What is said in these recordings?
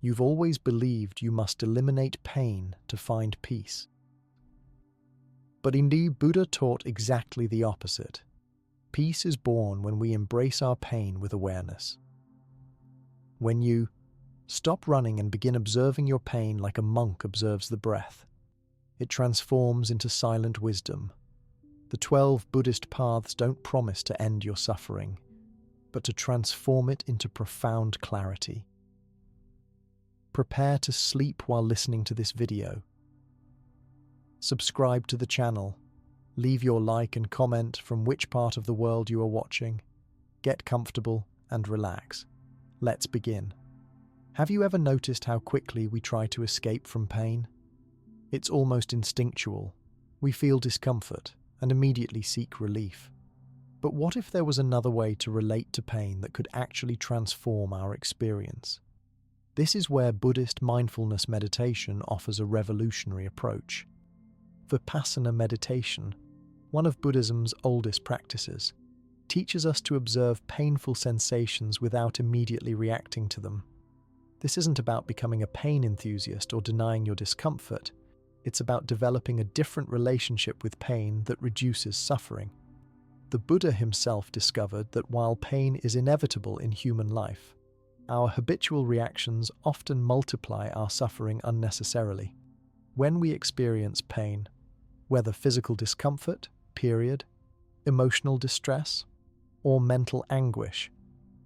You've always believed you must eliminate pain to find peace. But indeed, Buddha taught exactly the opposite. Peace is born when we embrace our pain with awareness. When you stop running and begin observing your pain like a monk observes the breath, it transforms into silent wisdom. The 12 Buddhist paths don't promise to end your suffering, but to transform it into profound clarity. Prepare to sleep while listening to this video. Subscribe to the channel. Leave your like and comment from which part of the world you are watching. Get comfortable and relax. Let's begin. Have you ever noticed how quickly we try to escape from pain? It's almost instinctual. We feel discomfort and immediately seek relief. But what if there was another way to relate to pain that could actually transform our experience? This is where Buddhist mindfulness meditation offers a revolutionary approach. Vipassana meditation, one of Buddhism's oldest practices, teaches us to observe painful sensations without immediately reacting to them. This isn't about becoming a pain enthusiast or denying your discomfort. It's about developing a different relationship with pain that reduces suffering. The Buddha himself discovered that while pain is inevitable in human life, our habitual reactions often multiply our suffering unnecessarily. When we experience pain, whether physical discomfort, emotional distress, or mental anguish,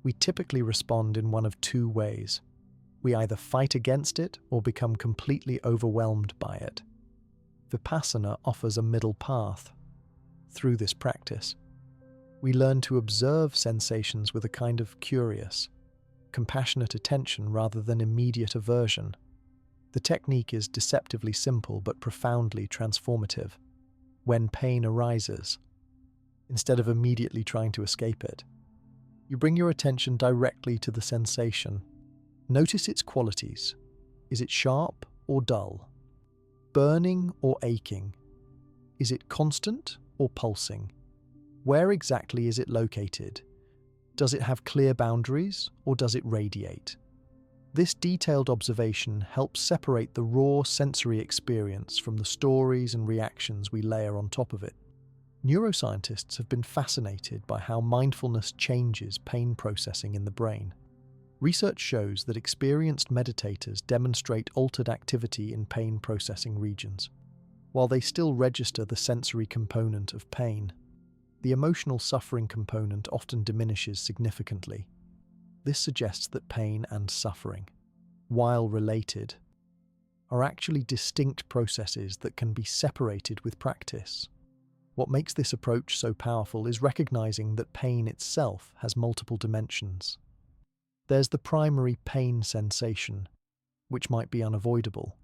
we typically respond in one of two ways. We either fight against it or become completely overwhelmed by it. Vipassana offers a middle path. Through this practice, we learn to observe sensations with a kind of curious, compassionate attention rather than immediate aversion. The technique is deceptively simple but profoundly transformative. When pain arises, instead of immediately trying to escape it, you bring your attention directly to the sensation. Notice its qualities. Is it sharp or dull? Burning or aching? Is it constant or pulsing? Where exactly is it located? Does it have clear boundaries or does it radiate? This detailed observation helps separate the raw sensory experience from the stories and reactions we layer on top of it. Neuroscientists have been fascinated by how mindfulness changes pain processing in the brain. Research shows that experienced meditators demonstrate altered activity in pain processing regions. While they still register the sensory component of pain, the emotional suffering component often diminishes significantly. This suggests that pain and suffering, while related, are actually distinct processes that can be separated with practice. What makes this approach so powerful is recognizing that pain itself has multiple dimensions. There's the primary pain sensation, which might be unavoidable.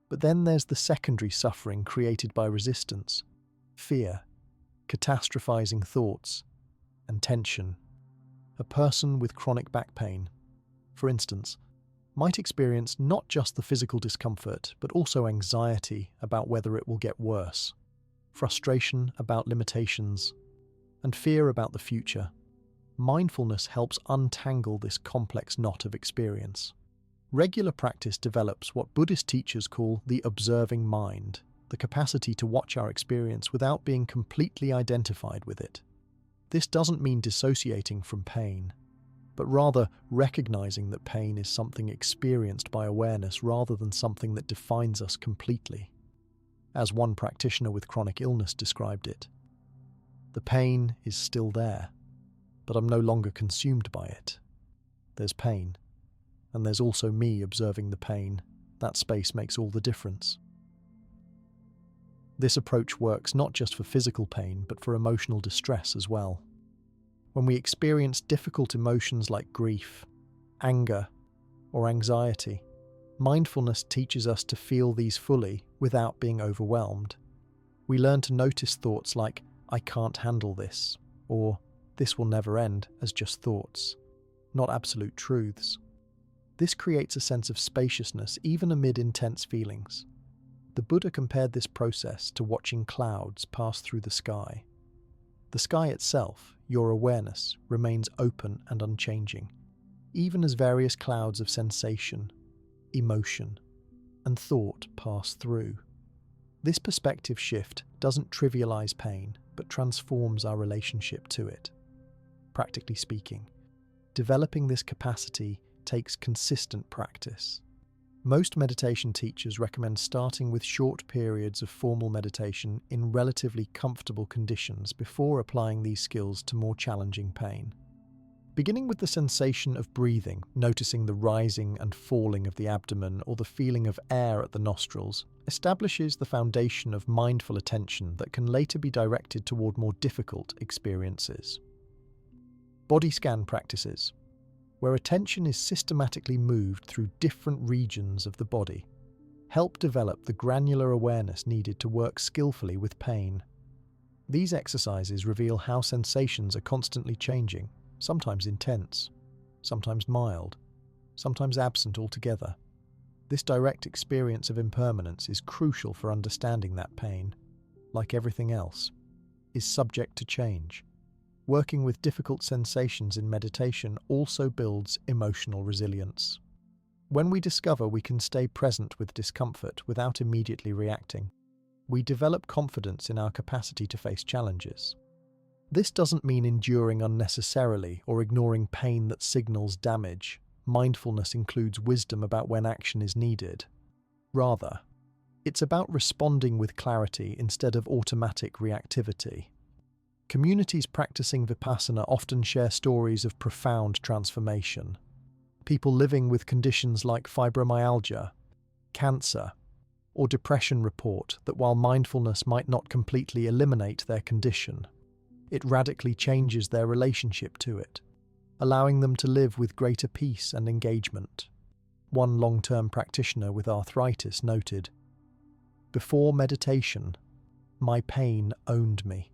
But then there's the secondary suffering created by resistance, fear, catastrophizing thoughts, and tension. A person with chronic back pain, for instance, might experience not just the physical discomfort, but also anxiety about whether it will get worse, frustration about limitations, and fear about the future. Mindfulness helps untangle this complex knot of experience. Regular practice develops what Buddhist teachers call the observing mind, the capacity to watch our experience without being completely identified with it. This doesn't mean dissociating from pain, but rather recognizing that pain is something experienced by awareness rather than something that defines us completely. As one practitioner with chronic illness described it, the pain is still there, but I'm no longer consumed by it. There's pain, and there's also me observing the pain. That space makes all the difference. This approach works not just for physical pain, but for emotional distress as well. When we experience difficult emotions like grief, anger, or anxiety, mindfulness teaches us to feel these fully without being overwhelmed. We learn to notice thoughts like, "I can't handle this," or "this will never end," as just thoughts, not absolute truths. This creates a sense of spaciousness even amid intense feelings. The Buddha compared this process to watching clouds pass through the sky. The sky itself, your awareness, remains open and unchanging, even as various clouds of sensation, emotion, and thought pass through. This perspective shift doesn't trivialize pain, but transforms our relationship to it. Practically speaking, developing this capacity takes consistent practice. Most meditation teachers recommend starting with short periods of formal meditation in relatively comfortable conditions before applying these skills to more challenging pain. Beginning with the sensation of breathing, noticing the rising and falling of the abdomen or the feeling of air at the nostrils, establishes the foundation of mindful attention that can later be directed toward more difficult experiences. Body scan practices, where attention is systematically moved through different regions of the body, help develop the granular awareness needed to work skillfully with pain. These exercises reveal how sensations are constantly changing, sometimes intense, sometimes mild, sometimes absent altogether. This direct experience of impermanence is crucial for understanding that pain, like everything else, is subject to change. Working with difficult sensations in meditation also builds emotional resilience. When we discover we can stay present with discomfort without immediately reacting, we develop confidence in our capacity to face challenges. This doesn't mean enduring unnecessarily or ignoring pain that signals damage. Mindfulness includes wisdom about when action is needed. Rather, it's about responding with clarity instead of automatic reactivity. Communities practicing Vipassana often share stories of profound transformation. People living with conditions like fibromyalgia, cancer, or depression report that while mindfulness might not completely eliminate their condition, it radically changes their relationship to it, allowing them to live with greater peace and engagement. One long-term practitioner with arthritis noted, "Before meditation, my pain owned me.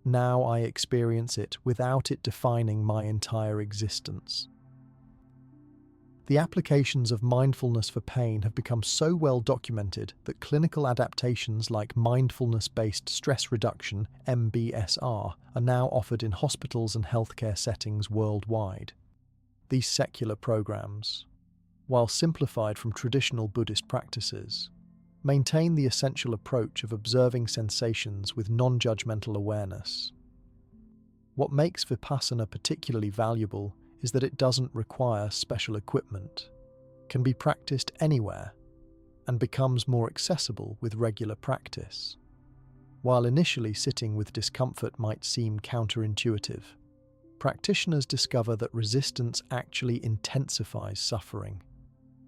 Now I experience it without it defining my entire existence." The applications of mindfulness for pain have become so well documented that clinical adaptations like mindfulness-based stress reduction, MBSR, are now offered in hospitals and healthcare settings worldwide. These secular programs, while simplified from traditional Buddhist practices, maintain the essential approach of observing sensations with non-judgmental awareness. What makes Vipassana particularly valuable is that it doesn't require special equipment, can be practiced anywhere, and becomes more accessible with regular practice. While initially sitting with discomfort might seem counterintuitive, practitioners discover that resistance actually intensifies suffering,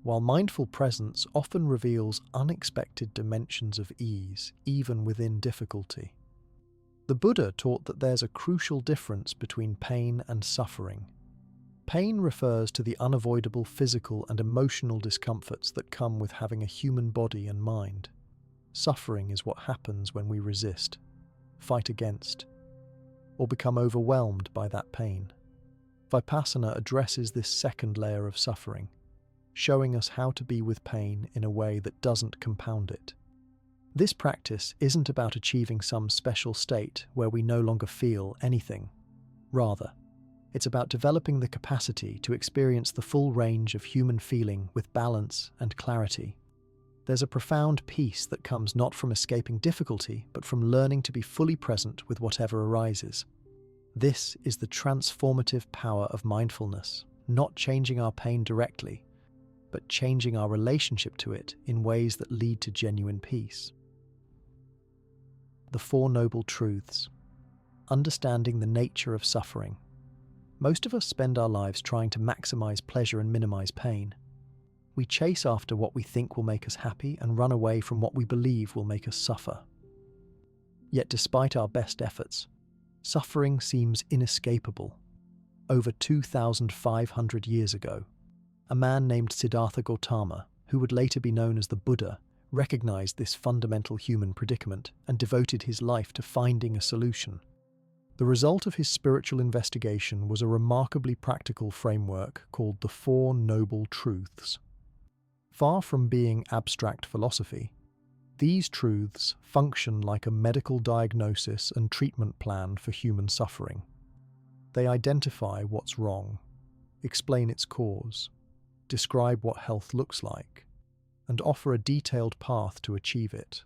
while mindful presence often reveals unexpected dimensions of ease, even within difficulty. The Buddha taught that there's a crucial difference between pain and suffering. Pain refers to the unavoidable physical and emotional discomforts that come with having a human body and mind. Suffering is what happens when we resist, fight against, or become overwhelmed by that pain. Vipassana addresses this second layer of suffering, showing us how to be with pain in a way that doesn't compound it. This practice isn't about achieving some special state where we no longer feel anything. Rather, it's about developing the capacity to experience the full range of human feeling with balance and clarity. There's a profound peace that comes not from escaping difficulty, but from learning to be fully present with whatever arises. This is the transformative power of mindfulness, not changing our pain directly, but changing our relationship to it in ways that lead to genuine peace. The Four Noble Truths. Understanding the nature of suffering. Most of us spend our lives trying to maximize pleasure and minimize pain. We chase after what we think will make us happy and run away from what we believe will make us suffer. Yet despite our best efforts, suffering seems inescapable. Over 2,500 years ago, a man named Siddhartha Gautama, who would later be known as the Buddha, recognized this fundamental human predicament and devoted his life to finding a solution. The result of his spiritual investigation was a remarkably practical framework called the Four Noble Truths. Far from being abstract philosophy, these truths function like a medical diagnosis and treatment plan for human suffering. They identify what's wrong, explain its cause, describe what health looks like, and offer a detailed path to achieve it.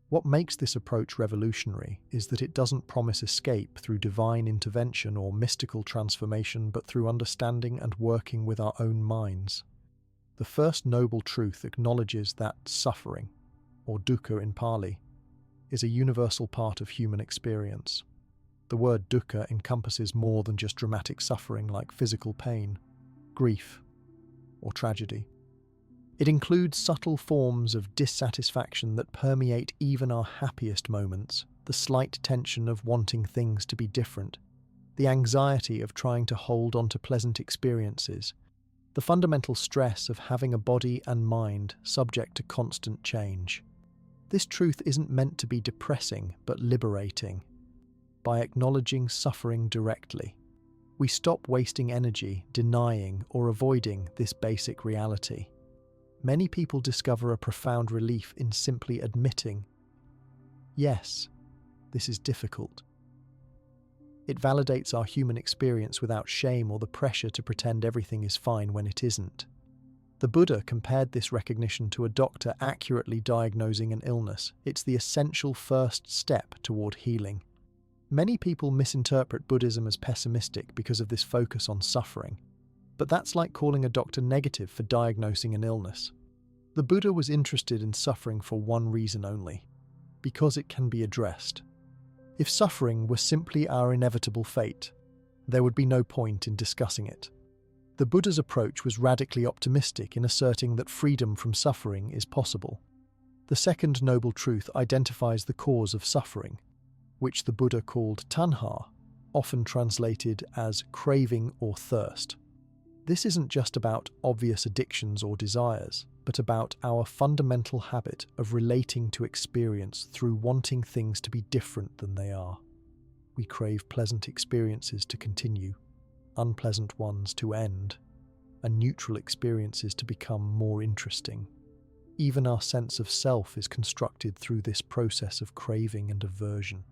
What makes this approach revolutionary is that it doesn't promise escape through divine intervention or mystical transformation, but through understanding and working with our own minds. The first noble truth acknowledges that suffering, or dukkha in Pali, is a universal part of human experience. The word dukkha encompasses more than just dramatic suffering like physical pain, grief, or tragedy. It includes subtle forms of dissatisfaction that permeate even our happiest moments, the slight tension of wanting things to be different, the anxiety of trying to hold on to pleasant experiences, the fundamental stress of having a body and mind subject to constant change. This truth isn't meant to be depressing, but liberating. By acknowledging suffering directly, we stop wasting energy denying or avoiding this basic reality. Many people discover a profound relief in simply admitting, yes, this is difficult. It validates our human experience without shame or the pressure to pretend everything is fine when it isn't. The Buddha compared this recognition to a doctor accurately diagnosing an illness. It's the essential first step toward healing. Many people misinterpret Buddhism as pessimistic because of this focus on suffering, but that's like calling a doctor negative for diagnosing an illness. The Buddha was interested in suffering for one reason only: because it can be addressed. If suffering were simply our inevitable fate, there would be no point in discussing it. The Buddha's approach was radically optimistic in asserting that freedom from suffering is possible. The second noble truth identifies the cause of suffering, which the Buddha called tanha, often translated as craving or thirst. This isn't just about obvious addictions or desires, but about our fundamental habit of relating to experience through wanting things to be different than they are. We crave pleasant experiences to continue, unpleasant ones to end, and neutral experiences to become more interesting. Even our sense of self is constructed through this process of craving and aversion.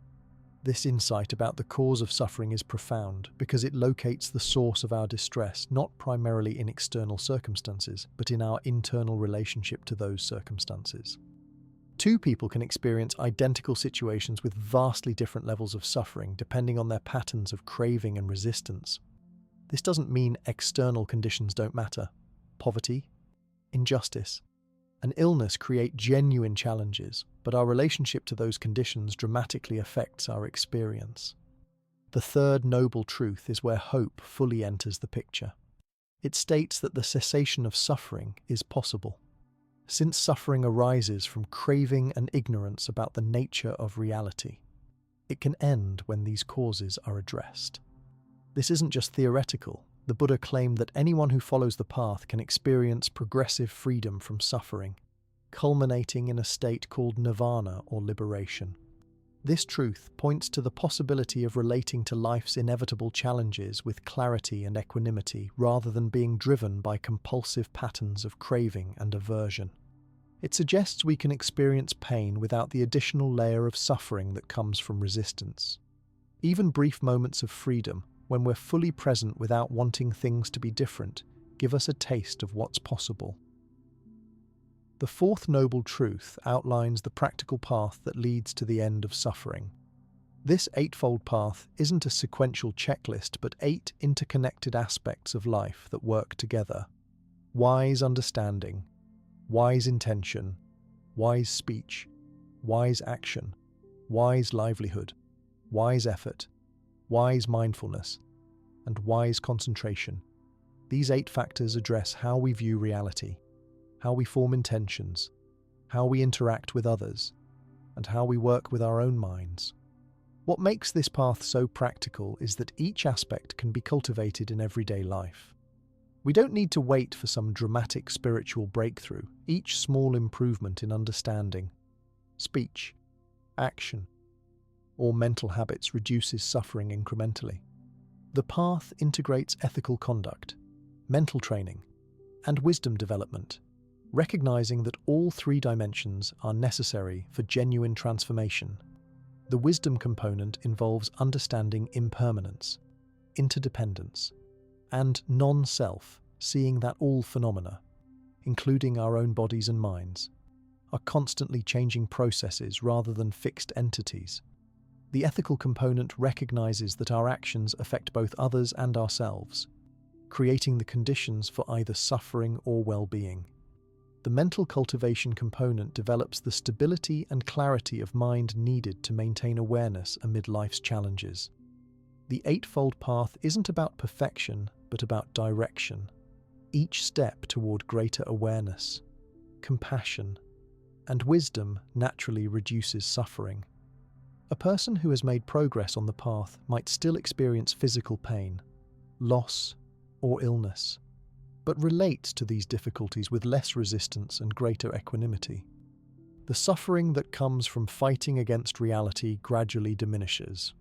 This insight about the cause of suffering is profound because it locates the source of our distress not primarily in external circumstances, but in our internal relationship to those circumstances. Two people can experience identical situations with vastly different levels of suffering depending on their patterns of craving and resistance. This doesn't mean external conditions don't matter. Poverty, injustice, and illness create genuine challenges, but our relationship to those conditions dramatically affects our experience. The third noble truth is where hope fully enters the picture. It states that the cessation of suffering is possible. Since suffering arises from craving and ignorance about the nature of reality, it can end when these causes are addressed. This isn't just theoretical. The Buddha claimed that anyone who follows the path can experience progressive freedom from suffering, culminating in a state called nirvana or liberation. This truth points to the possibility of relating to life's inevitable challenges with clarity and equanimity rather than being driven by compulsive patterns of craving and aversion. It suggests we can experience pain without the additional layer of suffering that comes from resistance. Even brief moments of freedom, when we're fully present without wanting things to be different, give us a taste of what's possible. The fourth noble truth outlines the practical path that leads to the end of suffering. This eightfold path isn't a sequential checklist, but 8 interconnected aspects of life that work together: wise understanding, wise intention, wise speech, wise action, wise livelihood, wise effort, wise mindfulness, and wise concentration. These 8 factors address how we view reality, how we form intentions, how we interact with others, and how we work with our own minds. What makes this path so practical is that each aspect can be cultivated in everyday life. We don't need to wait for some dramatic spiritual breakthrough. Each small improvement in understanding, speech, action, or mental habits reduces suffering incrementally. The path integrates ethical conduct, mental training, and wisdom development, recognizing that all 3 dimensions are necessary for genuine transformation. The wisdom component involves understanding impermanence, interdependence, and non-self, seeing that all phenomena, including our own bodies and minds, are constantly changing processes rather than fixed entities. The ethical component recognizes that our actions affect both others and ourselves, creating the conditions for either suffering or well-being. The mental cultivation component develops the stability and clarity of mind needed to maintain awareness amid life's challenges. The Eightfold Path isn't about perfection, but about direction. Each step toward greater awareness, compassion, and wisdom naturally reduces suffering. A person who has made progress on the path might still experience physical pain, loss, or illness, but relates to these difficulties with less resistance and greater equanimity. The suffering that comes from fighting against reality gradually diminishes.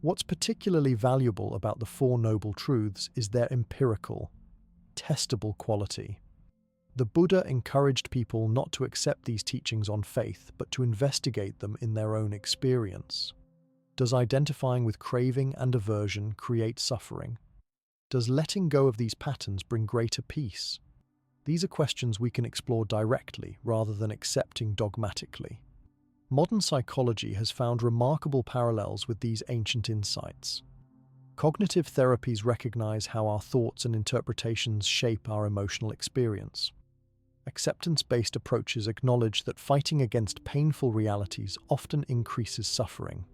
What's particularly valuable about the Four Noble Truths is their empirical, testable quality. The Buddha encouraged people not to accept these teachings on faith, but to investigate them in their own experience. Does identifying with craving and aversion create suffering? Does letting go of these patterns bring greater peace? These are questions we can explore directly rather than accepting dogmatically. Modern psychology has found remarkable parallels with these ancient insights. Cognitive therapies recognize how our thoughts and interpretations shape our emotional experience. Acceptance-based approaches acknowledge that fighting against painful realities often increases suffering.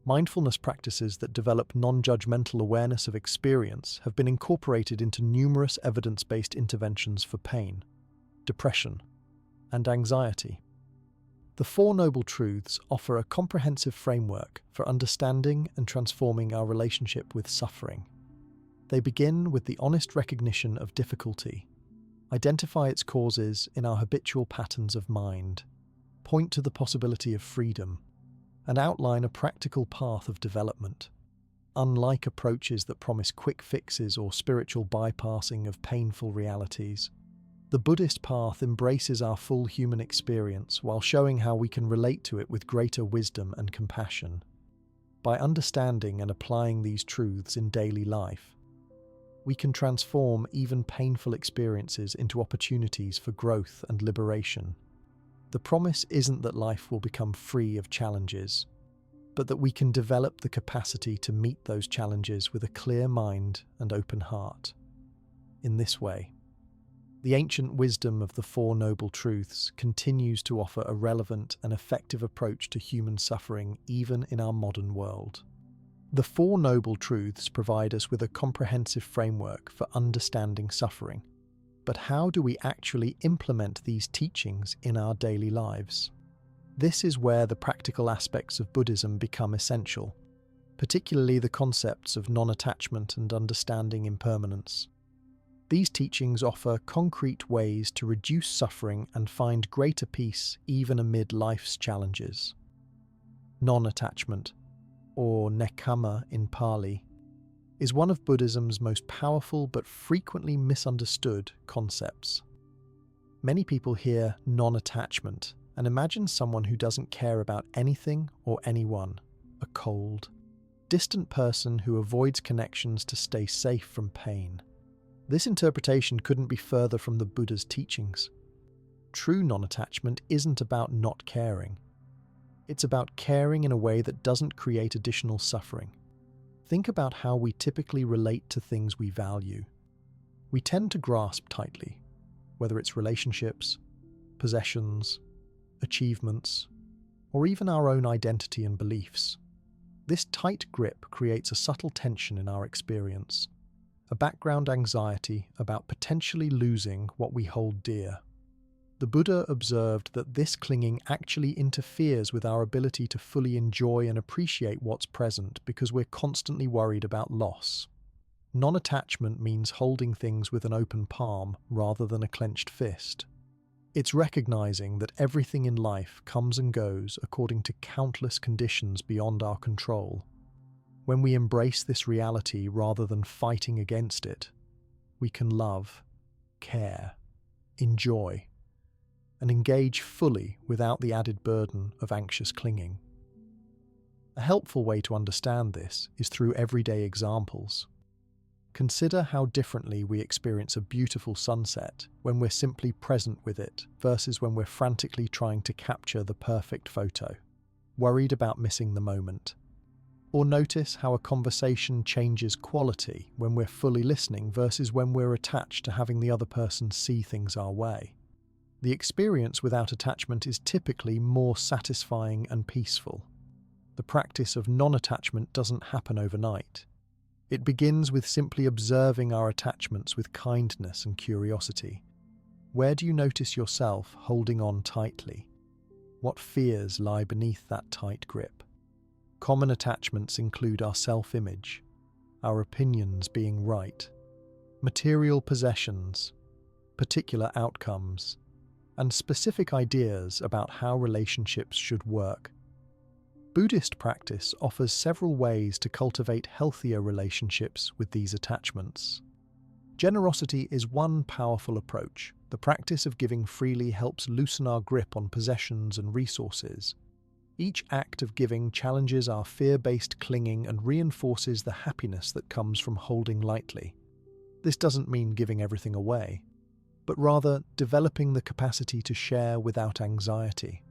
Mindfulness practices that develop non-judgmental awareness of experience have been incorporated into numerous evidence-based interventions for pain, depression, and anxiety. The Four Noble Truths offer a comprehensive framework for understanding and transforming our relationship with suffering. They begin with the honest recognition of difficulty, identify its causes in our habitual patterns of mind, point to the possibility of freedom, and outline a practical path of development. Unlike approaches that promise quick fixes or spiritual bypassing of painful realities, the Buddhist path embraces our full human experience while showing how we can relate to it with greater wisdom and compassion. By understanding and applying these truths in daily life, we can transform even painful experiences into opportunities for growth and liberation. The promise isn't that life will become free of challenges, but that we can develop the capacity to meet those challenges with a clear mind and open heart. In this way, the ancient wisdom of the Four Noble Truths continues to offer a relevant and effective approach to human suffering even in our modern world. The Four Noble Truths provide us with a comprehensive framework for understanding suffering. But how do we actually implement these teachings in our daily lives? This is where the practical aspects of Buddhism become essential, particularly the concepts of non-attachment and understanding impermanence. These teachings offer concrete ways to reduce suffering and find greater peace even amid life's challenges. Non-attachment, or nekkhamma in Pali, is one of Buddhism's most powerful but frequently misunderstood concepts. Many people hear non-attachment and imagine someone who doesn't care about anything or anyone, a cold, distant person who avoids connections to stay safe from pain. This interpretation couldn't be further from the Buddha's teachings. True non-attachment isn't about not caring. It's about caring in a way that doesn't create additional suffering. Think about how we typically relate to things we value. We tend to grasp tightly, whether it's relationships, possessions, achievements, or even our own identity and beliefs. This tight grip creates a subtle tension in our experience, a background anxiety about potentially losing what we hold dear. The Buddha observed that this clinging actually interferes with our ability to fully enjoy and appreciate what's present because we're constantly worried about loss. Non-attachment means holding things with an open palm rather than a clenched fist. It's recognizing that everything in life comes and goes according to countless conditions beyond our control. When we embrace this reality rather than fighting against it, we can love, care, enjoy, and engage fully without the added burden of anxious clinging. A helpful way to understand this is through everyday examples. Consider how differently we experience a beautiful sunset when we're simply present with it versus when we're frantically trying to capture the perfect photo, worried about missing the moment. Or notice how a conversation changes quality when we're fully listening versus when we're attached to having the other person see things our way. The experience without attachment is typically more satisfying and peaceful. The practice of non-attachment doesn't happen overnight. It begins with simply observing our attachments with kindness and curiosity. Where do you notice yourself holding on tightly? What fears lie beneath that tight grip? Common attachments include our self-image, our opinions being right, material possessions, particular outcomes, and specific ideas about how relationships should work. Buddhist practice offers several ways to cultivate healthier relationships with these attachments. Generosity is one powerful approach. The practice of giving freely helps loosen our grip on possessions and resources. Each act of giving challenges our fear-based clinging and reinforces the happiness that comes from holding lightly. This doesn't mean giving everything away, but rather developing the capacity to share without anxiety.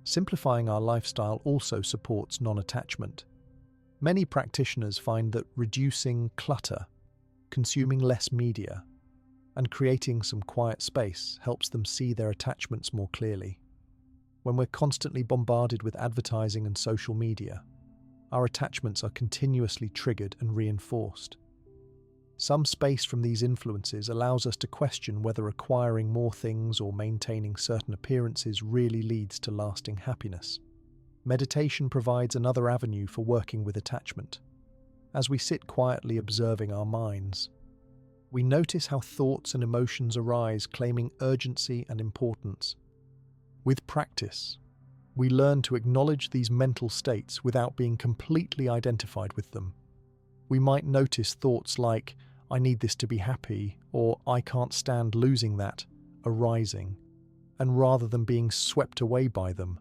Simplifying our lifestyle also supports non-attachment. Many practitioners find that reducing clutter, consuming less media, and creating some quiet space helps them see their attachments more clearly. When we're constantly bombarded with advertising and social media, our attachments are continuously triggered and reinforced. Some space from these influences allows us to question whether acquiring more things or maintaining certain appearances really leads to lasting happiness. Meditation provides another avenue for working with attachment. As we sit quietly observing our minds, we notice how thoughts and emotions arise, claiming urgency and importance. With practice, we learn to acknowledge these mental states without being completely identified with them. We might notice thoughts like, "I need this to be happy," or "I can't stand losing that," arising, and rather than being swept away by them,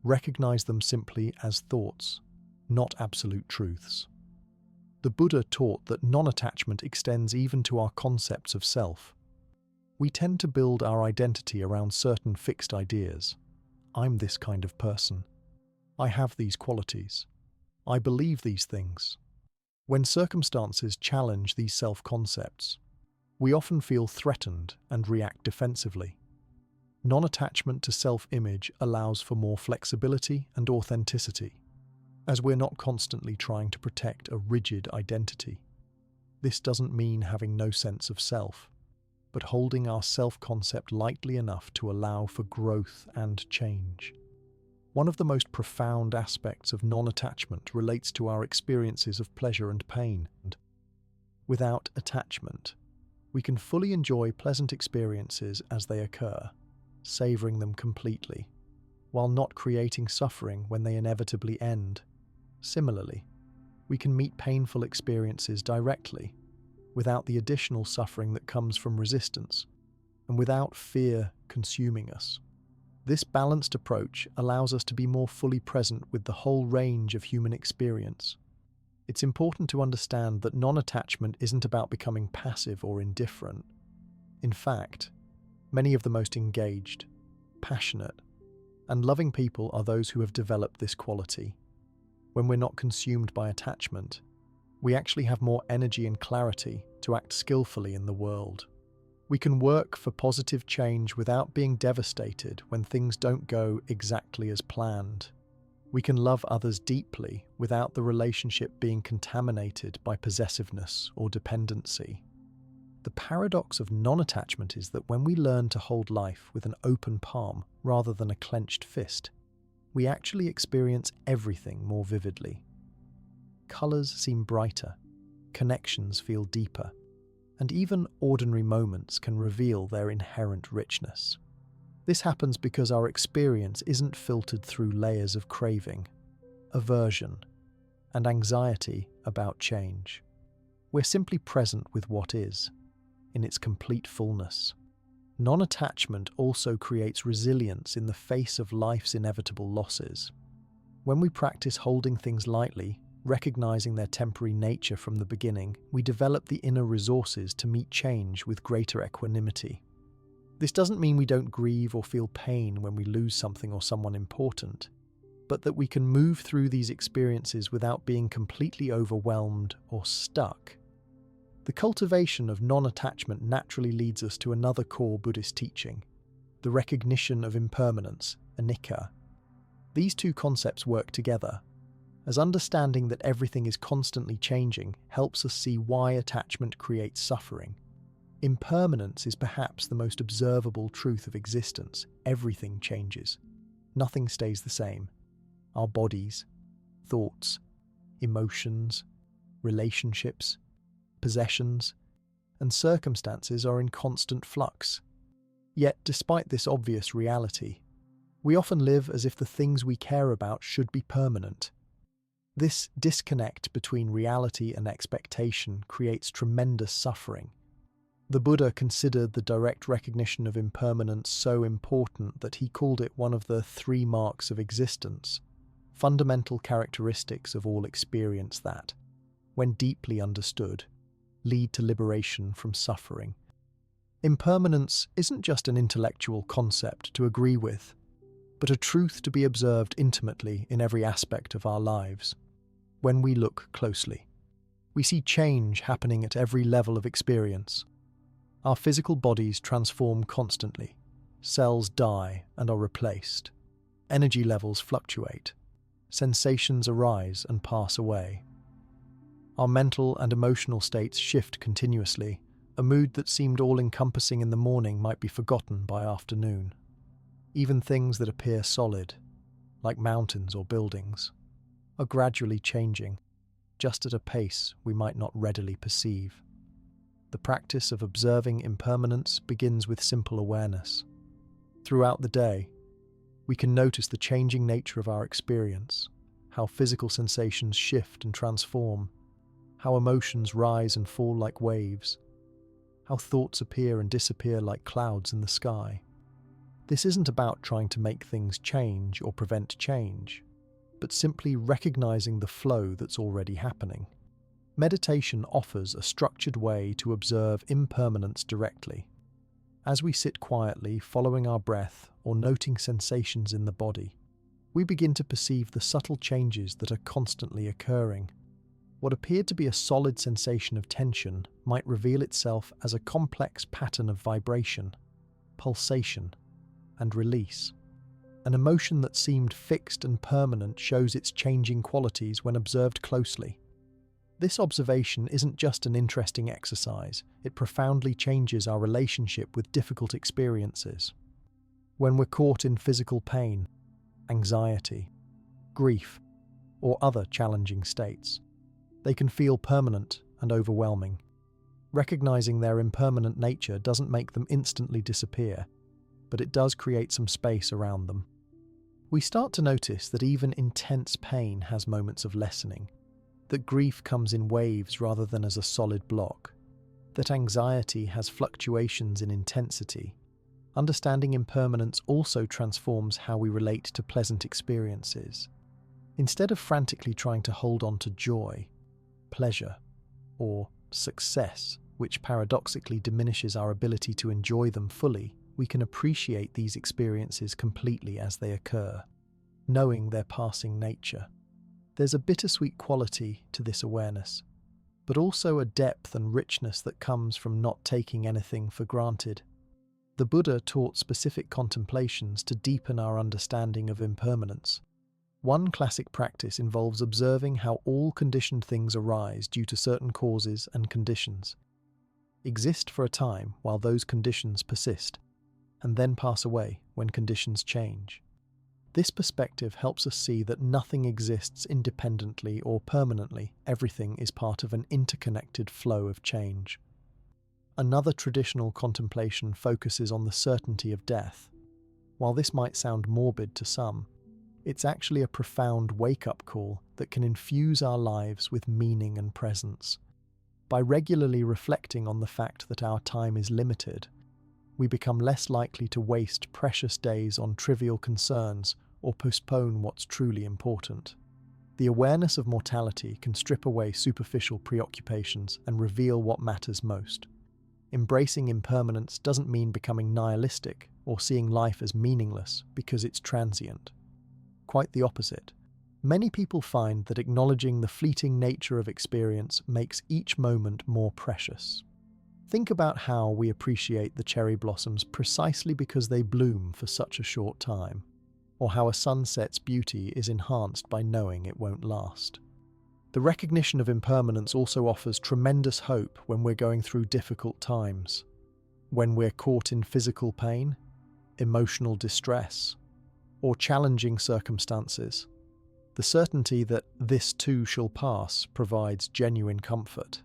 recognize them simply as thoughts, not absolute truths. The Buddha taught that non-attachment extends even to our concepts of self. We tend to build our identity around certain fixed ideas. I'm this kind of person. I have these qualities. I believe these things. When circumstances challenge these self-concepts, we often feel threatened and react defensively. Non-attachment to self-image allows for more flexibility and authenticity, as we're not constantly trying to protect a rigid identity. This doesn't mean having no sense of self, but holding our self-concept lightly enough to allow for growth and change. One of the most profound aspects of non-attachment relates to our experiences of pleasure and pain. Without attachment, we can fully enjoy pleasant experiences as they occur, savoring them completely, while not creating suffering when they inevitably end. Similarly, we can meet painful experiences directly, without the additional suffering that comes from resistance, and without fear consuming us. This balanced approach allows us to be more fully present with the whole range of human experience. It's important to understand that non-attachment isn't about becoming passive or indifferent. In fact, many of the most engaged, passionate, and loving people are those who have developed this quality. When we're not consumed by attachment, we actually have more energy and clarity to act skillfully in the world. We can work for positive change without being devastated when things don't go exactly as planned. We can love others deeply without the relationship being contaminated by possessiveness or dependency. The paradox of non-attachment is that when we learn to hold life with an open palm rather than a clenched fist, we actually experience everything more vividly. Colors seem brighter, connections feel deeper, and even ordinary moments can reveal their inherent richness. This happens because our experience isn't filtered through layers of craving, aversion, and anxiety about change. We're simply present with what is, in its complete fullness. Non-attachment also creates resilience in the face of life's inevitable losses. When we practice holding things lightly, Recognizing their temporary nature from the beginning, we develop the inner resources to meet change with greater equanimity. This doesn't mean we don't grieve or feel pain when we lose something or someone important, but that we can move through these experiences without being completely overwhelmed or stuck. The cultivation of non-attachment naturally leads us to another core Buddhist teaching, the recognition of impermanence, anicca. These two concepts work together, as understanding that everything is constantly changing helps us see why attachment creates suffering. Impermanence is perhaps the most observable truth of existence. Everything changes. Nothing stays the same. Our bodies, thoughts, emotions, relationships, possessions, and circumstances are in constant flux. Yet, despite this obvious reality, we often live as if the things we care about should be permanent. This disconnect between reality and expectation creates tremendous suffering. The Buddha considered the direct recognition of impermanence so important that he called it one of the 3 marks of existence, fundamental characteristics of all experience that, when deeply understood, lead to liberation from suffering. Impermanence isn't just an intellectual concept to agree with, but a truth to be observed intimately in every aspect of our lives. When we look closely, we see change happening at every level of experience. Our physical bodies transform constantly. Cells die and are replaced. Energy levels fluctuate. Sensations arise and pass away. Our mental and emotional states shift continuously. A mood that seemed all-encompassing in the morning might be forgotten by afternoon. Even things that appear solid, like mountains or buildings, are gradually changing, just at a pace we might not readily perceive. The practice of observing impermanence begins with simple awareness. Throughout the day, we can notice the changing nature of our experience, how physical sensations shift and transform, how emotions rise and fall like waves, how thoughts appear and disappear like clouds in the sky. This isn't about trying to make things change or prevent change, but simply recognizing the flow that's already happening. Meditation offers a structured way to observe impermanence directly. As we sit quietly, following our breath or noting sensations in the body, we begin to perceive the subtle changes that are constantly occurring. What appeared to be a solid sensation of tension might reveal itself as a complex pattern of vibration, pulsation, and release. An emotion that seemed fixed and permanent shows its changing qualities when observed closely. This observation isn't just an interesting exercise, it profoundly changes our relationship with difficult experiences. When we're caught in physical pain, anxiety, grief, or other challenging states, they can feel permanent and overwhelming. Recognizing their impermanent nature doesn't make them instantly disappear, but it does create some space around them. We start to notice that even intense pain has moments of lessening, that grief comes in waves rather than as a solid block, that anxiety has fluctuations in intensity. Understanding impermanence also transforms how we relate to pleasant experiences. Instead of frantically trying to hold on to joy, pleasure, or success, which paradoxically diminishes our ability to enjoy them fully, we can appreciate these experiences completely as they occur, knowing their passing nature. There's a bittersweet quality to this awareness, but also a depth and richness that comes from not taking anything for granted. The Buddha taught specific contemplations to deepen our understanding of impermanence. One classic practice involves observing how all conditioned things arise due to certain causes and conditions, exist for a time while those conditions persist, and then pass away when conditions change. This perspective helps us see that nothing exists independently or permanently. Everything is part of an interconnected flow of change. Another traditional contemplation focuses on the certainty of death. While this might sound morbid to some, it's actually a profound wake-up call that can infuse our lives with meaning and presence. By regularly reflecting on the fact that our time is limited, we become less likely to waste precious days on trivial concerns or postpone what's truly important. The awareness of mortality can strip away superficial preoccupations and reveal what matters most. Embracing impermanence doesn't mean becoming nihilistic or seeing life as meaningless because it's transient. Quite the opposite. Many people find that acknowledging the fleeting nature of experience makes each moment more precious. Think about how we appreciate the cherry blossoms precisely because they bloom for such a short time, or how a sunset's beauty is enhanced by knowing it won't last. The recognition of impermanence also offers tremendous hope when we're going through difficult times, when we're caught in physical pain, emotional distress, or challenging circumstances. The certainty that this too shall pass provides genuine comfort.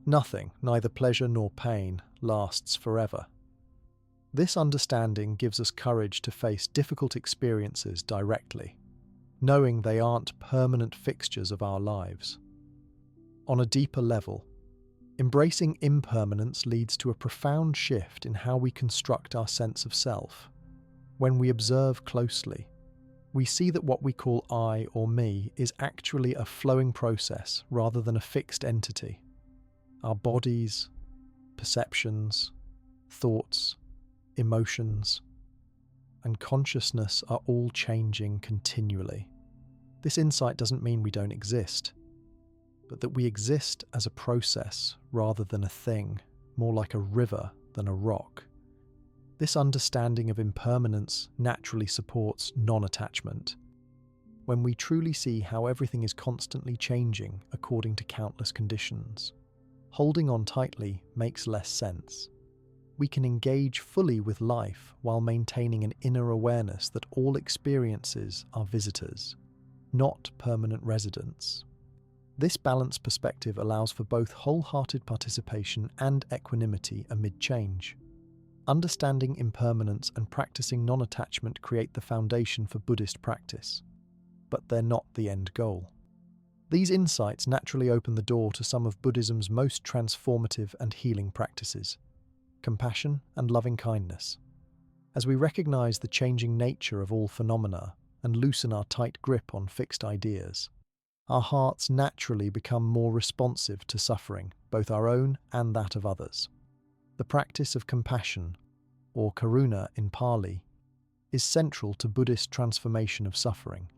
Nothing, neither pleasure nor pain, lasts forever. This understanding gives us courage to face difficult experiences directly, knowing they aren't permanent fixtures of our lives. On a deeper level, embracing impermanence leads to a profound shift in how we construct our sense of self. When we observe closely, we see that what we call I or me is actually a flowing process rather than a fixed entity. Our bodies, perceptions, thoughts, emotions, and consciousness are all changing continually. This insight doesn't mean we don't exist, but that we exist as a process rather than a thing, more like a river than a rock. This understanding of impermanence naturally supports non-attachment. When we truly see how everything is constantly changing according to countless conditions, holding on tightly makes less sense. We can engage fully with life while maintaining an inner awareness that all experiences are visitors, not permanent residents. This balanced perspective allows for both wholehearted participation and equanimity amid change. Understanding impermanence and practicing non-attachment create the foundation for Buddhist practice, but they're not the end goal. These insights naturally open the door to some of Buddhism's most transformative and healing practices: compassion and loving kindness. As we recognize the changing nature of all phenomena and loosen our tight grip on fixed ideas, our hearts naturally become more responsive to suffering, both our own and that of others. The practice of compassion, or karuna in Pali, is central to Buddhist transformation of suffering.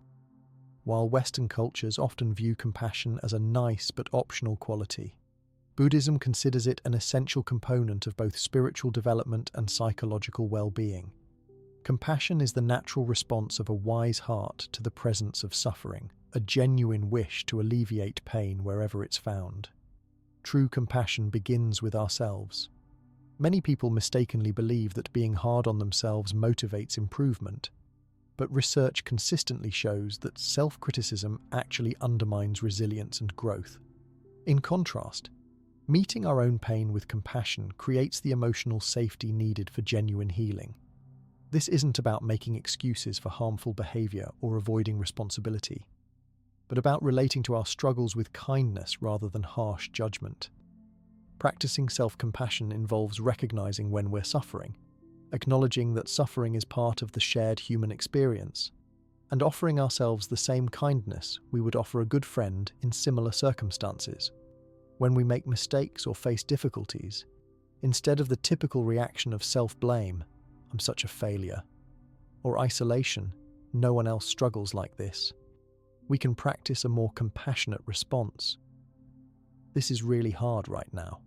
While Western cultures often view compassion as a nice but optional quality, Buddhism considers it an essential component of both spiritual development and psychological well-being. Compassion is the natural response of a wise heart to the presence of suffering, a genuine wish to alleviate pain wherever it's found. True compassion begins with ourselves. Many people mistakenly believe that being hard on themselves motivates improvement, but research consistently shows that self-criticism actually undermines resilience and growth. In contrast, meeting our own pain with compassion creates the emotional safety needed for genuine healing. This isn't about making excuses for harmful behavior or avoiding responsibility, but about relating to our struggles with kindness rather than harsh judgment. Practicing self-compassion involves recognizing when we're suffering, acknowledging that suffering is part of the shared human experience, and offering ourselves the same kindness we would offer a good friend in similar circumstances. When we make mistakes or face difficulties, instead of the typical reaction of self-blame, "I'm such a failure," or isolation, "no one else struggles like this," we can practice a more compassionate response. "This is really hard right now.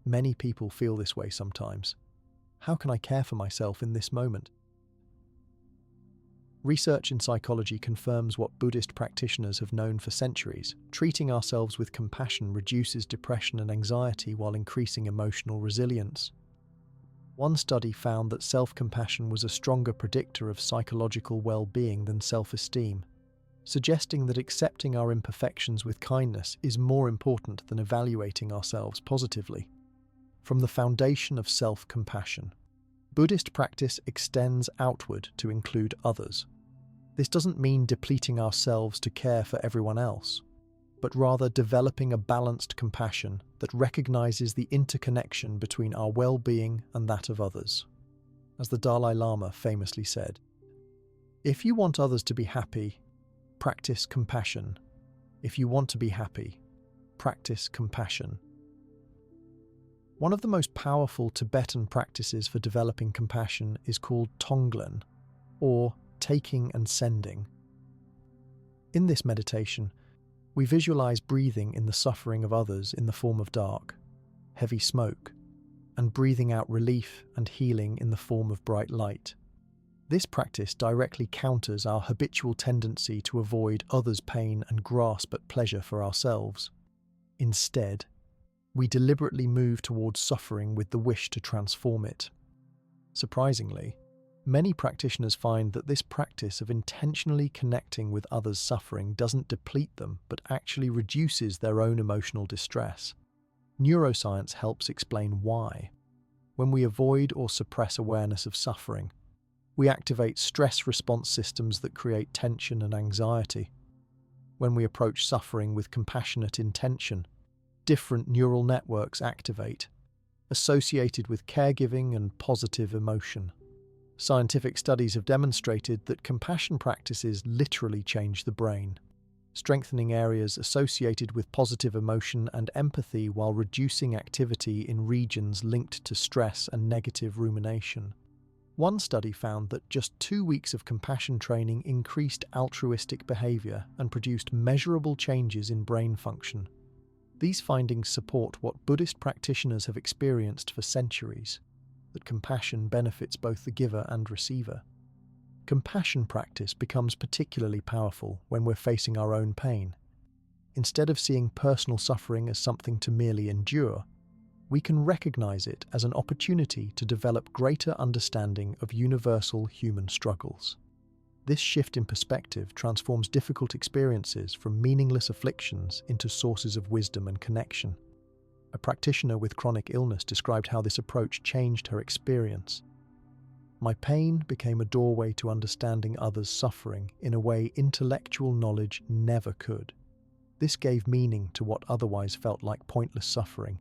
Many people feel this way sometimes. How can I care for myself in this moment?" Research in psychology confirms what Buddhist practitioners have known for centuries. Treating ourselves with compassion reduces depression and anxiety while increasing emotional resilience. One study found that self-compassion was a stronger predictor of psychological well-being than self-esteem, suggesting that accepting our imperfections with kindness is more important than evaluating ourselves positively. From the foundation of self-compassion, Buddhist practice extends outward to include others. This doesn't mean depleting ourselves to care for everyone else, but rather developing a balanced compassion that recognizes the interconnection between our well-being and that of others. As the Dalai Lama famously said, "If you want others to be happy, Practice compassion. If you want to be happy, practice compassion. One of the most powerful Tibetan practices for developing compassion is called Tonglen, or taking and sending. In this meditation, we visualize breathing in the suffering of others in the form of dark, heavy smoke, and breathing out relief and healing in the form of bright light. This practice directly counters our habitual tendency to avoid others' pain and grasp at pleasure for ourselves. Instead, we deliberately move towards suffering with the wish to transform it. Surprisingly, many practitioners find that this practice of intentionally connecting with others' suffering doesn't deplete them, but actually reduces their own emotional distress. Neuroscience helps explain why. When we avoid or suppress awareness of suffering, we activate stress response systems that create tension and anxiety. When we approach suffering with compassionate intention, different neural networks activate, associated with caregiving and positive emotion. Scientific studies have demonstrated that compassion practices literally change the brain, strengthening areas associated with positive emotion and empathy while reducing activity in regions linked to stress and negative rumination. One study found that just 2 weeks of compassion training increased altruistic behavior and produced measurable changes in brain function. These findings support what Buddhist practitioners have experienced for centuries, that compassion benefits both the giver and receiver. Compassion practice becomes particularly powerful when we're facing our own pain. Instead of seeing personal suffering as something to merely endure, we can recognize it as an opportunity to develop greater understanding of universal human struggles. This shift in perspective transforms difficult experiences from meaningless afflictions into sources of wisdom and connection. A practitioner with chronic illness described how this approach changed her experience. My pain became a doorway to understanding others' suffering in a way intellectual knowledge never could. This gave meaning to what otherwise felt like pointless suffering.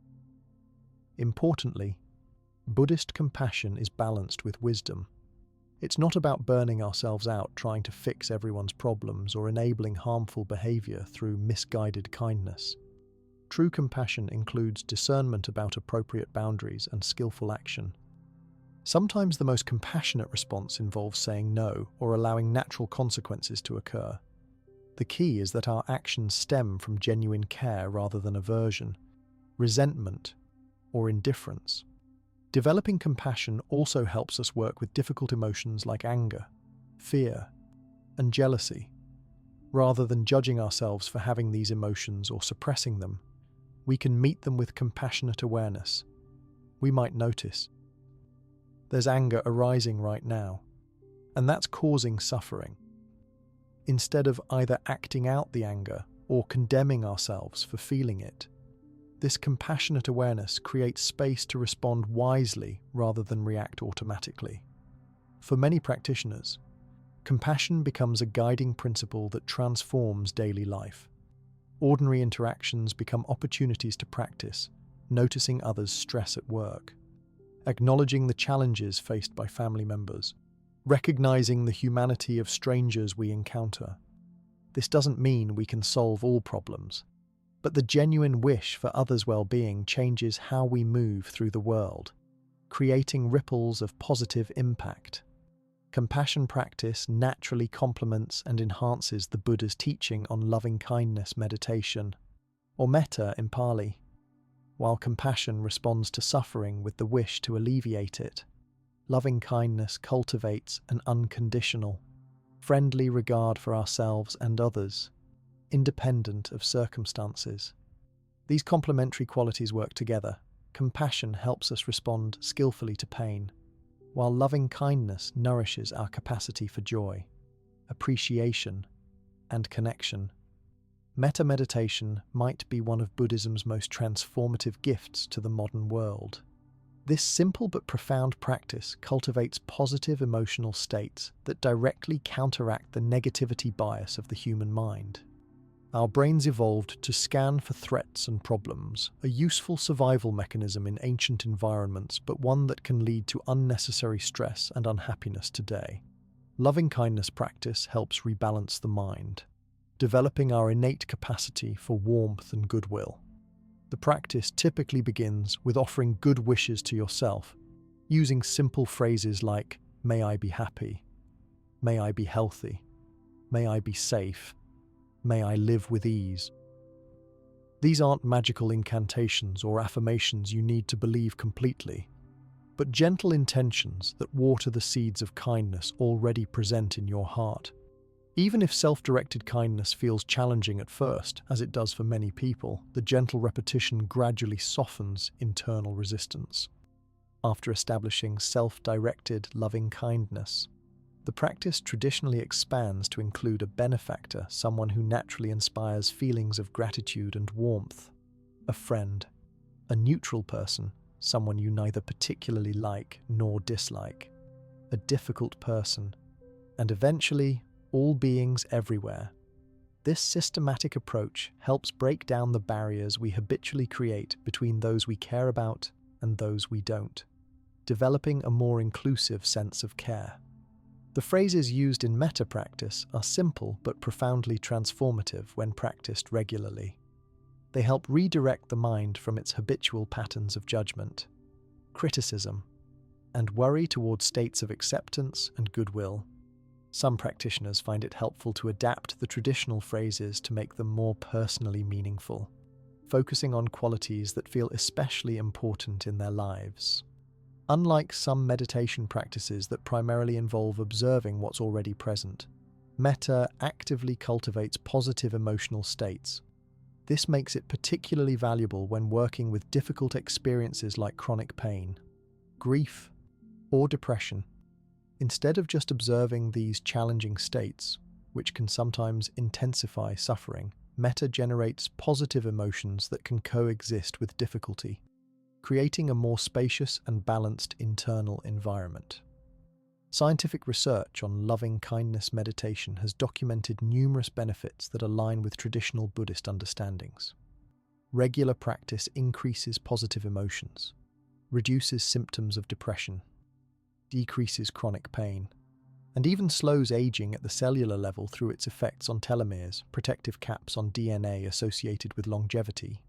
Importantly, Buddhist compassion is balanced with wisdom. It's not about burning ourselves out trying to fix everyone's problems or enabling harmful behavior through misguided kindness. True compassion includes discernment about appropriate boundaries and skillful action. Sometimes the most compassionate response involves saying no or allowing natural consequences to occur. The key is that our actions stem from genuine care rather than aversion, resentment, or indifference. Developing compassion also helps us work with difficult emotions like anger, fear, and jealousy. Rather than judging ourselves for having these emotions or suppressing them, we can meet them with compassionate awareness. We might notice, there's anger arising right now, and that's causing suffering. Instead of either acting out the anger or condemning ourselves for feeling it, this compassionate awareness creates space to respond wisely rather than react automatically. For many practitioners, compassion becomes a guiding principle that transforms daily life. Ordinary interactions become opportunities to practice, noticing others' stress at work, acknowledging the challenges faced by family members, recognizing the humanity of strangers we encounter. This doesn't mean we can solve all problems, but the genuine wish for others' well-being changes how we move through the world, creating ripples of positive impact. Compassion practice naturally complements and enhances the Buddha's teaching on loving-kindness meditation, or metta in Pali. While compassion responds to suffering with the wish to alleviate it, loving-kindness cultivates an unconditional, friendly regard for ourselves and others, independent of circumstances. These complementary qualities work together. Compassion helps us respond skillfully to pain, while loving-kindness nourishes our capacity for joy, appreciation, and connection. Metta meditation might be one of Buddhism's most transformative gifts to the modern world. This simple but profound practice cultivates positive emotional states that directly counteract the negativity bias of the human mind. Our brains evolved to scan for threats and problems, a useful survival mechanism in ancient environments, but one that can lead to unnecessary stress and unhappiness today. Loving-kindness practice helps rebalance the mind. developing our innate capacity for warmth and goodwill. The practice typically begins with offering good wishes to yourself, using simple phrases like, "May I be happy," "May I be healthy," "May I be safe," "May I live with ease." These aren't magical incantations or affirmations you need to believe completely, but gentle intentions that water the seeds of kindness already present in your heart. Even if self-directed kindness feels challenging at first, as it does for many people, the gentle repetition gradually softens internal resistance. After establishing self-directed, loving kindness, the practice traditionally expands to include a benefactor, someone who naturally inspires feelings of gratitude and warmth, a friend, a neutral person, someone you neither particularly like nor dislike, a difficult person, and eventually, all beings everywhere. This systematic approach helps break down the barriers we habitually create between those we care about and those we don't, developing a more inclusive sense of care. The phrases used in metta practice are simple but profoundly transformative when practiced regularly. They help redirect the mind from its habitual patterns of judgment, criticism, and worry towards states of acceptance and goodwill. Some practitioners find it helpful to adapt the traditional phrases to make them more personally meaningful, focusing on qualities that feel especially important in their lives. Unlike some meditation practices that primarily involve observing what's already present, metta actively cultivates positive emotional states. This makes it particularly valuable when working with difficult experiences like chronic pain, grief, or depression. Instead of just observing these challenging states, which can sometimes intensify suffering, metta generates positive emotions that can coexist with difficulty, creating a more spacious and balanced internal environment. Scientific research on loving kindness meditation has documented numerous benefits that align with traditional Buddhist understandings. Regular practice increases positive emotions, reduces symptoms of depression, decreases chronic pain, and even slows aging at the cellular level through its effects on telomeres, protective caps on DNA associated with longevity.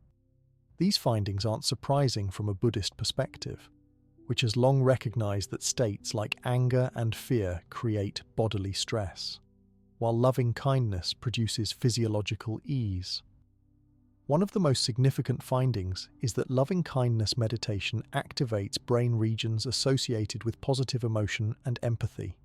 These findings aren't surprising from a Buddhist perspective, which has long recognized that states like anger and fear create bodily stress, while loving kindness produces physiological ease. One of the most significant findings is that loving kindness meditation activates brain regions associated with positive emotion and empathy.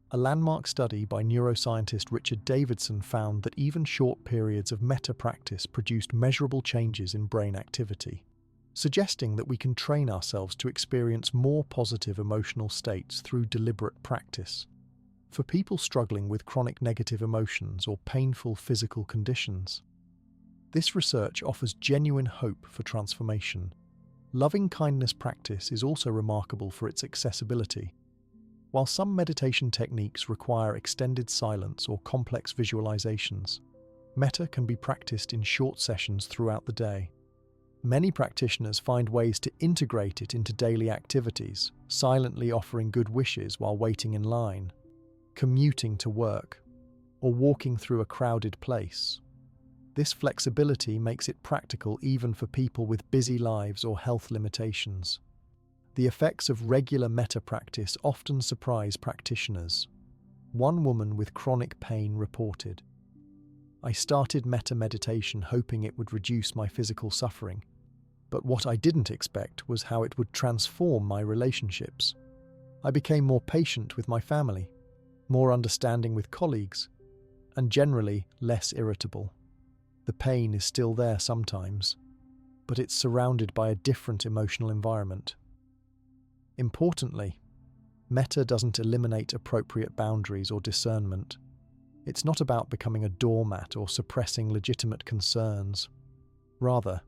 A landmark study by neuroscientist Richard Davidson found that even short periods of metta practice produced measurable changes in brain activity, suggesting that we can train ourselves to experience more positive emotional states through deliberate practice. For people struggling with chronic negative emotions or painful physical conditions, this research offers genuine hope for transformation. Loving kindness practice is also remarkable for its accessibility. While some meditation techniques require extended silence or complex visualizations, metta can be practiced in short sessions throughout the day. Many practitioners find ways to integrate it into daily activities, silently offering good wishes while waiting in line, commuting to work, or walking through a crowded place. This flexibility makes it practical even for people with busy lives or health limitations. The effects of regular metta practice often surprise practitioners. One woman with chronic pain reported, "I started metta meditation hoping it would reduce my physical suffering, but what I didn't expect was how it would transform my relationships. I became more patient with my family, more understanding with colleagues, and generally less irritable. The pain is still there sometimes, but it's surrounded by a different emotional environment." Importantly, metta doesn't eliminate appropriate boundaries or discernment. It's not about becoming a doormat or suppressing legitimate concerns. Rather,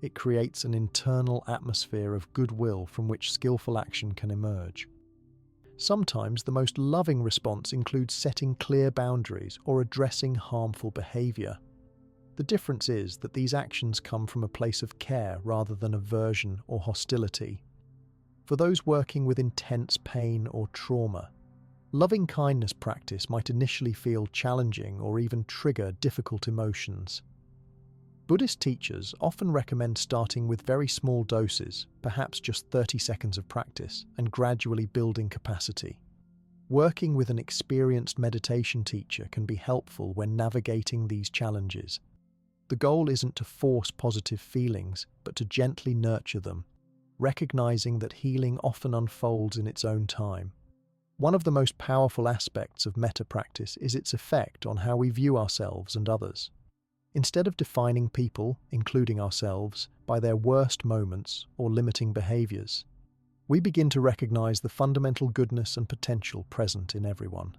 it creates an internal atmosphere of goodwill from which skillful action can emerge. Sometimes the most loving response includes setting clear boundaries or addressing harmful behavior. The difference is that these actions come from a place of care rather than aversion or hostility. For those working with intense pain or trauma, Loving kindness practice might initially feel challenging or even trigger difficult emotions. Buddhist teachers often recommend starting with very small doses, perhaps just 30 seconds of practice, and gradually building capacity. Working with an experienced meditation teacher can be helpful when navigating these challenges. The goal isn't to force positive feelings, but to gently nurture them, recognizing that healing often unfolds in its own time. One of the most powerful aspects of metta practice is its effect on how we view ourselves and others. Instead of defining people, including ourselves, by their worst moments or limiting behaviors, we begin to recognize the fundamental goodness and potential present in everyone.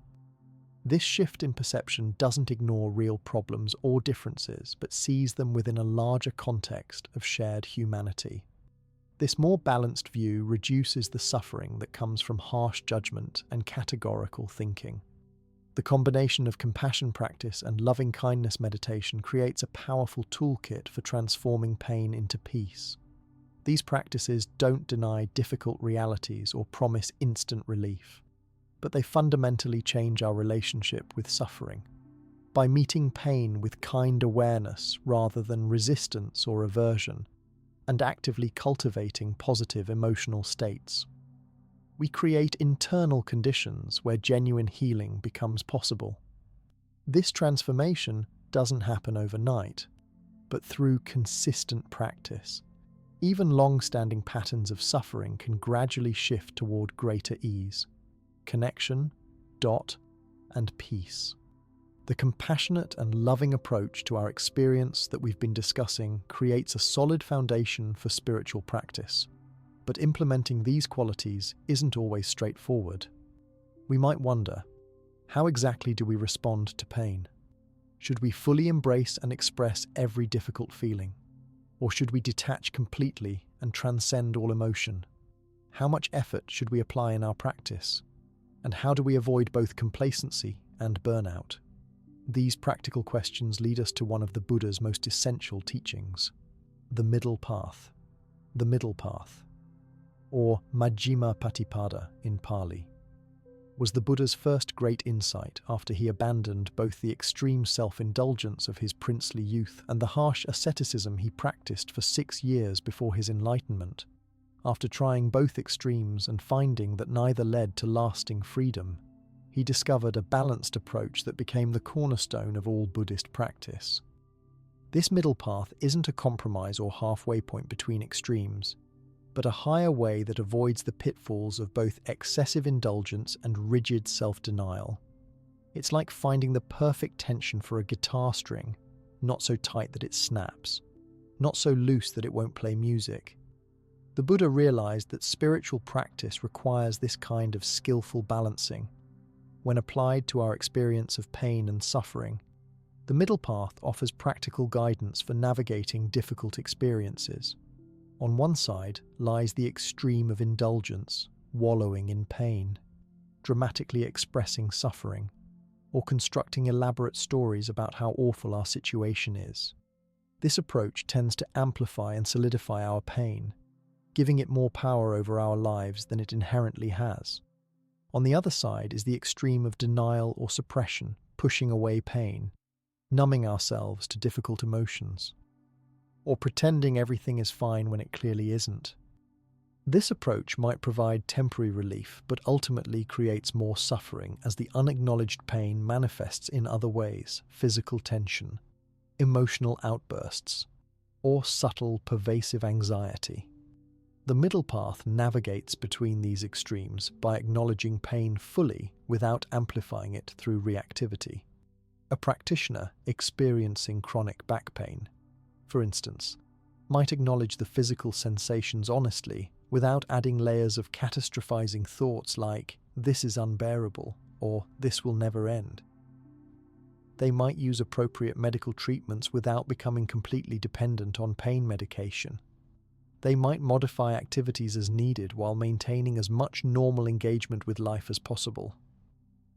This shift in perception doesn't ignore real problems or differences, but sees them within a larger context of shared humanity. This more balanced view reduces the suffering that comes from harsh judgment and categorical thinking. The combination of compassion practice and loving kindness meditation creates a powerful toolkit for transforming pain into peace. These practices don't deny difficult realities or promise instant relief, but they fundamentally change our relationship with suffering. By meeting pain with kind awareness rather than resistance or aversion, and actively cultivating positive emotional states, we create internal conditions where genuine healing becomes possible. This transformation doesn't happen overnight, but through consistent practice. Even long-standing patterns of suffering can gradually shift toward greater ease, connection, and peace. The compassionate and loving approach to our experience that we've been discussing creates a solid foundation for spiritual practice. But implementing these qualities isn't always straightforward. We might wonder, how exactly do we respond to pain? Should we fully embrace and express every difficult feeling? Or should we detach completely and transcend all emotion? How much effort should we apply in our practice? And how do we avoid both complacency and burnout? These practical questions lead us to one of the Buddha's most essential teachings, the middle path. The middle path, or Majjhima Patipada in Pali, was the Buddha's first great insight after he abandoned both the extreme self-indulgence of his princely youth and the harsh asceticism he practiced for 6 years before his enlightenment. After trying both extremes and finding that neither led to lasting freedom, he discovered a balanced approach that became the cornerstone of all Buddhist practice. This middle path isn't a compromise or halfway point between extremes, but a higher way that avoids the pitfalls of both excessive indulgence and rigid self-denial. It's like finding the perfect tension for a guitar string, not so tight that it snaps, not so loose that it won't play music. The Buddha realized that spiritual practice requires this kind of skillful balancing. When applied to our experience of pain and suffering, the middle path offers practical guidance for navigating difficult experiences. On one side lies the extreme of indulgence, wallowing in pain, dramatically expressing suffering, or constructing elaborate stories about how awful our situation is. This approach tends to amplify and solidify our pain, giving it more power over our lives than it inherently has. On the other side is the extreme of denial or suppression, pushing away pain, numbing ourselves to difficult emotions, or pretending everything is fine when it clearly isn't. This approach might provide temporary relief, but ultimately creates more suffering as the unacknowledged pain manifests in other ways: physical tension, emotional outbursts, or subtle, pervasive anxiety. The middle path navigates between these extremes by acknowledging pain fully without amplifying it through reactivity. A practitioner experiencing chronic back pain, for instance, might acknowledge the physical sensations honestly without adding layers of catastrophizing thoughts like, "this is unbearable," or "this will never end." They might use appropriate medical treatments without becoming completely dependent on pain medication. They might modify activities as needed while maintaining as much normal engagement with life as possible.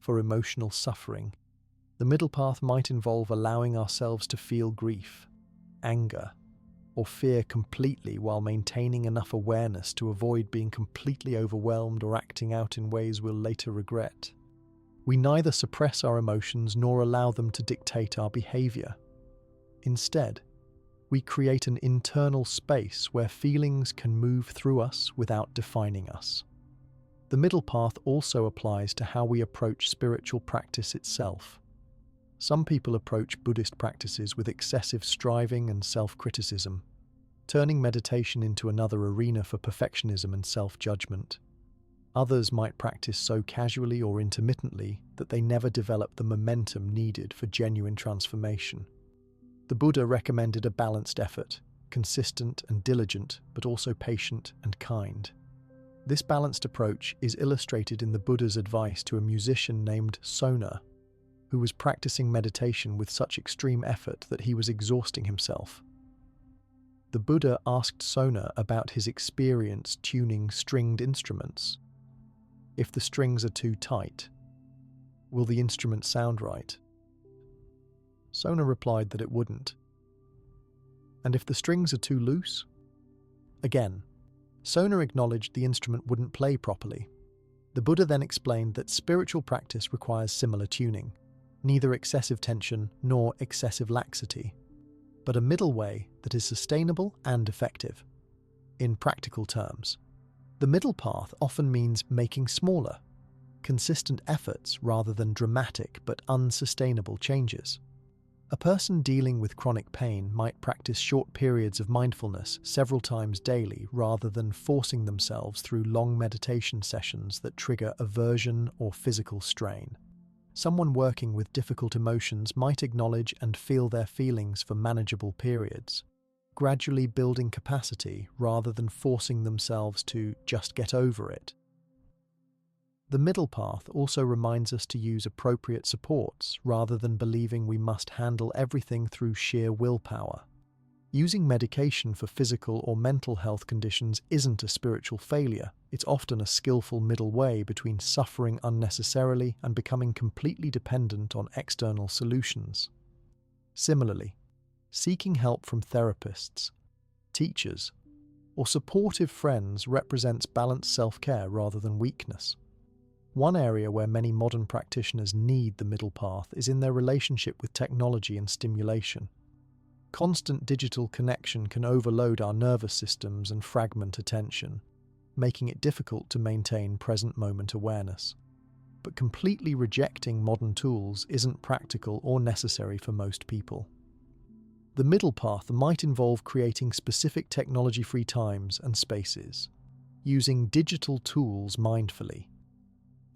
For emotional suffering, the middle path might involve allowing ourselves to feel grief, anger, or fear completely while maintaining enough awareness to avoid being completely overwhelmed or acting out in ways we'll later regret. We neither suppress our emotions nor allow them to dictate our behavior. Instead, we create an internal space where feelings can move through us without defining us. The middle path also applies to how we approach spiritual practice itself. Some people approach Buddhist practices with excessive striving and self-criticism, turning meditation into another arena for perfectionism and self-judgment. Others might practice so casually or intermittently that they never develop the momentum needed for genuine transformation. The Buddha recommended a balanced effort, consistent and diligent, but also patient and kind. This balanced approach is illustrated in the Buddha's advice to a musician named Sona, who was practicing meditation with such extreme effort that he was exhausting himself. The Buddha asked Sona about his experience tuning stringed instruments. If the strings are too tight, will the instrument sound right? Sona replied that it wouldn't. And if the strings are too loose? Again, Sona acknowledged the instrument wouldn't play properly. The Buddha then explained that spiritual practice requires similar tuning, neither excessive tension nor excessive laxity, but a middle way that is sustainable and effective. In practical terms, the middle path often means making smaller, consistent efforts rather than dramatic but unsustainable changes. A person dealing with chronic pain might practice short periods of mindfulness several times daily rather than forcing themselves through long meditation sessions that trigger aversion or physical strain. Someone working with difficult emotions might acknowledge and feel their feelings for manageable periods, gradually building capacity rather than forcing themselves to just get over it. The middle path also reminds us to use appropriate supports rather than believing we must handle everything through sheer willpower. Using medication for physical or mental health conditions isn't a spiritual failure. It's often a skillful middle way between suffering unnecessarily and becoming completely dependent on external solutions. Similarly, seeking help from therapists, teachers, or supportive friends represents balanced self-care rather than weakness. One area where many modern practitioners need the middle path is in their relationship with technology and stimulation. Constant digital connection can overload our nervous systems and fragment attention, making it difficult to maintain present moment awareness. But completely rejecting modern tools isn't practical or necessary for most people. The middle path might involve creating specific technology-free times and spaces, using digital tools mindfully,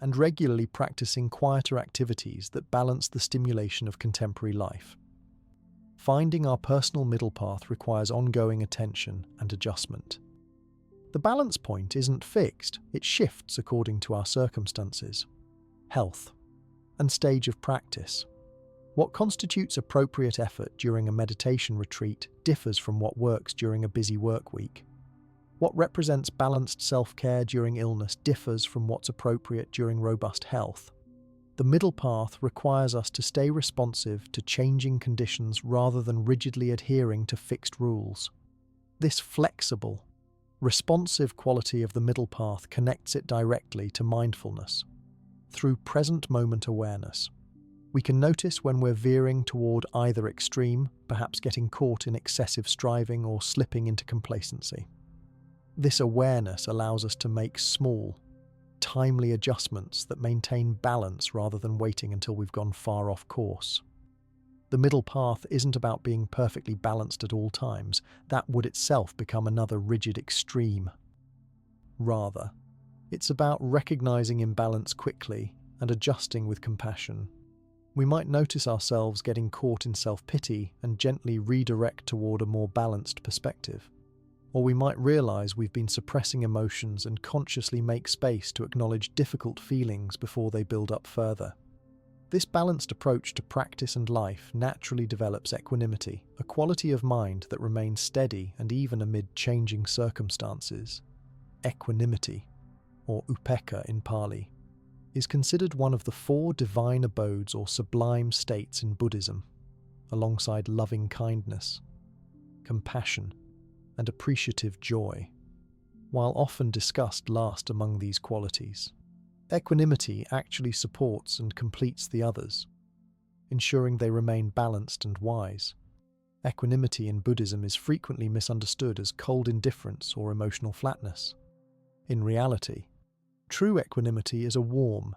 and regularly practicing quieter activities that balance the stimulation of contemporary life. Finding our personal middle path requires ongoing attention and adjustment. The balance point isn't fixed, it shifts according to our circumstances, health, and stage of practice. What constitutes appropriate effort during a meditation retreat differs from what works during a busy work week. What represents balanced self-care during illness differs from what's appropriate during robust health. The middle path requires us to stay responsive to changing conditions rather than rigidly adhering to fixed rules. This flexible, responsive quality of the middle path connects it directly to mindfulness. Through present moment awareness, we can notice when we're veering toward either extreme, perhaps getting caught in excessive striving or slipping into complacency. This awareness allows us to make small, timely adjustments that maintain balance rather than waiting until we've gone far off course. The middle path isn't about being perfectly balanced at all times. That would itself become another rigid extreme. Rather, it's about recognizing imbalance quickly and adjusting with compassion. We might notice ourselves getting caught in self-pity and gently redirect toward a more balanced perspective. Or we might realize we've been suppressing emotions and consciously make space to acknowledge difficult feelings before they build up further. This balanced approach to practice and life naturally develops equanimity, a quality of mind that remains steady and even amid changing circumstances. Equanimity, or upekkha in Pali, is considered one of the 4 divine abodes or sublime states in Buddhism, alongside loving kindness, compassion, and appreciative joy, while often discussed last among these qualities. Equanimity actually supports and completes the others, ensuring they remain balanced and wise. Equanimity in Buddhism is frequently misunderstood as cold indifference or emotional flatness. In reality, true equanimity is a warm,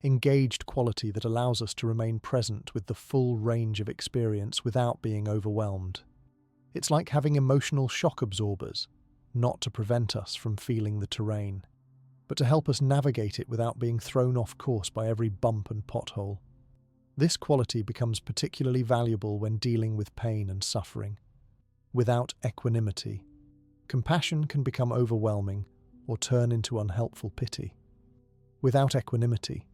engaged quality that allows us to remain present with the full range of experience without being overwhelmed. It's like having emotional shock absorbers, not to prevent us from feeling the terrain, but to help us navigate it without being thrown off course by every bump and pothole. This quality becomes particularly valuable when dealing with pain and suffering. Without equanimity, compassion can become overwhelming or turn into unhelpful pity. Without equanimity,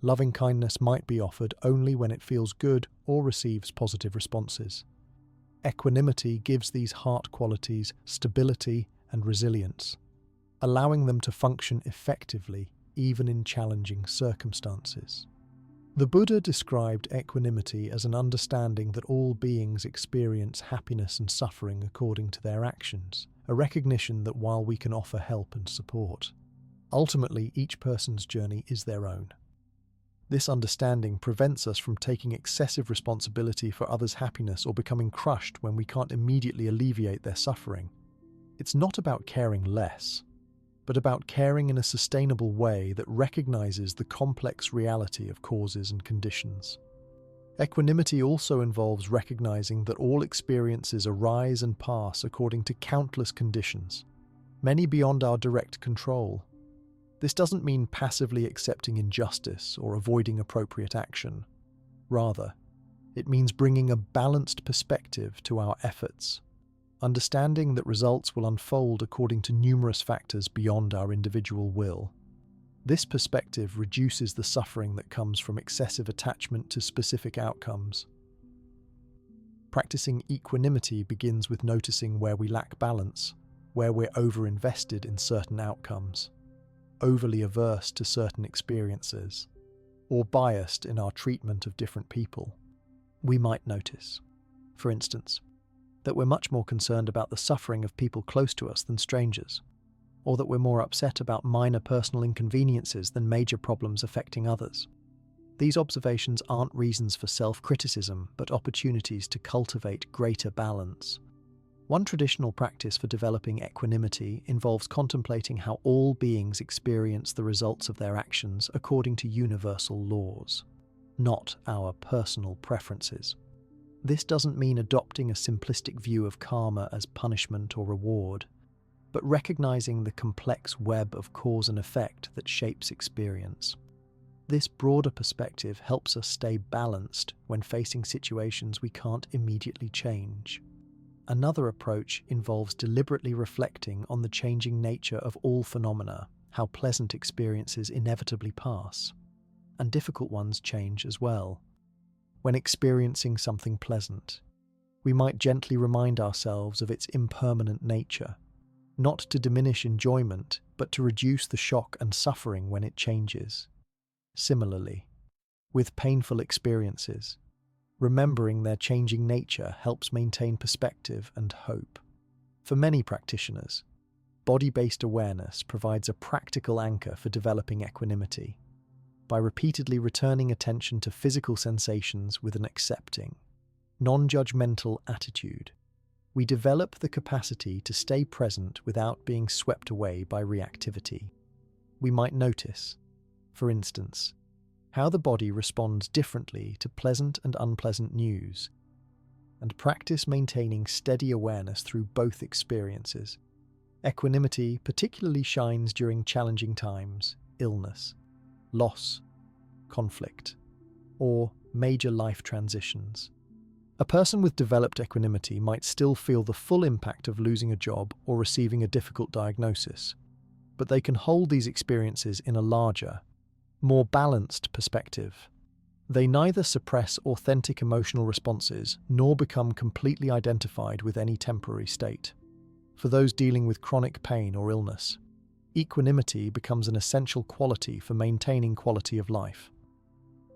loving kindness might be offered only when it feels good or receives positive responses. Equanimity gives these heart qualities stability and resilience, allowing them to function effectively even in challenging circumstances. The Buddha described equanimity as an understanding that all beings experience happiness and suffering according to their actions, a recognition that while we can offer help and support, ultimately each person's journey is their own. This understanding prevents us from taking excessive responsibility for others' happiness or becoming crushed when we can't immediately alleviate their suffering. It's not about caring less, but about caring in a sustainable way that recognizes the complex reality of causes and conditions. Equanimity also involves recognizing that all experiences arise and pass according to countless conditions, many beyond our direct control. This doesn't mean passively accepting injustice or avoiding appropriate action. Rather, it means bringing a balanced perspective to our efforts, understanding that results will unfold according to numerous factors beyond our individual will. This perspective reduces the suffering that comes from excessive attachment to specific outcomes. Practicing equanimity begins with noticing where we lack balance, where we're over-invested in certain outcomes, overly averse to certain experiences, or biased in our treatment of different people. We might notice, for instance, that we're much more concerned about the suffering of people close to us than strangers, or that we're more upset about minor personal inconveniences than major problems affecting others. These observations aren't reasons for self-criticism, but opportunities to cultivate greater balance. One traditional practice for developing equanimity involves contemplating how all beings experience the results of their actions according to universal laws, not our personal preferences. This doesn't mean adopting a simplistic view of karma as punishment or reward, but recognizing the complex web of cause and effect that shapes experience. This broader perspective helps us stay balanced when facing situations we can't immediately change. Another approach involves deliberately reflecting on the changing nature of all phenomena, how pleasant experiences inevitably pass, and difficult ones change as well. When experiencing something pleasant, we might gently remind ourselves of its impermanent nature, not to diminish enjoyment, but to reduce the shock and suffering when it changes. Similarly, with painful experiences, remembering their changing nature helps maintain perspective and hope. For many practitioners, body-based awareness provides a practical anchor for developing equanimity. By repeatedly returning attention to physical sensations with an accepting, non-judgmental attitude, we develop the capacity to stay present without being swept away by reactivity. We might notice, for instance, how the body responds differently to pleasant and unpleasant news, and practice maintaining steady awareness through both experiences. Equanimity particularly shines during challenging times, illness, loss, conflict, or major life transitions. A person with developed equanimity might still feel the full impact of losing a job or receiving a difficult diagnosis, but they can hold these experiences in a larger, more balanced perspective. They neither suppress authentic emotional responses nor become completely identified with any temporary state. For those dealing with chronic pain or illness, equanimity becomes an essential quality for maintaining quality of life.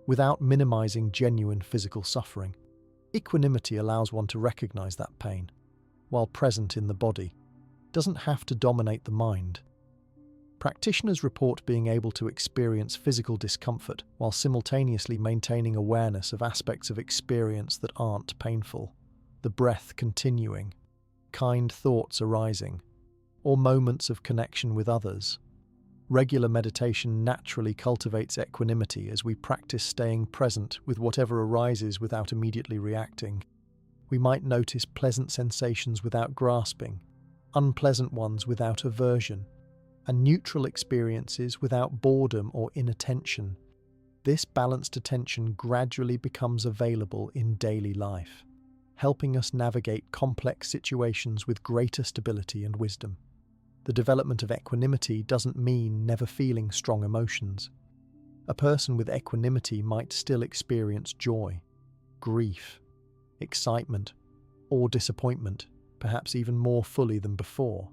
Without minimizing genuine physical suffering, equanimity allows one to recognize that pain, while present in the body, doesn't have to dominate the mind. Practitioners report being able to experience physical discomfort while simultaneously maintaining awareness of aspects of experience that aren't painful. The breath continuing, kind thoughts arising, or moments of connection with others. Regular meditation naturally cultivates equanimity as we practice staying present with whatever arises without immediately reacting. We might notice pleasant sensations without grasping, unpleasant ones without aversion, and neutral experiences without boredom or inattention. This balanced attention gradually becomes available in daily life, helping us navigate complex situations with greater stability and wisdom. The development of equanimity doesn't mean never feeling strong emotions. A person with equanimity might still experience joy, grief, excitement, or disappointment, perhaps even more fully than before,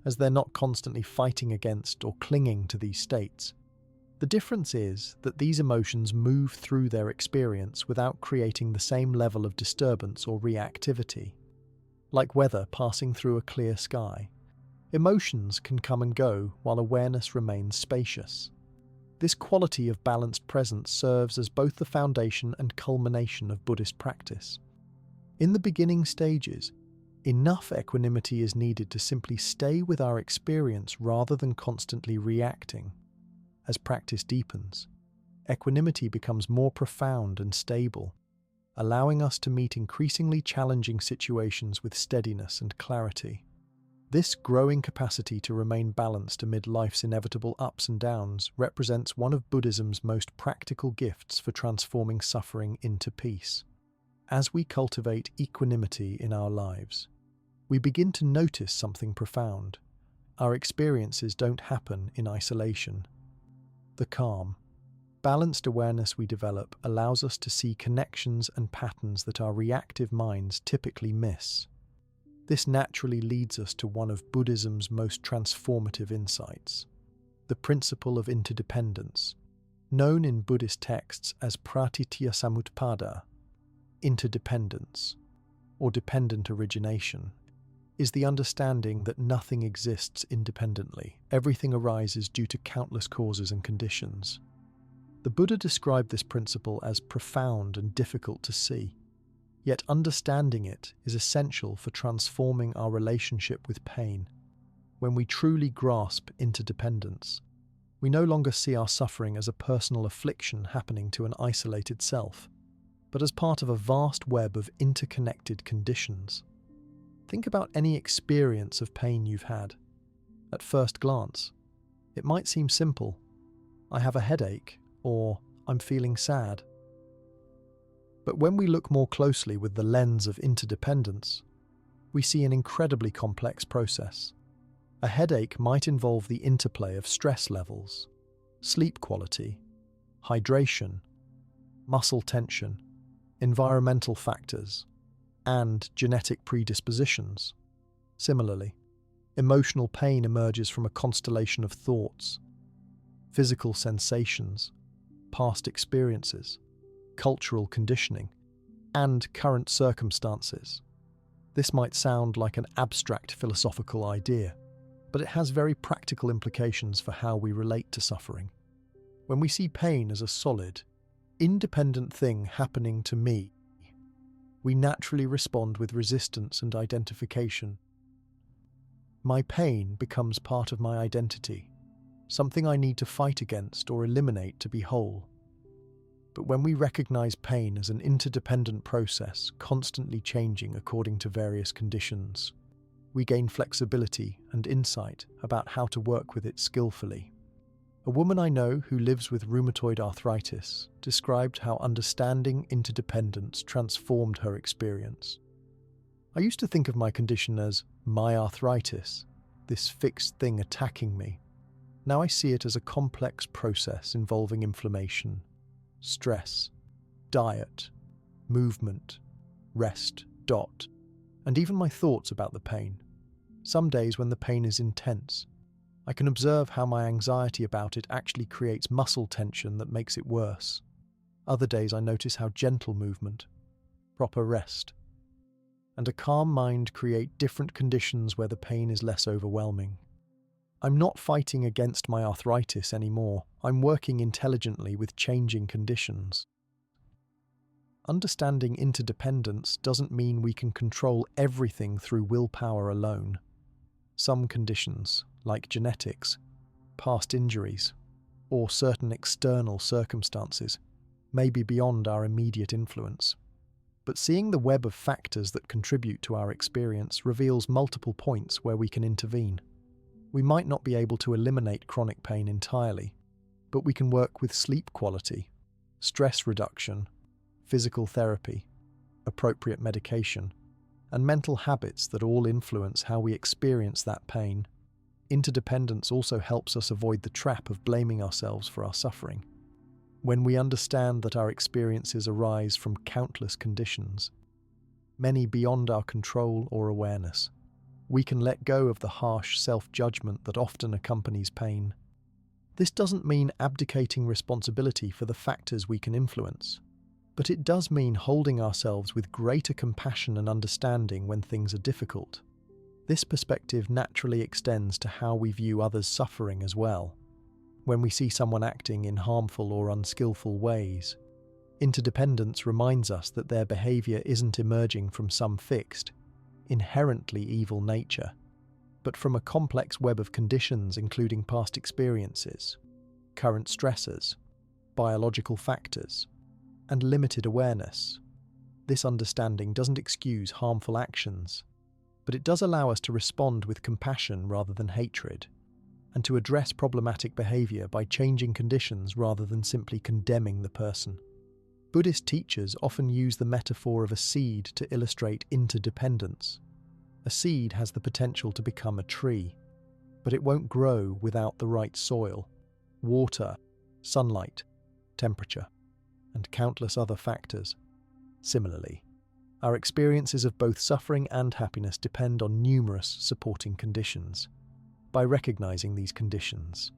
as they're not constantly fighting against or clinging to these states. The difference is that these emotions move through their experience without creating the same level of disturbance or reactivity. Like weather passing through a clear sky, emotions can come and go while awareness remains spacious. This quality of balanced presence serves as both the foundation and culmination of Buddhist practice. In the beginning stages, enough equanimity is needed to simply stay with our experience rather than constantly reacting. As practice deepens, equanimity becomes more profound and stable, allowing us to meet increasingly challenging situations with steadiness and clarity. This growing capacity to remain balanced amid life's inevitable ups and downs represents one of Buddhism's most practical gifts for transforming suffering into peace. As we cultivate equanimity in our lives, we begin to notice something profound. Our experiences don't happen in isolation. The calm, balanced awareness we develop allows us to see connections and patterns that our reactive minds typically miss. This naturally leads us to one of Buddhism's most transformative insights, the principle of interdependence, known in Buddhist texts as pratityasamutpada. Interdependence, or dependent origination, is the understanding that nothing exists independently. Everything arises due to countless causes and conditions. The Buddha described this principle as profound and difficult to see. Yet understanding it is essential for transforming our relationship with pain. When we truly grasp interdependence, we no longer see our suffering as a personal affliction happening to an isolated self, but as part of a vast web of interconnected conditions. Think about any experience of pain you've had. At first glance, it might seem simple. I have a headache, or I'm feeling sad. But when we look more closely with the lens of interdependence, we see an incredibly complex process. A headache might involve the interplay of stress levels, sleep quality, hydration, muscle tension, environmental factors, and genetic predispositions. Similarly, emotional pain emerges from a constellation of thoughts, physical sensations, past experiences, cultural conditioning, and current circumstances. This might sound like an abstract philosophical idea, but it has very practical implications for how we relate to suffering. When we see pain as a solid, independent thing happening to me, we naturally respond with resistance and identification. My pain becomes part of my identity, something I need to fight against or eliminate to be whole. But when we recognize pain as an interdependent process, constantly changing according to various conditions, we gain flexibility and insight about how to work with it skillfully. A woman I know who lives with rheumatoid arthritis described how understanding interdependence transformed her experience. I used to think of my condition as my arthritis, this fixed thing attacking me. Now I see it as a complex process involving inflammation, stress, diet, movement, rest, and even my thoughts about the pain. Some days when the pain is intense, I can observe how my anxiety about it actually creates muscle tension that makes it worse. Other days I notice how gentle movement, proper rest, and a calm mind create different conditions where the pain is less overwhelming. I'm not fighting against my arthritis anymore. I'm working intelligently with changing conditions. Understanding interdependence doesn't mean we can control everything through willpower alone. Some conditions, like genetics, past injuries, or certain external circumstances, may be beyond our immediate influence. But seeing the web of factors that contribute to our experience reveals multiple points where we can intervene. We might not be able to eliminate chronic pain entirely, but we can work with sleep quality, stress reduction, physical therapy, appropriate medication, and mental habits that all influence how we experience that pain. Interdependence also helps us avoid the trap of blaming ourselves for our suffering. When we understand that our experiences arise from countless conditions, many beyond our control or awareness, we can let go of the harsh self-judgment that often accompanies pain. This doesn't mean abdicating responsibility for the factors we can influence, but it does mean holding ourselves with greater compassion and understanding when things are difficult. This perspective naturally extends to how we view others' suffering as well. When we see someone acting in harmful or unskillful ways, interdependence reminds us that their behavior isn't emerging from some fixed, inherently evil nature, but from a complex web of conditions including past experiences, current stressors, biological factors, and limited awareness. This understanding doesn't excuse harmful actions, but it does allow us to respond with compassion rather than hatred, and to address problematic behavior by changing conditions rather than simply condemning the person. Buddhist teachers often use the metaphor of a seed to illustrate interdependence. A seed has the potential to become a tree, but it won't grow without the right soil, water, sunlight, temperature, and countless other factors. Similarly, our experiences of both suffering and happiness depend on numerous supporting conditions. By recognizing these conditions,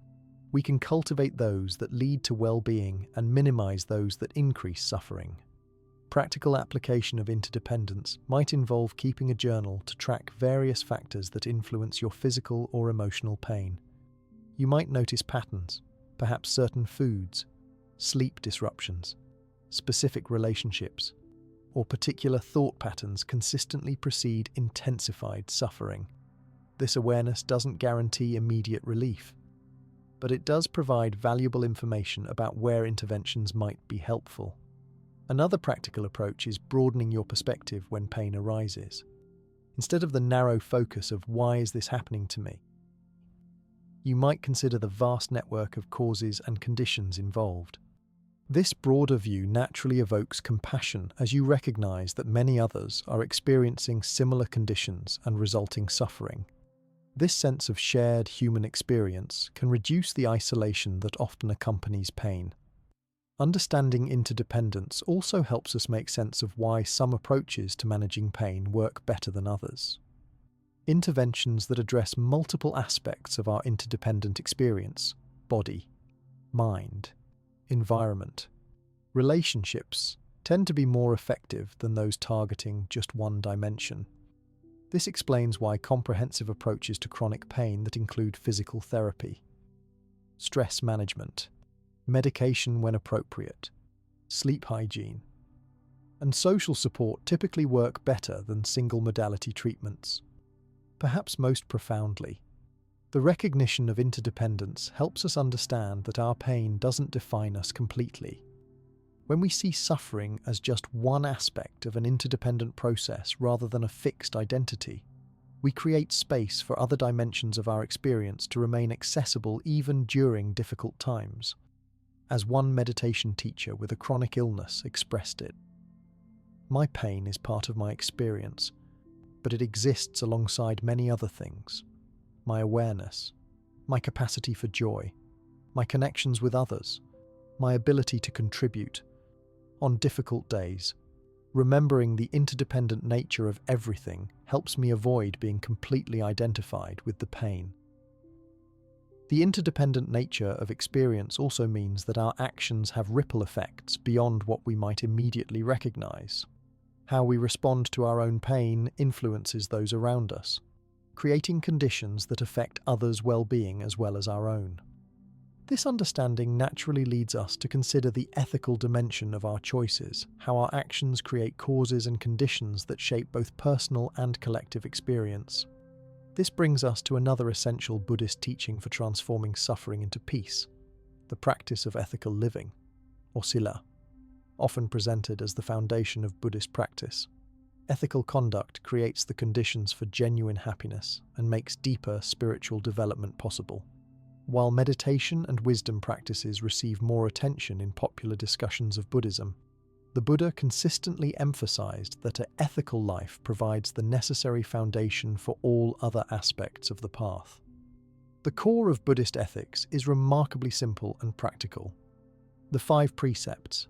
we can cultivate those that lead to well-being and minimize those that increase suffering. Practical application of interdependence might involve keeping a journal to track various factors that influence your physical or emotional pain. You might notice patterns, perhaps certain foods, sleep disruptions, specific relationships, or particular thought patterns consistently precede intensified suffering. This awareness doesn't guarantee immediate relief, but it does provide valuable information about where interventions might be helpful. Another practical approach is broadening your perspective when pain arises. Instead of the narrow focus of "why is this happening to me?", you might consider the vast network of causes and conditions involved. This broader view naturally evokes compassion as you recognize that many others are experiencing similar conditions and resulting suffering. This sense of shared human experience can reduce the isolation that often accompanies pain. Understanding interdependence also helps us make sense of why some approaches to managing pain work better than others. Interventions that address multiple aspects of our interdependent experience, body, mind, environment, relationships, tend to be more effective than those targeting just one dimension. This explains why comprehensive approaches to chronic pain that include physical therapy, stress management, medication when appropriate, sleep hygiene, and social support typically work better than single-modality treatments. Perhaps most profoundly, the recognition of interdependence helps us understand that our pain doesn't define us completely. When we see suffering as just one aspect of an interdependent process rather than a fixed identity, we create space for other dimensions of our experience to remain accessible even during difficult times. As one meditation teacher with a chronic illness expressed it, "My pain is part of my experience, but it exists alongside many other things. My awareness, my capacity for joy, my connections with others, my ability to contribute. On difficult days, remembering the interdependent nature of everything helps me avoid being completely identified with the pain." The interdependent nature of experience also means that our actions have ripple effects beyond what we might immediately recognize. How we respond to our own pain influences those around us. creating conditions that affect others' well-being as well as our own. This understanding naturally leads us to consider the ethical dimension of our choices, how our actions create causes and conditions that shape both personal and collective experience. This brings us to another essential Buddhist teaching for transforming suffering into peace, the practice of ethical living, or sila, often presented as the foundation of Buddhist practice. Ethical conduct creates the conditions for genuine happiness and makes deeper spiritual development possible. While meditation and wisdom practices receive more attention in popular discussions of Buddhism, the Buddha consistently emphasized that an ethical life provides the necessary foundation for all other aspects of the path. The core of Buddhist ethics is remarkably simple and practical. The 5 precepts,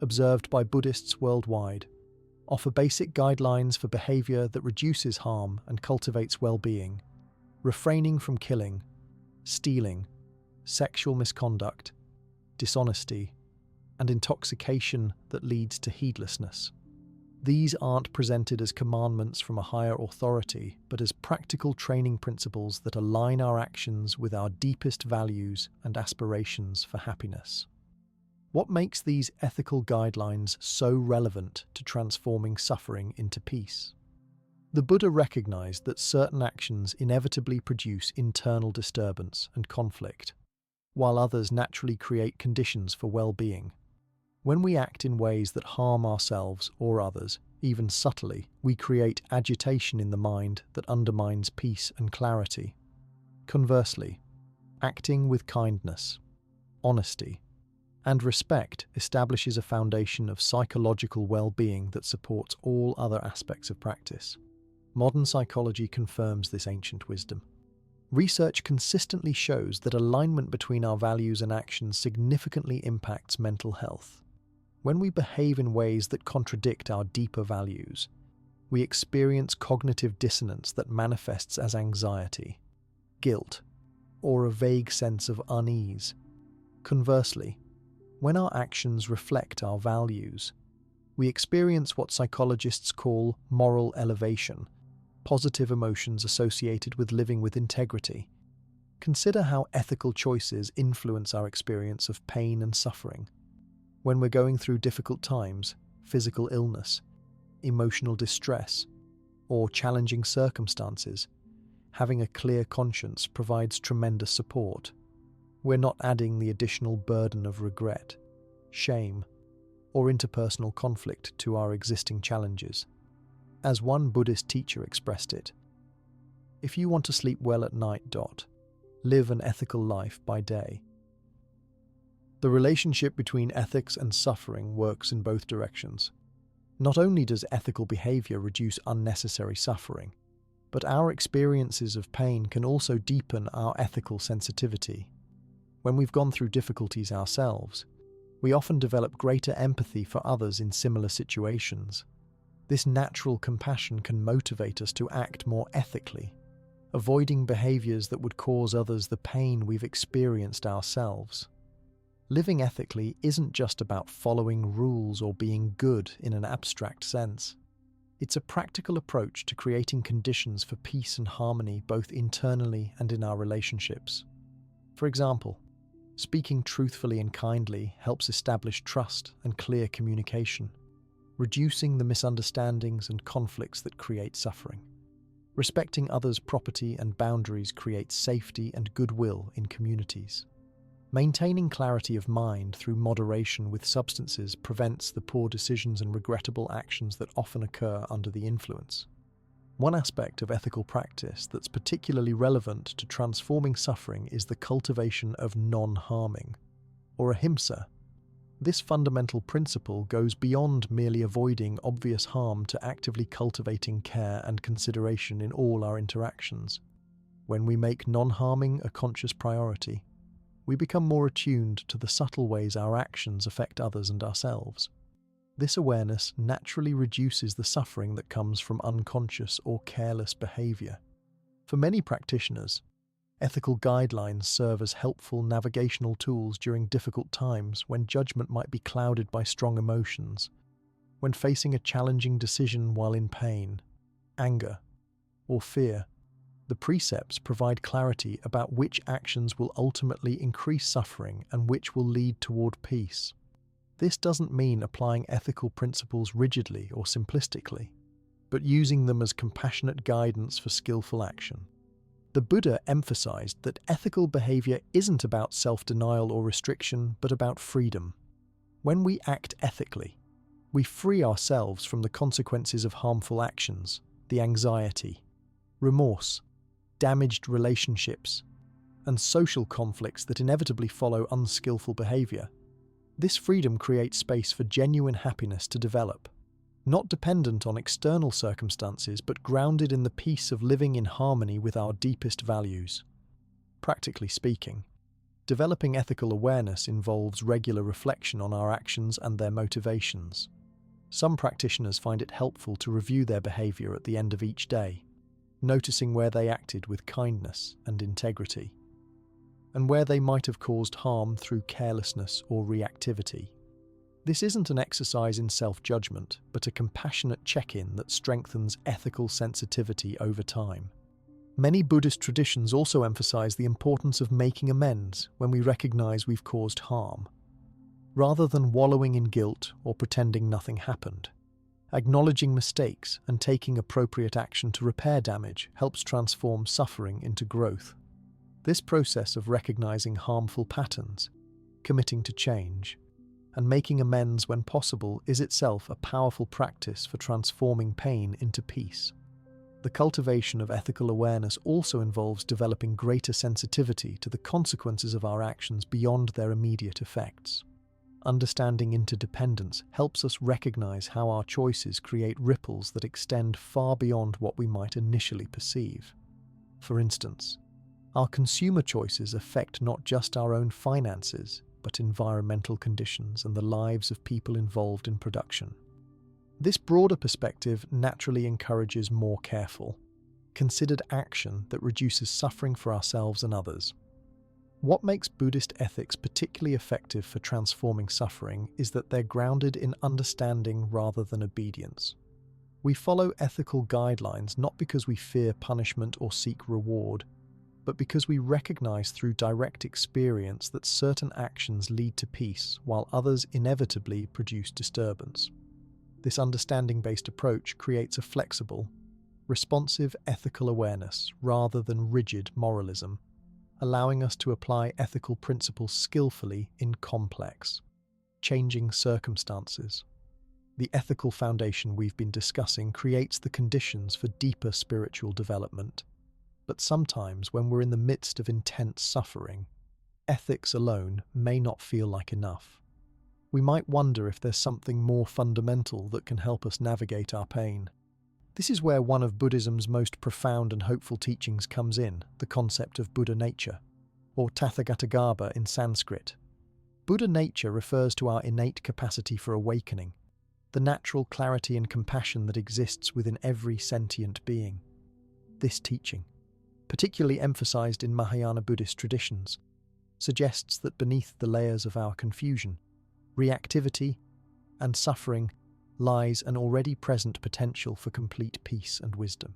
observed by Buddhists worldwide, offer basic guidelines for behavior that reduces harm and cultivates well-being, refraining from killing, stealing, sexual misconduct, dishonesty, and intoxication that leads to heedlessness. These aren't presented as commandments from a higher authority, but as practical training principles that align our actions with our deepest values and aspirations for happiness. What makes these ethical guidelines so relevant to transforming suffering into peace? The Buddha recognized that certain actions inevitably produce internal disturbance and conflict, while others naturally create conditions for well-being. When we act in ways that harm ourselves or others, even subtly, we create agitation in the mind that undermines peace and clarity. Conversely, acting with kindness, honesty, and respect establishes a foundation of psychological well-being that supports all other aspects of practice. Modern psychology confirms this ancient wisdom. Research consistently shows that alignment between our values and actions significantly impacts mental health. When we behave in ways that contradict our deeper values, we experience cognitive dissonance that manifests as anxiety, guilt, or a vague sense of unease. Conversely, when our actions reflect our values, we experience what psychologists call moral elevation, positive emotions associated with living with integrity. Consider how ethical choices influence our experience of pain and suffering. When we're going through difficult times, physical illness, emotional distress, or challenging circumstances, having a clear conscience provides tremendous support. We're not adding the additional burden of regret, shame, or interpersonal conflict to our existing challenges. As one Buddhist teacher expressed it, if you want to sleep well at night, live an ethical life by day. The relationship between ethics and suffering works in both directions. Not only does ethical behavior reduce unnecessary suffering, but our experiences of pain can also deepen our ethical sensitivity. When we've gone through difficulties ourselves, we often develop greater empathy for others in similar situations. This natural compassion can motivate us to act more ethically, avoiding behaviors that would cause others the pain we've experienced ourselves. Living ethically isn't just about following rules or being good in an abstract sense. It's a practical approach to creating conditions for peace and harmony both internally and in our relationships. For example, speaking truthfully and kindly helps establish trust and clear communication, reducing the misunderstandings and conflicts that create suffering. Respecting others' property and boundaries creates safety and goodwill in communities. Maintaining clarity of mind through moderation with substances prevents the poor decisions and regrettable actions that often occur under the influence. One aspect of ethical practice that's particularly relevant to transforming suffering is the cultivation of non-harming, or ahimsa. This fundamental principle goes beyond merely avoiding obvious harm to actively cultivating care and consideration in all our interactions. When we make non-harming a conscious priority, we become more attuned to the subtle ways our actions affect others and ourselves. This awareness naturally reduces the suffering that comes from unconscious or careless behavior. For many practitioners, ethical guidelines serve as helpful navigational tools during difficult times when judgment might be clouded by strong emotions, when facing a challenging decision while in pain, anger, or fear. The precepts provide clarity about which actions will ultimately increase suffering and which will lead toward peace. This doesn't mean applying ethical principles rigidly or simplistically, but using them as compassionate guidance for skillful action. The Buddha emphasized that ethical behavior isn't about self-denial or restriction, but about freedom. When we act ethically, we free ourselves from the consequences of harmful actions, the anxiety, remorse, damaged relationships, and social conflicts that inevitably follow unskillful behavior. This freedom creates space for genuine happiness to develop, not dependent on external circumstances, but grounded in the peace of living in harmony with our deepest values. Practically speaking, developing ethical awareness involves regular reflection on our actions and their motivations. Some practitioners find it helpful to review their behavior at the end of each day, noticing where they acted with kindness and integrity, and where they might have caused harm through carelessness or reactivity. This isn't an exercise in self-judgment, but a compassionate check-in that strengthens ethical sensitivity over time. Many Buddhist traditions also emphasize the importance of making amends when we recognize we've caused harm. Rather than wallowing in guilt or pretending nothing happened, acknowledging mistakes and taking appropriate action to repair damage helps transform suffering into growth. This process of recognizing harmful patterns, committing to change, and making amends when possible is itself a powerful practice for transforming pain into peace. The cultivation of ethical awareness also involves developing greater sensitivity to the consequences of our actions beyond their immediate effects. Understanding interdependence helps us recognize how our choices create ripples that extend far beyond what we might initially perceive. For instance, our consumer choices affect not just our own finances, but environmental conditions and the lives of people involved in production. This broader perspective naturally encourages more careful, considered action that reduces suffering for ourselves and others. What makes Buddhist ethics particularly effective for transforming suffering is that they're grounded in understanding rather than obedience. We follow ethical guidelines not because we fear punishment or seek reward, but because we recognize through direct experience that certain actions lead to peace while others inevitably produce disturbance. This understanding-based approach creates a flexible, responsive ethical awareness rather than rigid moralism, allowing us to apply ethical principles skillfully in complex, changing circumstances. The ethical foundation we've been discussing creates the conditions for deeper spiritual development. But sometimes, when we're in the midst of intense suffering, ethics alone may not feel like enough. We might wonder if there's something more fundamental that can help us navigate our pain. This is where one of Buddhism's most profound and hopeful teachings comes in, the concept of Buddha nature, or Tathagatagarbha in Sanskrit. Buddha nature refers to our innate capacity for awakening, the natural clarity and compassion that exists within every sentient being. This teaching, particularly emphasized in Mahayana Buddhist traditions, suggests that beneath the layers of our confusion, reactivity, and suffering lies an already present potential for complete peace and wisdom.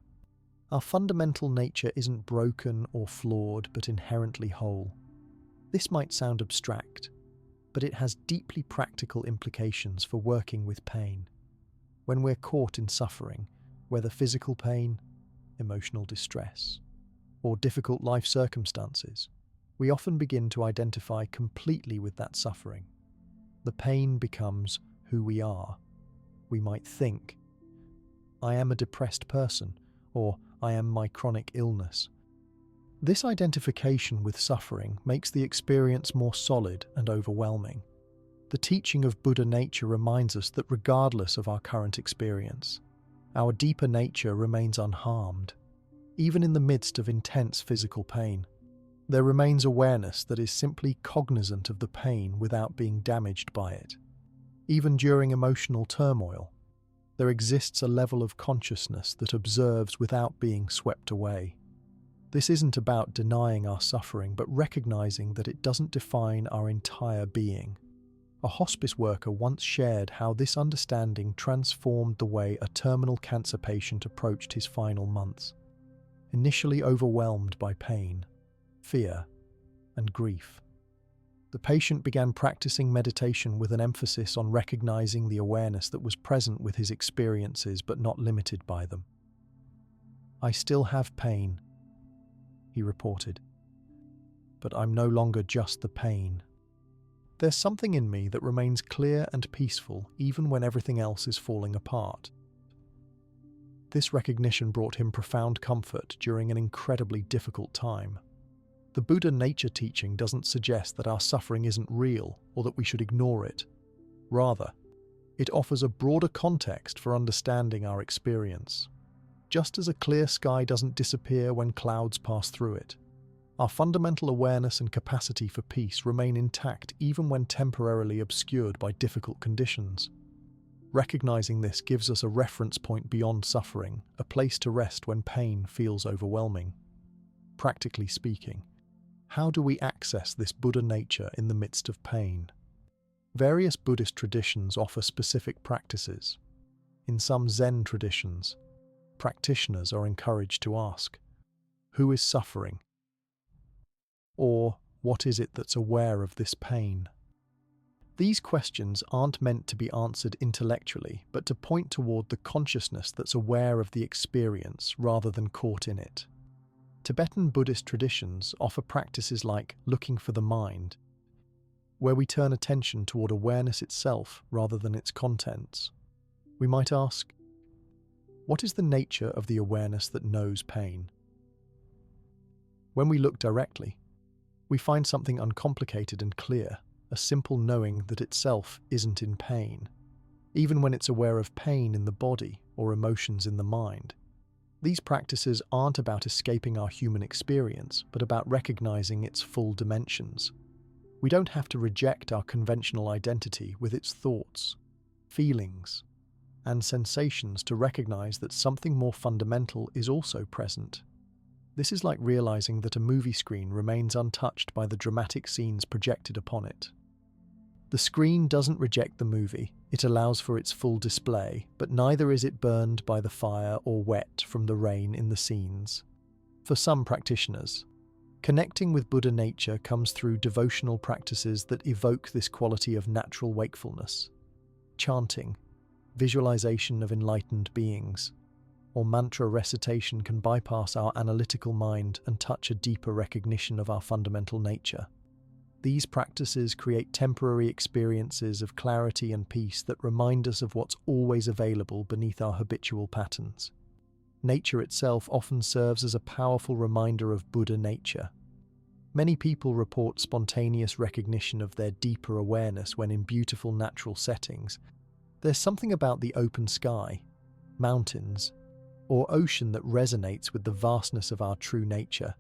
Our fundamental nature isn't broken or flawed, but inherently whole. This might sound abstract, but it has deeply practical implications for working with pain. When we're caught in suffering, whether physical pain, emotional distress, or difficult life circumstances, we often begin to identify completely with that suffering. The pain becomes who we are. We might think, I am a depressed person, or I am my chronic illness. This identification with suffering makes the experience more solid and overwhelming. The teaching of Buddha nature reminds us that regardless of our current experience, our deeper nature remains unharmed. Even in the midst of intense physical pain, there remains awareness that is simply cognizant of the pain without being damaged by it. Even during emotional turmoil, there exists a level of consciousness that observes without being swept away. This isn't about denying our suffering, but recognizing that it doesn't define our entire being. A hospice worker once shared how this understanding transformed the way a terminal cancer patient approached his final months. initially overwhelmed by pain, fear, and grief. The patient began practicing meditation with an emphasis on recognizing the awareness that was present with his experiences but not limited by them. "I still have pain," he reported, "but I'm no longer just the pain. There's something in me that remains clear and peaceful even when everything else is falling apart." This recognition brought him profound comfort during an incredibly difficult time. The Buddha nature teaching doesn't suggest that our suffering isn't real or that we should ignore it. Rather, it offers a broader context for understanding our experience. Just as a clear sky doesn't disappear when clouds pass through it, our fundamental awareness and capacity for peace remain intact even when temporarily obscured by difficult conditions. Recognizing this gives us a reference point beyond suffering, a place to rest when pain feels overwhelming. Practically speaking, how do we access this Buddha nature in the midst of pain? Various Buddhist traditions offer specific practices. In some Zen traditions, practitioners are encouraged to ask, "Who is suffering?" Or, "What is it that's aware of this pain?" These questions aren't meant to be answered intellectually, but to point toward the consciousness that's aware of the experience rather than caught in it. Tibetan Buddhist traditions offer practices like looking for the mind, where we turn attention toward awareness itself rather than its contents. We might ask, what is the nature of the awareness that knows pain? When we look directly, we find something uncomplicated and clear, a simple knowing that itself isn't in pain, even when it's aware of pain in the body or emotions in the mind. These practices aren't about escaping our human experience, but about recognizing its full dimensions. We don't have to reject our conventional identity with its thoughts, feelings, and sensations to recognize that something more fundamental is also present. This is like realizing that a movie screen remains untouched by the dramatic scenes projected upon it. The screen doesn't reject the movie, it allows for its full display, but neither is it burned by the fire or wet from the rain in the scenes. For some practitioners, connecting with Buddha nature comes through devotional practices that evoke this quality of natural wakefulness. Chanting, visualization of enlightened beings, or mantra recitation can bypass our analytical mind and touch a deeper recognition of our fundamental nature. These practices create temporary experiences of clarity and peace that remind us of what's always available beneath our habitual patterns. Nature itself often serves as a powerful reminder of Buddha nature. Many people report spontaneous recognition of their deeper awareness when in beautiful natural settings. There's something about the open sky, mountains, or ocean that resonates with the vastness of our true nature.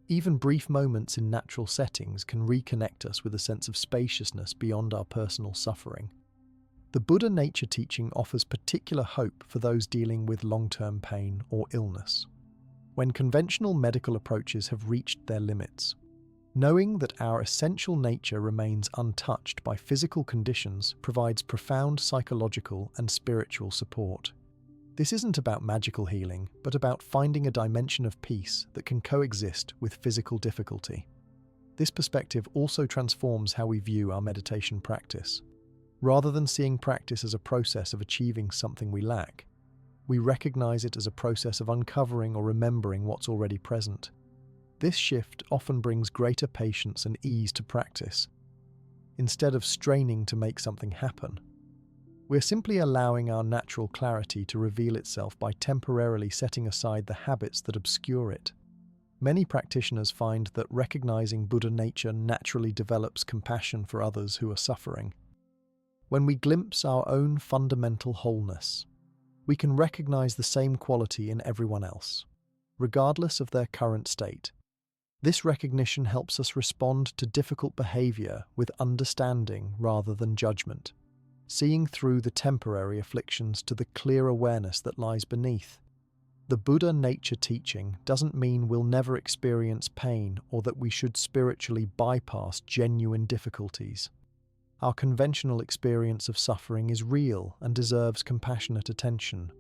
Even brief moments in natural settings can reconnect us with a sense of spaciousness beyond our personal suffering. The Buddha nature teaching offers particular hope for those dealing with long-term pain or illness. When conventional medical approaches have reached their limits, knowing that our essential nature remains untouched by physical conditions provides profound psychological and spiritual support. This isn't about magical healing, but about finding a dimension of peace that can coexist with physical difficulty. This perspective also transforms how we view our meditation practice. Rather than seeing practice as a process of achieving something we lack, we recognize it as a process of uncovering or remembering what's already present. This shift often brings greater patience and ease to practice. Instead of straining to make something happen, we're simply allowing our natural clarity to reveal itself by temporarily setting aside the habits that obscure it. Many practitioners find that recognizing Buddha nature naturally develops compassion for others who are suffering. When we glimpse our own fundamental wholeness, we can recognize the same quality in everyone else, regardless of their current state. This recognition helps us respond to difficult behavior with understanding rather than judgment, seeing through the temporary afflictions to the clear awareness that lies beneath. The Buddha nature teaching doesn't mean we'll never experience pain or that we should spiritually bypass genuine difficulties. Our conventional experience of suffering is real and deserves compassionate attention.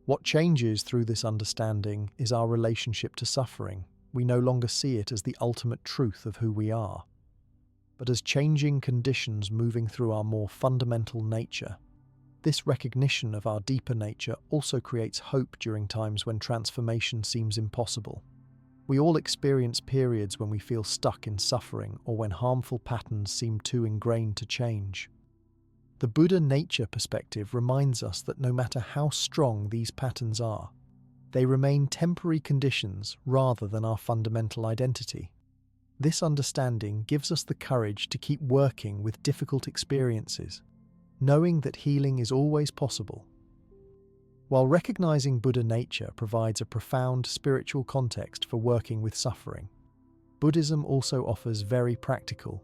What changes through this understanding is our relationship to suffering. We no longer see it as the ultimate truth of who we are, but as changing conditions moving through our more fundamental nature. This recognition of our deeper nature also creates hope during times when transformation seems impossible. We all experience periods when we feel stuck in suffering or when harmful patterns seem too ingrained to change. The Buddha nature perspective reminds us that no matter how strong these patterns are, they remain temporary conditions rather than our fundamental identity. This understanding gives us the courage to keep working with difficult experiences, knowing that healing is always possible. While recognizing Buddha nature provides a profound spiritual context for working with suffering, Buddhism also offers very practical,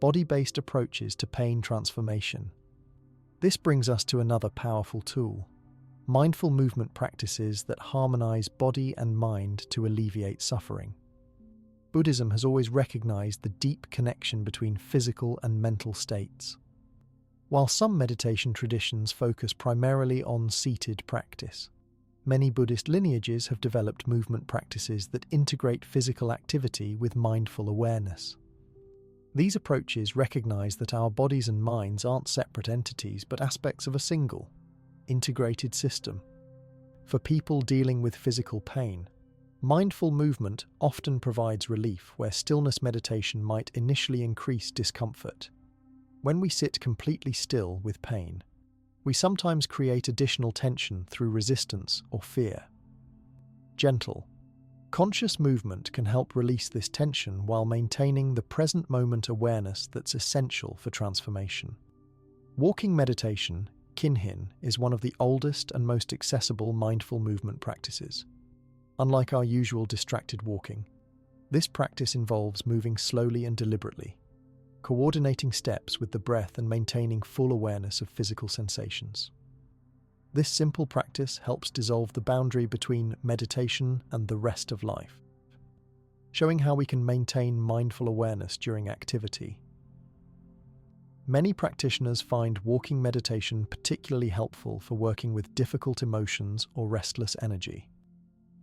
body-based approaches to pain transformation. This brings us to another powerful tool: mindful movement practices that harmonize body and mind to alleviate suffering. Buddhism has always recognized the deep connection between physical and mental states. While some meditation traditions focus primarily on seated practice, many Buddhist lineages have developed movement practices that integrate physical activity with mindful awareness. These approaches recognize that our bodies and minds aren't separate entities but aspects of a single, integrated system. For people dealing with physical pain, mindful movement often provides relief where stillness meditation might initially increase discomfort. When we sit completely still with pain, we sometimes create additional tension through resistance or fear. Gentle, conscious movement can help release this tension while maintaining the present moment awareness that's essential for transformation. Walking meditation, Kinhin, is one of the oldest and most accessible mindful movement practices. Unlike our usual distracted walking, this practice involves moving slowly and deliberately, coordinating steps with the breath and maintaining full awareness of physical sensations. This simple practice helps dissolve the boundary between meditation and the rest of life, showing how we can maintain mindful awareness during activity. Many practitioners find walking meditation particularly helpful for working with difficult emotions or restless energy.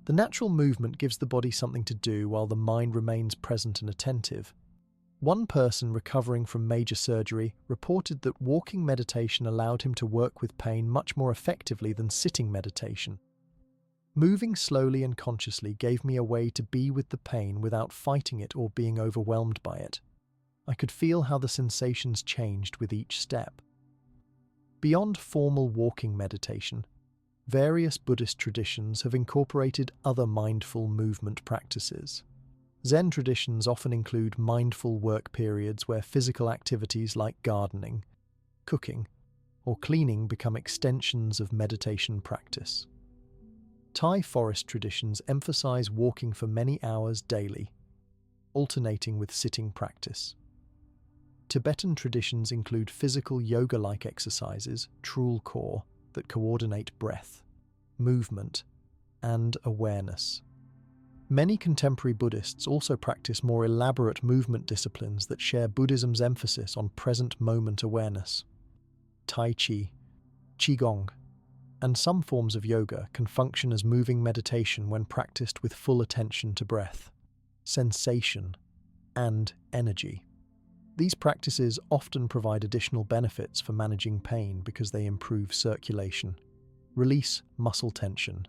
The natural movement gives the body something to do while the mind remains present and attentive. One person recovering from major surgery reported that walking meditation allowed him to work with pain much more effectively than sitting meditation. Moving slowly and consciously gave me a way to be with the pain without fighting it or being overwhelmed by it. I could feel how the sensations changed with each step. Beyond formal walking meditation, various Buddhist traditions have incorporated other mindful movement practices. Zen traditions often include mindful work periods where physical activities like gardening, cooking, or cleaning become extensions of meditation practice. Thai forest traditions emphasize walking for many hours daily, alternating with sitting practice. Tibetan traditions include physical yoga-like exercises, Trul Core, that coordinate breath, movement, and awareness. Many contemporary Buddhists also practice more elaborate movement disciplines that share Buddhism's emphasis on present moment awareness. Tai Chi, Qigong, and some forms of yoga can function as moving meditation when practiced with full attention to breath, sensation, and energy. These practices often provide additional benefits for managing pain because they improve circulation, release muscle tension,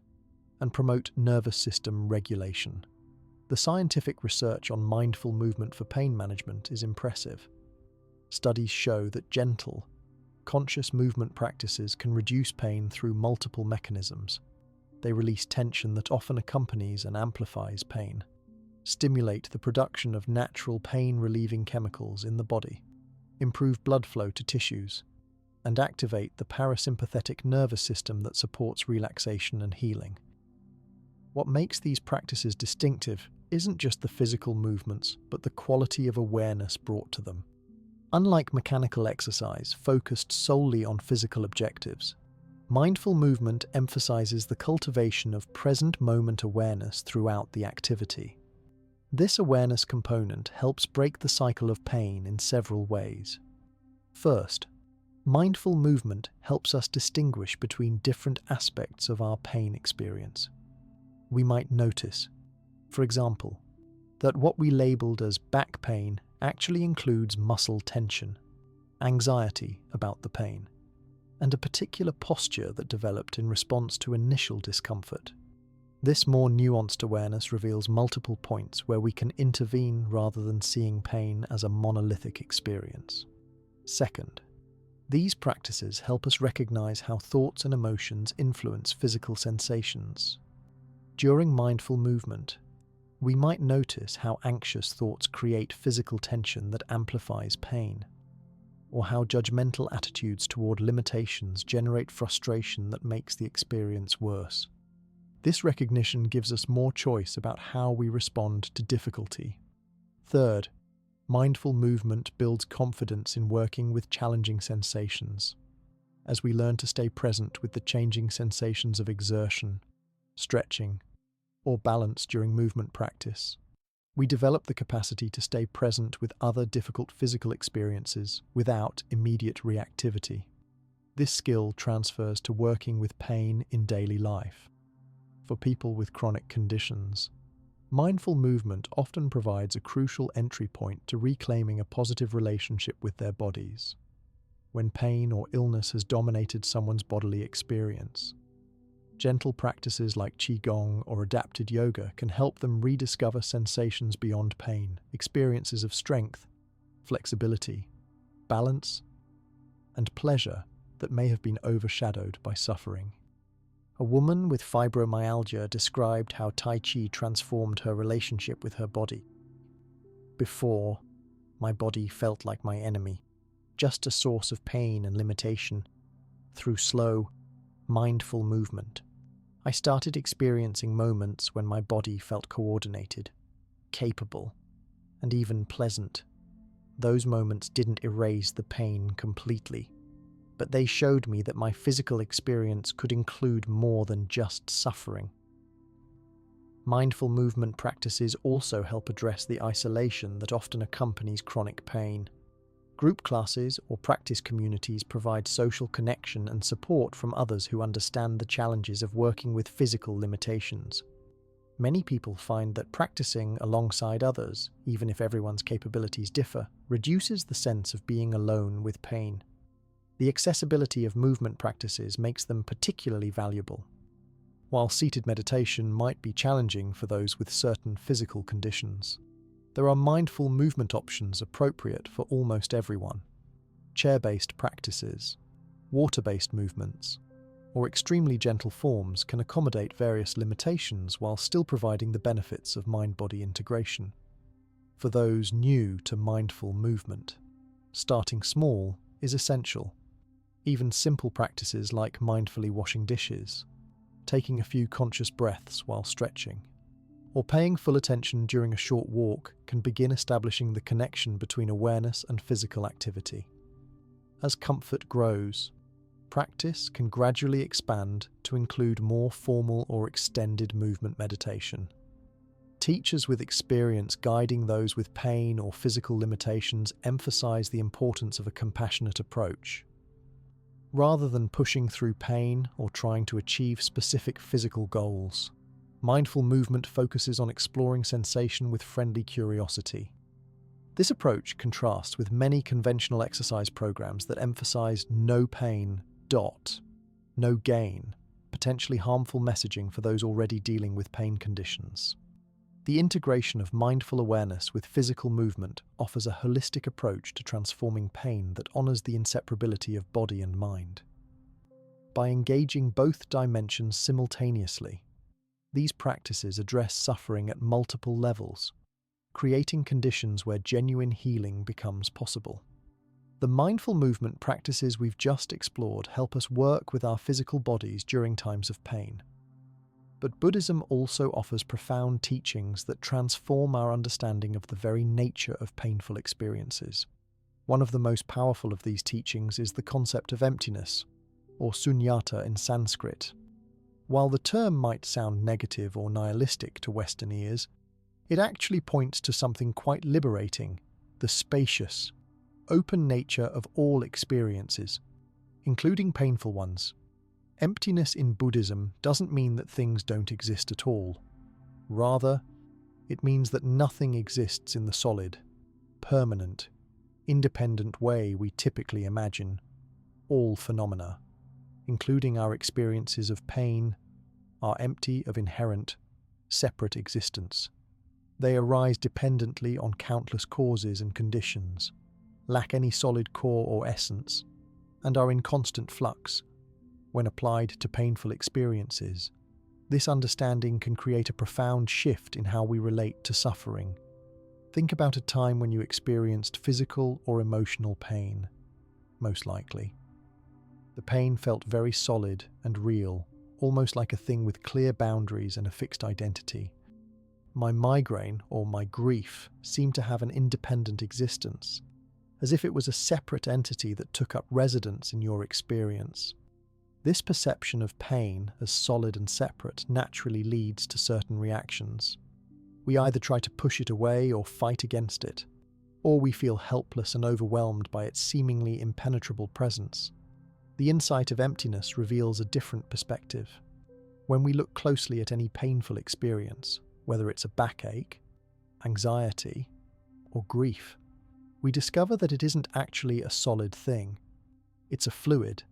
and promote nervous system regulation. The scientific research on mindful movement for pain management is impressive. Studies show that gentle, conscious movement practices can reduce pain through multiple mechanisms. They release tension that often accompanies and amplifies pain, stimulate the production of natural pain-relieving chemicals in the body, improve blood flow to tissues, and activate the parasympathetic nervous system that supports relaxation and healing. What makes these practices distinctive isn't just the physical movements, but the quality of awareness brought to them. Unlike mechanical exercise focused solely on physical objectives, mindful movement emphasizes the cultivation of present moment awareness throughout the activity. This awareness component helps break the cycle of pain in several ways. First, Mindful movement helps us distinguish between different aspects of our pain experience. We might notice, for example, that what we labeled as back pain actually includes muscle tension, anxiety about the pain, and a particular posture that developed in response to initial discomfort. This more nuanced awareness reveals multiple points where we can intervene rather than seeing pain as a monolithic experience. Second, these practices help us recognize how thoughts and emotions influence physical sensations. During mindful movement, we might notice how anxious thoughts create physical tension that amplifies pain, or how judgmental attitudes toward limitations generate frustration that makes the experience worse. This recognition gives us more choice about how we respond to difficulty. Third, mindful movement builds confidence in working with challenging sensations. As we learn to stay present with the changing sensations of exertion, stretching, or balance during movement practice, we develop the capacity to stay present with other difficult physical experiences without immediate reactivity. This skill transfers to working with pain in daily life. For people with chronic conditions, mindful movement often provides a crucial entry point to reclaiming a positive relationship with their bodies. When pain or illness has dominated someone's bodily experience, gentle practices like Qigong or adapted yoga can help them rediscover sensations beyond pain, experiences of strength, flexibility, balance, and pleasure that may have been overshadowed by suffering. A woman with fibromyalgia described how Tai Chi transformed her relationship with her body. Before, my body felt like my enemy, just a source of pain and limitation. Through slow, mindful movement, I started experiencing moments when my body felt coordinated, capable, and even pleasant. Those moments didn't erase the pain completely, but they showed me that my physical experience could include more than just suffering. Mindful movement practices also help address the isolation that often accompanies chronic pain. Group classes or practice communities provide social connection and support from others who understand the challenges of working with physical limitations. Many people find that practicing alongside others, even if everyone's capabilities differ, reduces the sense of being alone with pain. The accessibility of movement practices makes them particularly valuable. While seated meditation might be challenging for those with certain physical conditions, there are mindful movement options appropriate for almost everyone. Chair-based practices, water-based movements, or extremely gentle forms can accommodate various limitations while still providing the benefits of mind-body integration. For those new to mindful movement, starting small is essential. Even simple practices like mindfully washing dishes, taking a few conscious breaths while stretching, or paying full attention during a short walk can begin establishing the connection between awareness and physical activity. As comfort grows, practice can gradually expand to include more formal or extended movement meditation. Teachers with experience guiding those with pain or physical limitations emphasize the importance of a compassionate approach. Rather than pushing through pain or trying to achieve specific physical goals, mindful movement focuses on exploring sensation with friendly curiosity. This approach contrasts with many conventional exercise programs that emphasize no pain, no gain, potentially harmful messaging for those already dealing with pain conditions. The integration of mindful awareness with physical movement offers a holistic approach to transforming pain that honors the inseparability of body and mind. By engaging both dimensions simultaneously, these practices address suffering at multiple levels, creating conditions where genuine healing becomes possible. The mindful movement practices we've just explored help us work with our physical bodies during times of pain. But Buddhism also offers profound teachings that transform our understanding of the very nature of painful experiences. One of the most powerful of these teachings is the concept of emptiness, or sunyata in Sanskrit. While the term might sound negative or nihilistic to Western ears, it actually points to something quite liberating: the spacious, open nature of all experiences, including painful ones. Emptiness in Buddhism doesn't mean that things don't exist at all. Rather, it means that nothing exists in the solid, permanent, independent way we typically imagine. All phenomena, including our experiences of pain, are empty of inherent, separate existence. They arise dependently on countless causes and conditions, lack any solid core or essence, and are in constant flux. When applied to painful experiences, this understanding can create a profound shift in how we relate to suffering. Think about a time when you experienced physical or emotional pain. Most likely, the pain felt very solid and real, almost like a thing with clear boundaries and a fixed identity. My migraine or my grief seemed to have an independent existence, as if it was a separate entity that took up residence in your experience. This perception of pain as solid and separate naturally leads to certain reactions. We either try to push it away or fight against it, or we feel helpless and overwhelmed by its seemingly impenetrable presence. The insight of emptiness reveals a different perspective. When we look closely at any painful experience, whether it's a backache, anxiety, or grief, we discover that it isn't actually a solid thing. It's a fluid,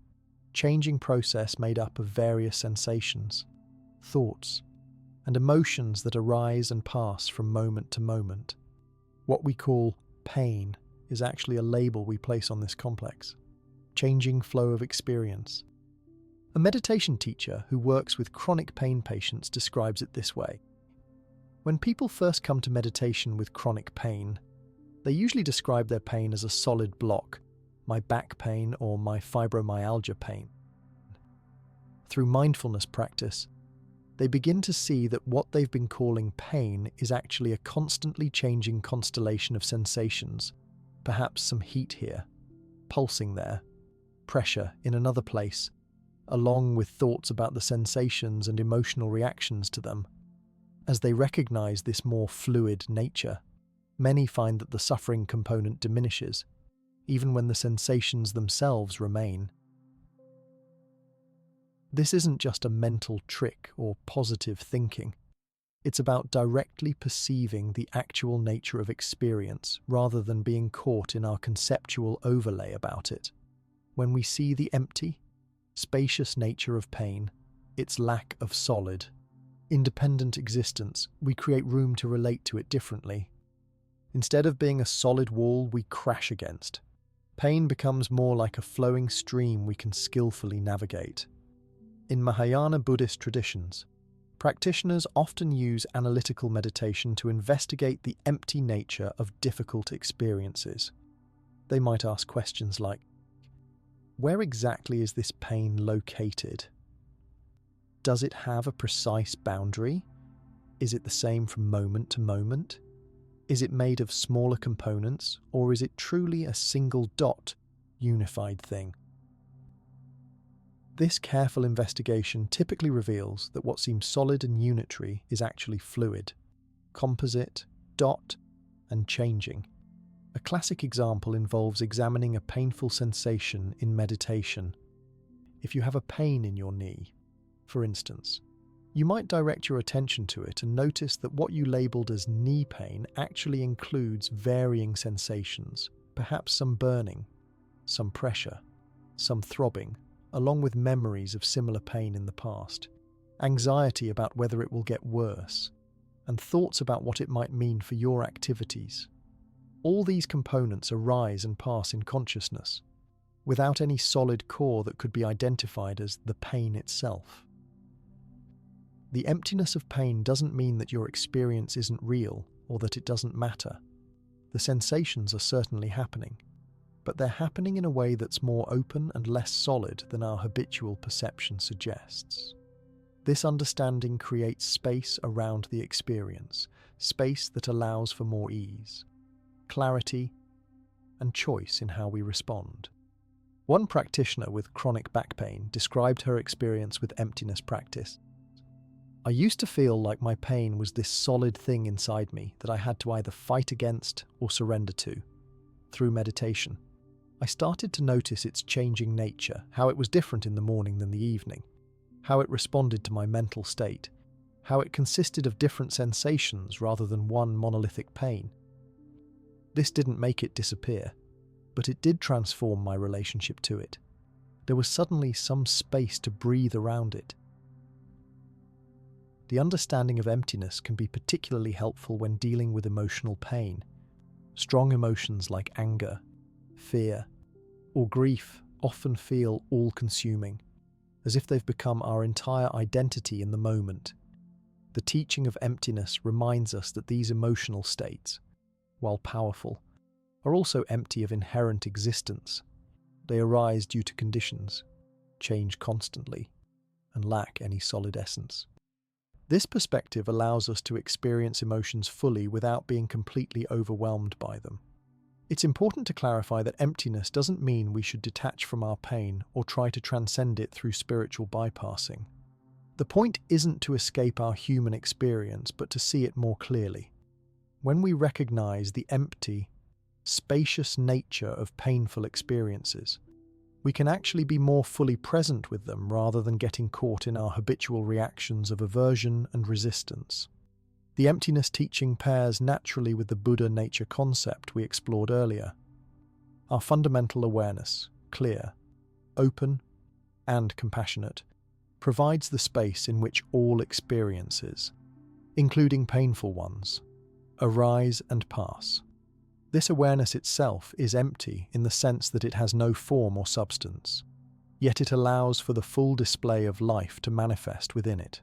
changing process made up of various sensations, thoughts, and emotions that arise and pass from moment to moment. What we call pain is actually a label we place on this complex, changing flow of experience. A meditation teacher who works with chronic pain patients describes it this way. When people first come to meditation with chronic pain, they usually describe their pain as a solid block, my back pain or my fibromyalgia pain. Through mindfulness practice, they begin to see that what they've been calling pain is actually a constantly changing constellation of sensations, perhaps some heat here, pulsing there, pressure in another place, along with thoughts about the sensations and emotional reactions to them. As they recognize this more fluid nature, many find that the suffering component diminishes, even when the sensations themselves remain. This isn't just a mental trick or positive thinking. It's about directly perceiving the actual nature of experience rather than being caught in our conceptual overlay about it. When we see the empty, spacious nature of pain, its lack of solid, independent existence, we create room to relate to it differently. Instead of being a solid wall we crash against, pain becomes more like a flowing stream we can skillfully navigate. In Mahayana Buddhist traditions, practitioners often use analytical meditation to investigate the empty nature of difficult experiences. They might ask questions like, where exactly is this pain located? Does it have a precise boundary? Is it the same from moment to moment? Is it made of smaller components, or is it truly a single dot, unified thing? This careful investigation typically reveals that what seems solid and unitary is actually fluid, composite, dot, and changing. A classic example involves examining a painful sensation in meditation. If you have a pain in your knee, for instance, you might direct your attention to it and notice that what you labelled as knee pain actually includes varying sensations, perhaps some burning, some pressure, some throbbing, along with memories of similar pain in the past, anxiety about whether it will get worse, and thoughts about what it might mean for your activities. All these components arise and pass in consciousness, without any solid core that could be identified as the pain itself. The emptiness of pain doesn't mean that your experience isn't real or that it doesn't matter. The sensations are certainly happening, but they're happening in a way that's more open and less solid than our habitual perception suggests. This understanding creates space around the experience, space that allows for more ease, clarity, and choice in how we respond. One practitioner with chronic back pain described her experience with emptiness practice. I used to feel like my pain was this solid thing inside me that I had to either fight against or surrender to, through meditation. I started to notice its changing nature, how it was different in the morning than the evening, how it responded to my mental state, how it consisted of different sensations rather than one monolithic pain. This didn't make it disappear, but it did transform my relationship to it. There was suddenly some space to breathe around it. The understanding of emptiness can be particularly helpful when dealing with emotional pain. Strong emotions like anger, fear, or grief often feel all-consuming, as if they've become our entire identity in the moment. The teaching of emptiness reminds us that these emotional states, while powerful, are also empty of inherent existence. They arise due to conditions, change constantly, and lack any solid essence. This perspective allows us to experience emotions fully without being completely overwhelmed by them. It's important to clarify that emptiness doesn't mean we should detach from our pain or try to transcend it through spiritual bypassing. The point isn't to escape our human experience, but to see it more clearly. When we recognize the empty, spacious nature of painful experiences, we can actually be more fully present with them rather than getting caught in our habitual reactions of aversion and resistance. The emptiness teaching pairs naturally with the Buddha nature concept we explored earlier. Our fundamental awareness, clear, open, and compassionate, provides the space in which all experiences, including painful ones, arise and pass. This awareness itself is empty in the sense that it has no form or substance, yet it allows for the full display of life to manifest within it.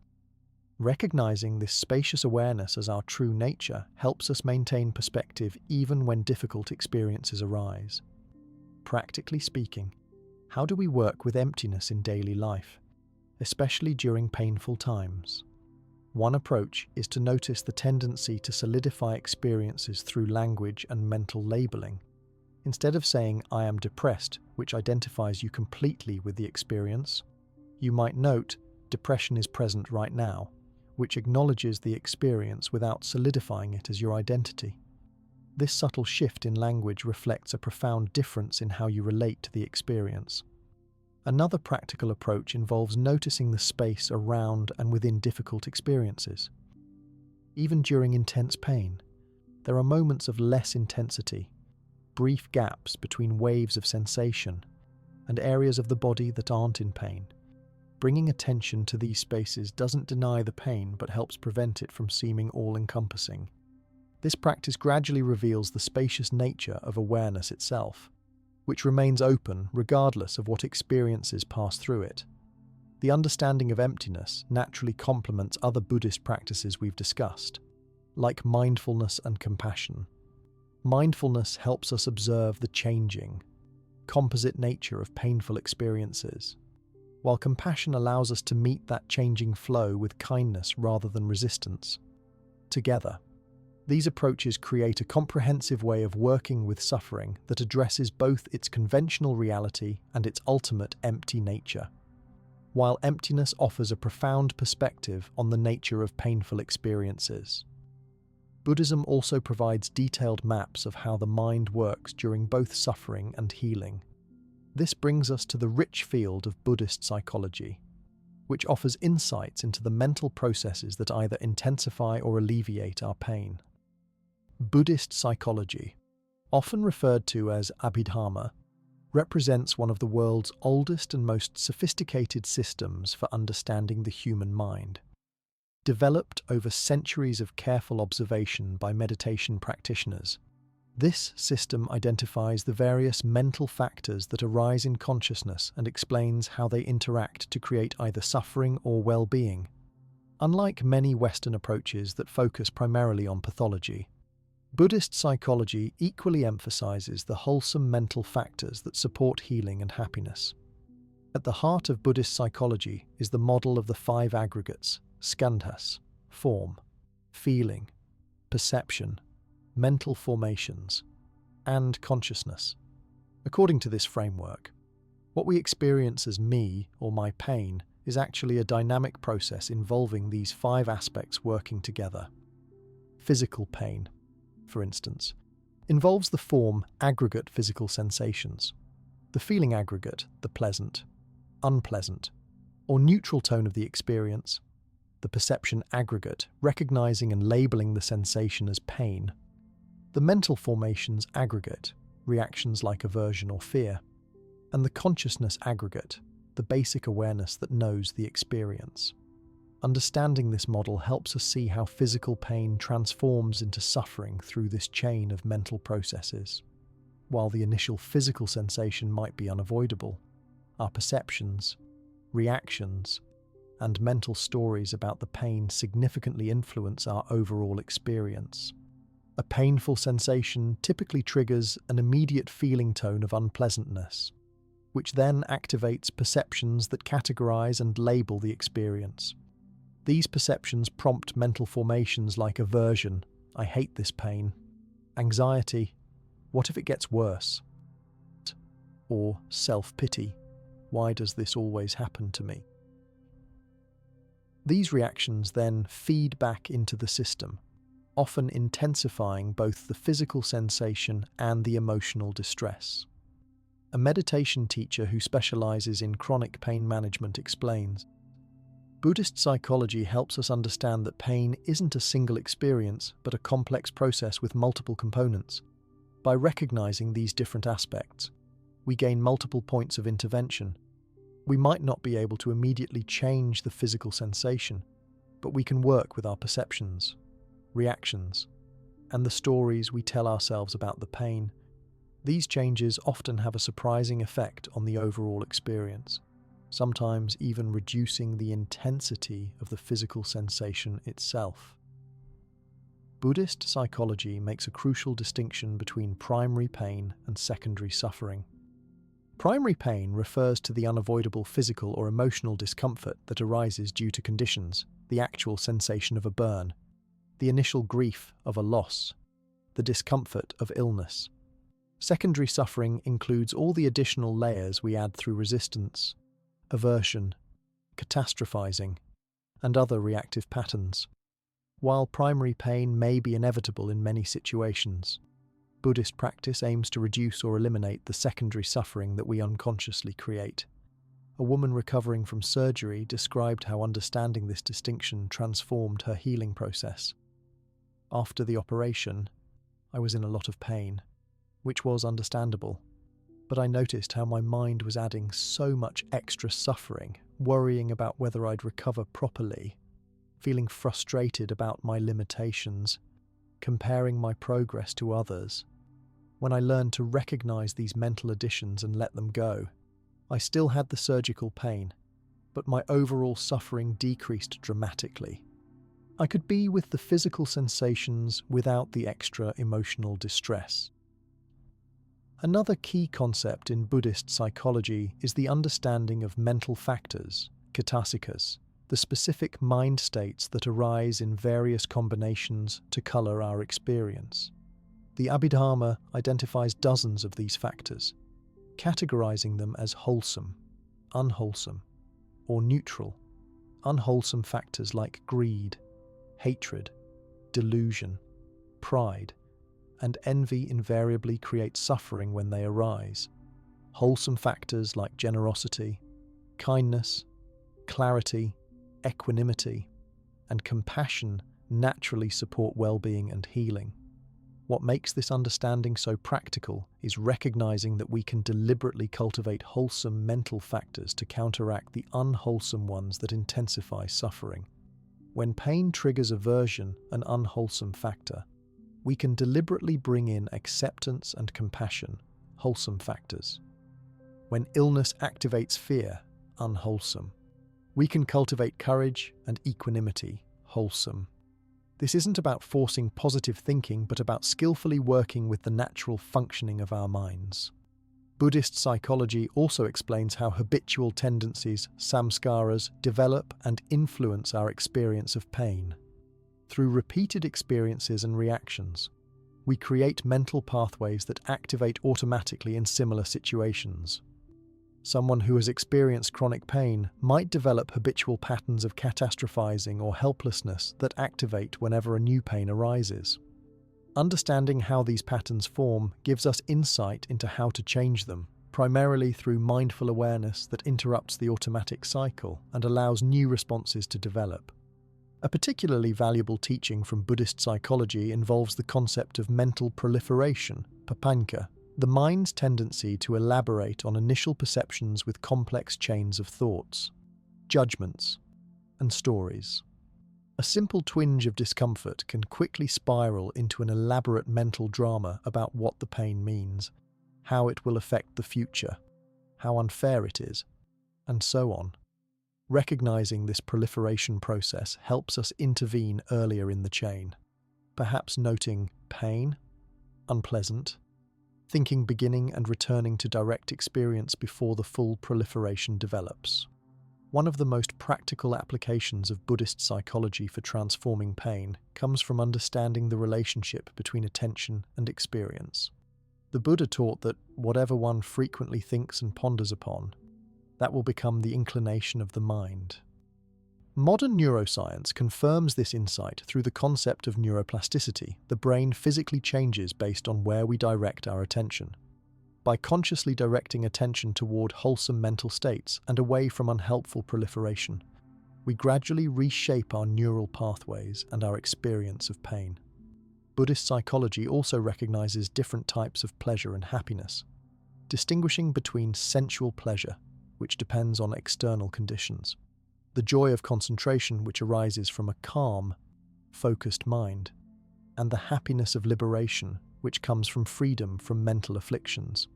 Recognizing this spacious awareness as our true nature helps us maintain perspective even when difficult experiences arise. Practically speaking, how do we work with emptiness in daily life, especially during painful times? One approach is to notice the tendency to solidify experiences through language and mental labeling. Instead of saying, "I am depressed," which identifies you completely with the experience, you might note, "Depression is present right now," which acknowledges the experience without solidifying it as your identity. This subtle shift in language reflects a profound difference in how you relate to the experience. Another practical approach involves noticing the space around and within difficult experiences. Even during intense pain, there are moments of less intensity, brief gaps between waves of sensation, and areas of the body that aren't in pain. Bringing attention to these spaces doesn't deny the pain but helps prevent it from seeming all-encompassing. This practice gradually reveals the spacious nature of awareness itself, which remains open regardless of what experiences pass through it. The understanding of emptiness naturally complements other Buddhist practices we've discussed, like mindfulness and compassion. Mindfulness helps us observe the changing, composite nature of painful experiences, while compassion allows us to meet that changing flow with kindness rather than resistance. Together, these approaches create a comprehensive way of working with suffering that addresses both its conventional reality and its ultimate empty nature. While emptiness offers a profound perspective on the nature of painful experiences, Buddhism also provides detailed maps of how the mind works during both suffering and healing. This brings us to the rich field of Buddhist psychology, which offers insights into the mental processes that either intensify or alleviate our pain. Buddhist psychology, often referred to as Abhidharma, represents one of the world's oldest and most sophisticated systems for understanding the human mind. Developed over centuries of careful observation by meditation practitioners, this system identifies the various mental factors that arise in consciousness and explains how they interact to create either suffering or well-being. Unlike many Western approaches that focus primarily on pathology, Buddhist psychology equally emphasizes the wholesome mental factors that support healing and happiness. At the heart of Buddhist psychology is the model of the five aggregates: skandhas, form, feeling, perception, mental formations, and consciousness. According to this framework, what we experience as me or my pain is actually a dynamic process involving these five aspects working together. Physical pain, for instance, involves the form aggregate physical sensations, The feeling aggregate, the pleasant, unpleasant, or neutral tone of the experience. The perception aggregate, recognizing and labeling the sensation as pain. The mental formations aggregate, reactions like aversion or fear. And the consciousness aggregate, the basic awareness that knows the experience. Understanding this model helps us see how physical pain transforms into suffering through this chain of mental processes. While the initial physical sensation might be unavoidable, our perceptions, reactions, and mental stories about the pain significantly influence our overall experience. A painful sensation typically triggers an immediate feeling tone of unpleasantness, which then activates perceptions that categorize and label the experience. These perceptions prompt mental formations like aversion, I hate this pain, anxiety, what if it gets worse, or self-pity, why does this always happen to me? These reactions then feed back into the system, often intensifying both the physical sensation and the emotional distress. A meditation teacher who specializes in chronic pain management explains, Buddhist psychology helps us understand that pain isn't a single experience, but a complex process with multiple components. By recognizing these different aspects, we gain multiple points of intervention. We might not be able to immediately change the physical sensation, but we can work with our perceptions, reactions, and the stories we tell ourselves about the pain. These changes often have a surprising effect on the overall experience, sometimes even reducing the intensity of the physical sensation itself. Buddhist psychology makes a crucial distinction between primary pain and secondary suffering. Primary pain refers to the unavoidable physical or emotional discomfort that arises due to conditions, the actual sensation of a burn, the initial grief of a loss, the discomfort of illness. Secondary suffering includes all the additional layers we add through resistance, aversion, catastrophizing, and other reactive patterns. While primary pain may be inevitable in many situations, Buddhist practice aims to reduce or eliminate the secondary suffering that we unconsciously create. A woman recovering from surgery described how understanding this distinction transformed her healing process. After the operation, I was in a lot of pain, which was understandable, but I noticed how my mind was adding so much extra suffering, worrying about whether I'd recover properly, feeling frustrated about my limitations, comparing my progress to others. When I learned to recognize these mental additions and let them go, I still had the surgical pain, but my overall suffering decreased dramatically. I could be with the physical sensations without the extra emotional distress. Another key concept in Buddhist psychology is the understanding of mental factors, katasikas, the specific mind states that arise in various combinations to color our experience. The Abhidharma identifies dozens of these factors, categorizing them as wholesome, unwholesome, or neutral. Unwholesome factors like greed, hatred, delusion, pride, and envy invariably create suffering when they arise. Wholesome factors like generosity, kindness, clarity, equanimity, and compassion naturally support well-being and healing. What makes this understanding so practical is recognizing that we can deliberately cultivate wholesome mental factors to counteract the unwholesome ones that intensify suffering. When pain triggers aversion, an unwholesome factor, we can deliberately bring in acceptance and compassion, wholesome factors. When illness activates fear, unwholesome, we can cultivate courage and equanimity, wholesome. This isn't about forcing positive thinking, but about skillfully working with the natural functioning of our minds. Buddhist psychology also explains how habitual tendencies, samskaras, develop and influence our experience of pain. Through repeated experiences and reactions, we create mental pathways that activate automatically in similar situations. Someone who has experienced chronic pain might develop habitual patterns of catastrophizing or helplessness that activate whenever a new pain arises. Understanding how these patterns form gives us insight into how to change them. primarily through mindful awareness that interrupts the automatic cycle and allows new responses to develop. A particularly valuable teaching from Buddhist psychology involves the concept of mental proliferation, papanka, the mind's tendency to elaborate on initial perceptions with complex chains of thoughts, judgments, and stories. A simple twinge of discomfort can quickly spiral into an elaborate mental drama about what the pain means, how it will affect the future, how unfair it is, and so on. Recognizing this proliferation process helps us intervene earlier in the chain, perhaps noting pain, unpleasant, thinking beginning and returning to direct experience before the full proliferation develops. One of the most practical applications of Buddhist psychology for transforming pain comes from understanding the relationship between attention and experience. The Buddha taught that whatever one frequently thinks and ponders upon, that will become the inclination of the mind. Modern neuroscience confirms this insight through the concept of neuroplasticity. The brain physically changes based on where we direct our attention. By consciously directing attention toward wholesome mental states and away from unhelpful proliferation, we gradually reshape our neural pathways and our experience of pain. Buddhist psychology also recognizes different types of pleasure and happiness, distinguishing between sensual pleasure, which depends on external conditions, the joy of concentration which arises from a calm, focused mind, and the happiness of liberation which comes from freedom from mental afflictions.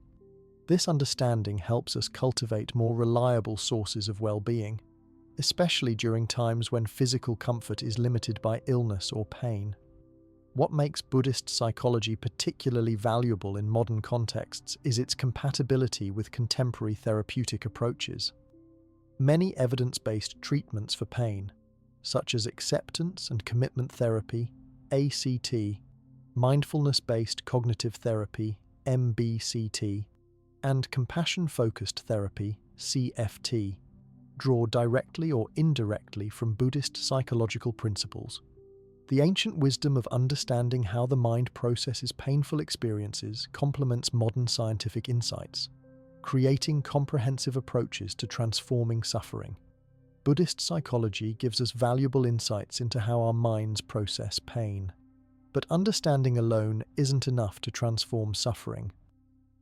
This understanding helps us cultivate more reliable sources of well-being, especially during times when physical comfort is limited by illness or pain. What makes Buddhist psychology particularly valuable in modern contexts is its compatibility with contemporary therapeutic approaches. Many evidence-based treatments for pain, such as acceptance and commitment therapy, ACT, mindfulness-based cognitive therapy, MBCT, and compassion-focused therapy, CFT, draw directly or indirectly from Buddhist psychological principles. The ancient wisdom of understanding how the mind processes painful experiences complements modern scientific insights, creating comprehensive approaches to transforming suffering. Buddhist psychology gives us valuable insights into how our minds process pain. But understanding alone isn't enough to transform suffering.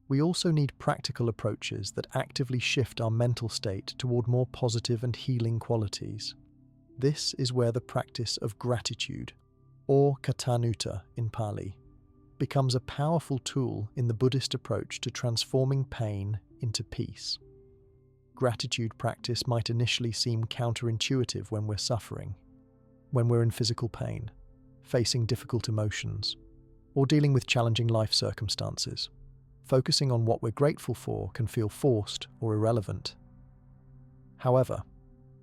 We also need practical approaches that actively shift our mental state toward more positive and healing qualities. This is where the practice of gratitude, or Katanuta in Pali, becomes a powerful tool in the Buddhist approach to transforming pain into peace. Gratitude practice might initially seem counterintuitive when we're suffering, when we're in physical pain, facing difficult emotions, or dealing with challenging life circumstances. Focusing on what we're grateful for can feel forced or irrelevant. However,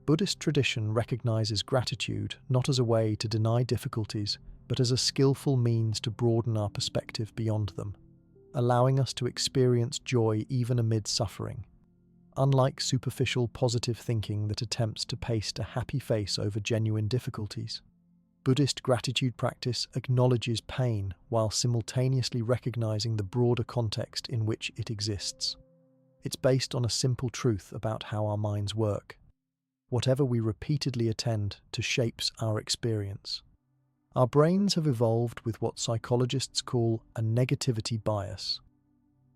Buddhist tradition recognizes gratitude not as a way to deny difficulties, but as a skillful means to broaden our perspective beyond them, allowing us to experience joy even amid suffering. Unlike superficial positive thinking that attempts to paste a happy face over genuine difficulties, Buddhist gratitude practice acknowledges pain while simultaneously recognizing the broader context in which it exists. It's based on a simple truth about how our minds work. Whatever we repeatedly attend to shapes our experience. Our brains have evolved with what psychologists call a negativity bias.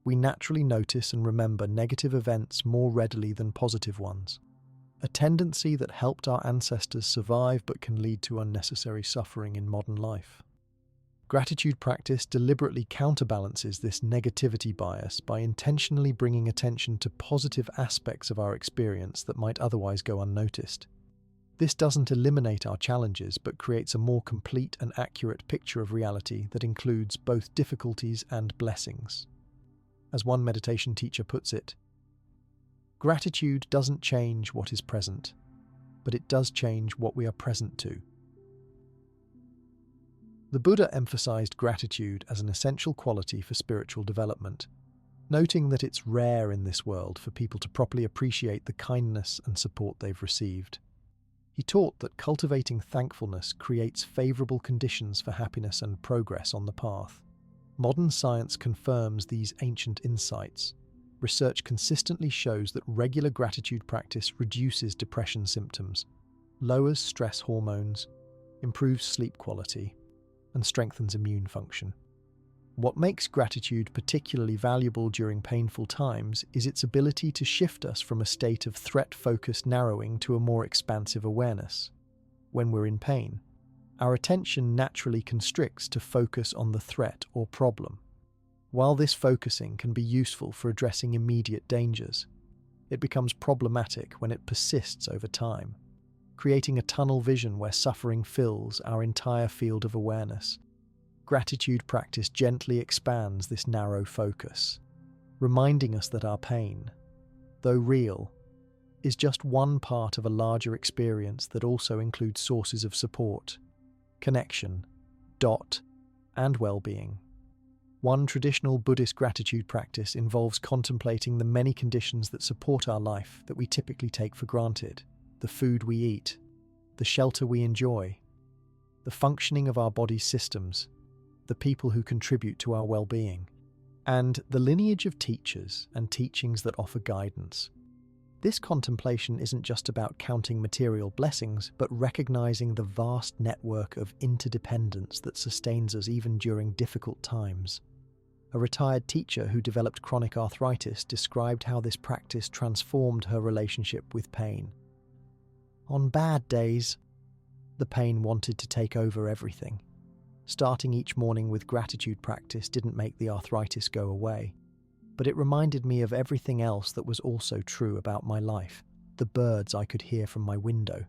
We naturally notice and remember negative events more readily than positive ones, a tendency that helped our ancestors survive but can lead to unnecessary suffering in modern life. Gratitude practice deliberately counterbalances this negativity bias by intentionally bringing attention to positive aspects of our experience that might otherwise go unnoticed. This doesn't eliminate our challenges, but creates a more complete and accurate picture of reality that includes both difficulties and blessings. As one meditation teacher puts it, gratitude doesn't change what is present, but it does change what we are present to. The Buddha emphasized gratitude as an essential quality for spiritual development, noting that it's rare in this world for people to properly appreciate the kindness and support they've received. He taught that cultivating thankfulness creates favorable conditions for happiness and progress on the path. Modern science confirms these ancient insights, research consistently shows that regular gratitude practice reduces depression symptoms, lowers stress hormones, improves sleep quality, and strengthens immune function. What makes gratitude particularly valuable during painful times is its ability to shift us from a state of threat-focused narrowing to a more expansive awareness. When we're in pain, our attention naturally constricts to focus on the threat or problem. While this focusing can be useful for addressing immediate dangers, it becomes problematic when it persists over time, creating a tunnel vision where suffering fills our entire field of awareness. Gratitude practice gently expands this narrow focus, reminding us that our pain, though real, is just one part of a larger experience that also includes sources of support, connection, and well-being. One traditional Buddhist gratitude practice involves contemplating the many conditions that support our life that we typically take for granted: the food we eat, the shelter we enjoy, the functioning of our body's systems, the people who contribute to our well-being, and the lineage of teachers and teachings that offer guidance. This contemplation isn't just about counting material blessings, but recognizing the vast network of interdependence that sustains us even during difficult times. A retired teacher who developed chronic arthritis described how this practice transformed her relationship with pain. On bad days, the pain wanted to take over everything. Starting each morning with gratitude practice didn't make the arthritis go away, but it reminded me of everything else that was also true about my life: the birds I could hear from my window,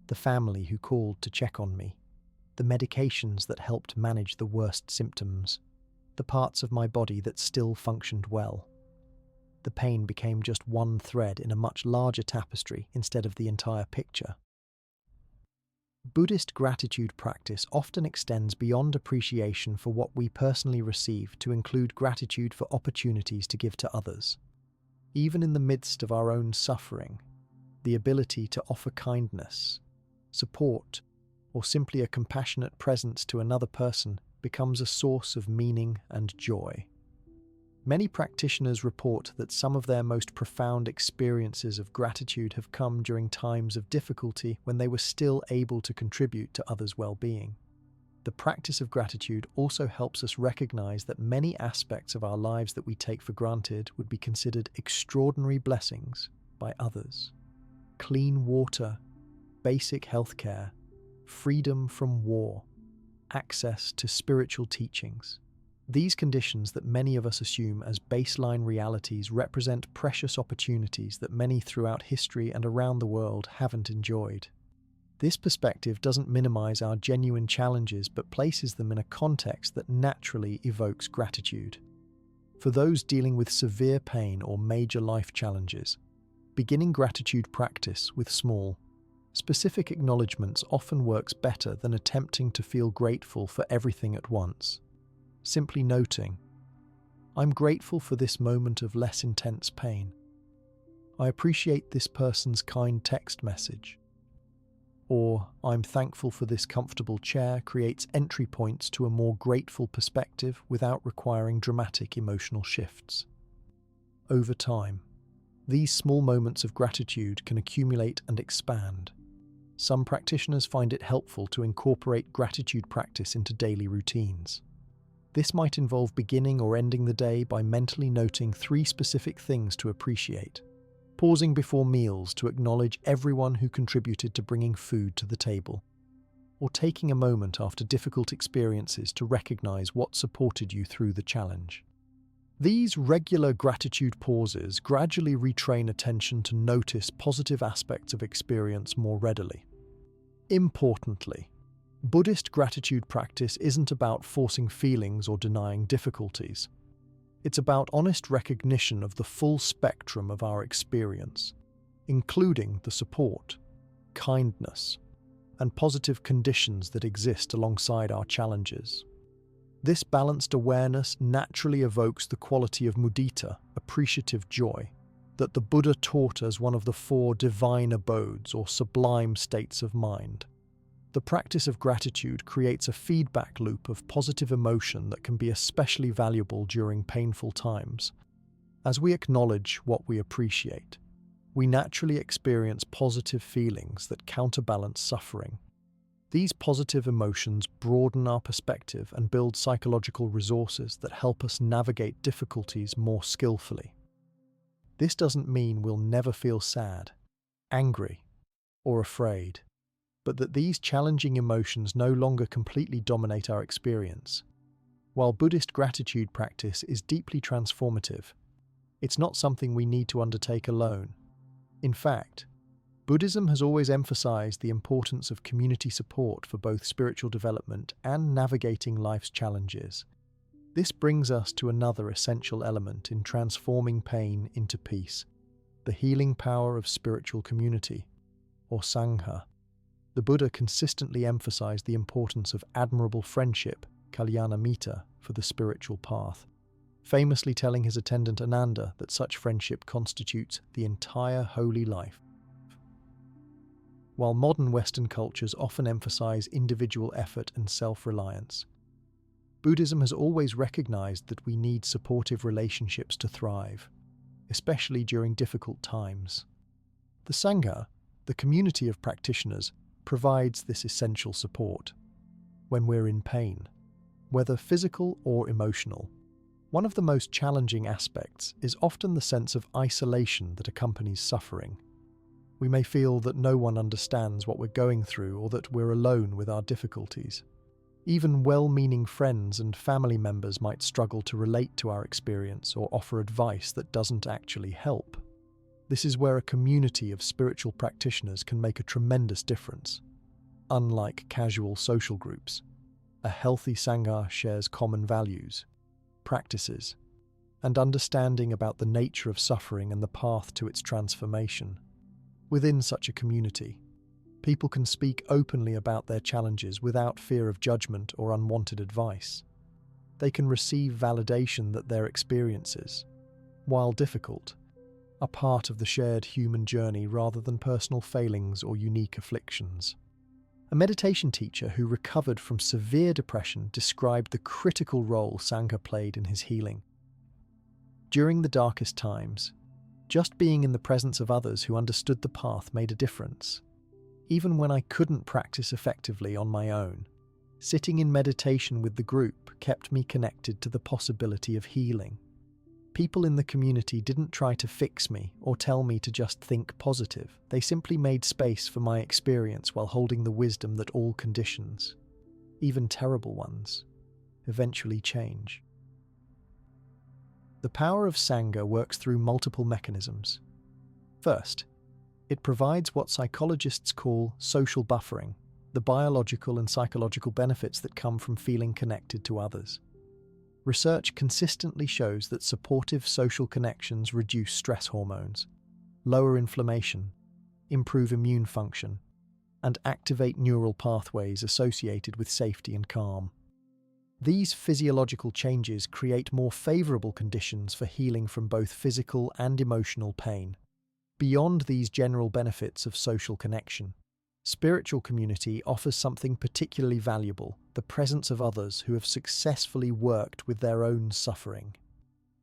the family who called to check on me, the medications that helped manage the worst symptoms, the parts of my body that still functioned well. The pain became just one thread in a much larger tapestry instead of the entire picture. Buddhist gratitude practice often extends beyond appreciation for what we personally receive to include gratitude for opportunities to give to others. Even in the midst of our own suffering, the ability to offer kindness, support, or simply a compassionate presence to another person becomes a source of meaning and joy. Many practitioners report that some of their most profound experiences of gratitude have come during times of difficulty when they were still able to contribute to others' well-being. The practice of gratitude also helps us recognize that many aspects of our lives that we take for granted would be considered extraordinary blessings by others. Clean water, basic healthcare, freedom from war, access to spiritual teachings. These conditions that many of us assume as baseline realities represent precious opportunities that many throughout history and around the world haven't enjoyed. This perspective doesn't minimize our genuine challenges but places them in a context that naturally evokes gratitude. For those dealing with severe pain or major life challenges, beginning gratitude practice with small, specific acknowledgements often works better than attempting to feel grateful for everything at once. Simply noting, "I'm grateful for this moment of less intense pain. I appreciate this person's kind text message." Or, "I'm thankful for this comfortable chair," creates entry points to a more grateful perspective without requiring dramatic emotional shifts. Over time, these small moments of gratitude can accumulate and expand. Some practitioners find it helpful to incorporate gratitude practice into daily routines. This might involve beginning or ending the day by mentally noting 3 specific things to appreciate, pausing before meals to acknowledge everyone who contributed to bringing food to the table, or taking a moment after difficult experiences to recognize what supported you through the challenge. These regular gratitude pauses gradually retrain attention to notice positive aspects of experience more readily. Importantly, Buddhist gratitude practice isn't about forcing feelings or denying difficulties. It's about honest recognition of the full spectrum of our experience, including the support, kindness, and positive conditions that exist alongside our challenges. This balanced awareness naturally evokes the quality of mudita, appreciative joy, that the Buddha taught as one of the 4 divine abodes or sublime states of mind. The practice of gratitude creates a feedback loop of positive emotion that can be especially valuable during painful times. As we acknowledge what we appreciate, we naturally experience positive feelings that counterbalance suffering. These positive emotions broaden our perspective and build psychological resources that help us navigate difficulties more skillfully. This doesn't mean we'll never feel sad, angry, or afraid, but that these challenging emotions no longer completely dominate our experience. While Buddhist gratitude practice is deeply transformative, it's not something we need to undertake alone. In fact, Buddhism has always emphasized the importance of community support for both spiritual development and navigating life's challenges. This brings us to another essential element in transforming pain into peace: the healing power of spiritual community, or Sangha. The Buddha consistently emphasized the importance of admirable friendship, Kalyanamitta, for the spiritual path, famously telling his attendant Ananda that such friendship constitutes the entire holy life. While modern Western cultures often emphasize individual effort and self-reliance, Buddhism has always recognized that we need supportive relationships to thrive, especially during difficult times. The Sangha, the community of practitioners, provides this essential support. When we're in pain, whether physical or emotional, one of the most challenging aspects is often the sense of isolation that accompanies suffering. We may feel that no one understands what we're going through or that we're alone with our difficulties. Even well-meaning friends and family members might struggle to relate to our experience or offer advice that doesn't actually help. This is where a community of spiritual practitioners can make a tremendous difference. Unlike casual social groups, a healthy Sangha shares common values, practices, and understanding about the nature of suffering and the path to its transformation. Within such a community, people can speak openly about their challenges without fear of judgment or unwanted advice. They can receive validation that their experiences, while difficult, are part of the shared human journey rather than personal failings or unique afflictions. A meditation teacher who recovered from severe depression described the critical role Sangha played in his healing. During the darkest times, just being in the presence of others who understood the path made a difference. Even when I couldn't practice effectively on my own, sitting in meditation with the group kept me connected to the possibility of healing. People in the community didn't try to fix me or tell me to just think positive. They simply made space for my experience while holding the wisdom that all conditions, even terrible ones, eventually change. The power of Sangha works through multiple mechanisms. First, it provides what psychologists call social buffering, the biological and psychological benefits that come from feeling connected to others. Research consistently shows that supportive social connections reduce stress hormones, lower inflammation, improve immune function, and activate neural pathways associated with safety and calm. These physiological changes create more favorable conditions for healing from both physical and emotional pain. Beyond these general benefits of social connection, spiritual community offers something particularly valuable: the presence of others who have successfully worked with their own suffering.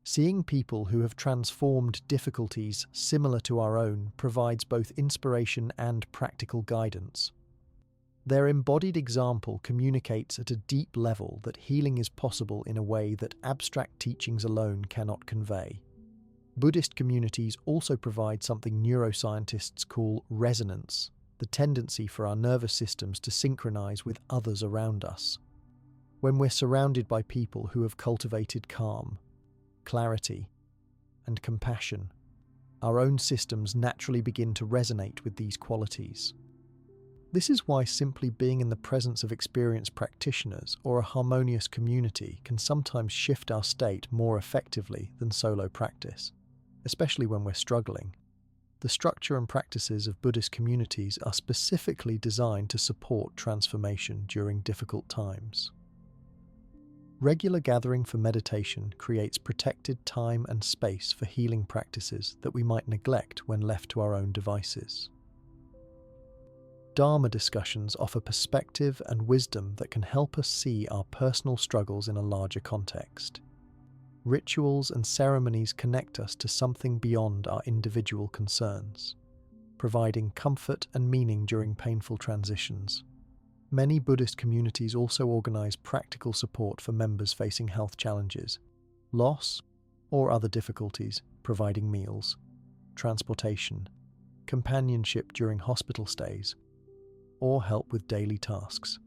Seeing people who have transformed difficulties similar to our own provides both inspiration and practical guidance. Their embodied example communicates at a deep level that healing is possible in a way that abstract teachings alone cannot convey. Buddhist communities also provide something neuroscientists call resonance, the tendency for our nervous systems to synchronize with others around us. When we're surrounded by people who have cultivated calm, clarity, and compassion, our own systems naturally begin to resonate with these qualities. This is why simply being in the presence of experienced practitioners or a harmonious community can sometimes shift our state more effectively than solo practice, especially when we're struggling. The structure and practices of Buddhist communities are specifically designed to support transformation during difficult times. Regular gathering for meditation creates protected time and space for healing practices that we might neglect when left to our own devices. Dharma discussions offer perspective and wisdom that can help us see our personal struggles in a larger context. Rituals and ceremonies connect us to something beyond our individual concerns, providing comfort and meaning during painful transitions. Many Buddhist communities also organize practical support for members facing health challenges, loss, or other difficulties, providing meals, transportation, companionship during hospital stays, or help with daily tasks.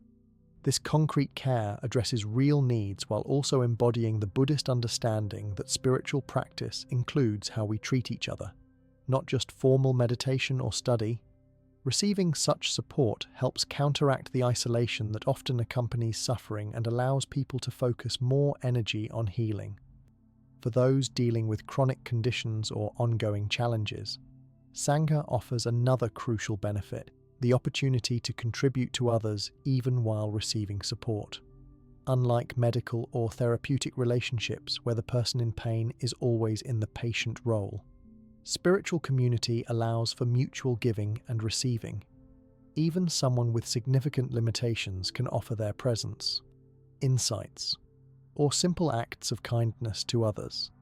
This concrete care addresses real needs while also embodying the Buddhist understanding that spiritual practice includes how we treat each other, not just formal meditation or study. Receiving such support helps counteract the isolation that often accompanies suffering and allows people to focus more energy on healing. For those dealing with chronic conditions or ongoing challenges, Sangha offers another crucial benefit: the opportunity to contribute to others even while receiving support. Unlike medical or therapeutic relationships where the person in pain is always in the patient role, spiritual community allows for mutual giving and receiving. Even someone with significant limitations can offer their presence, insights, or simple acts of kindness to others,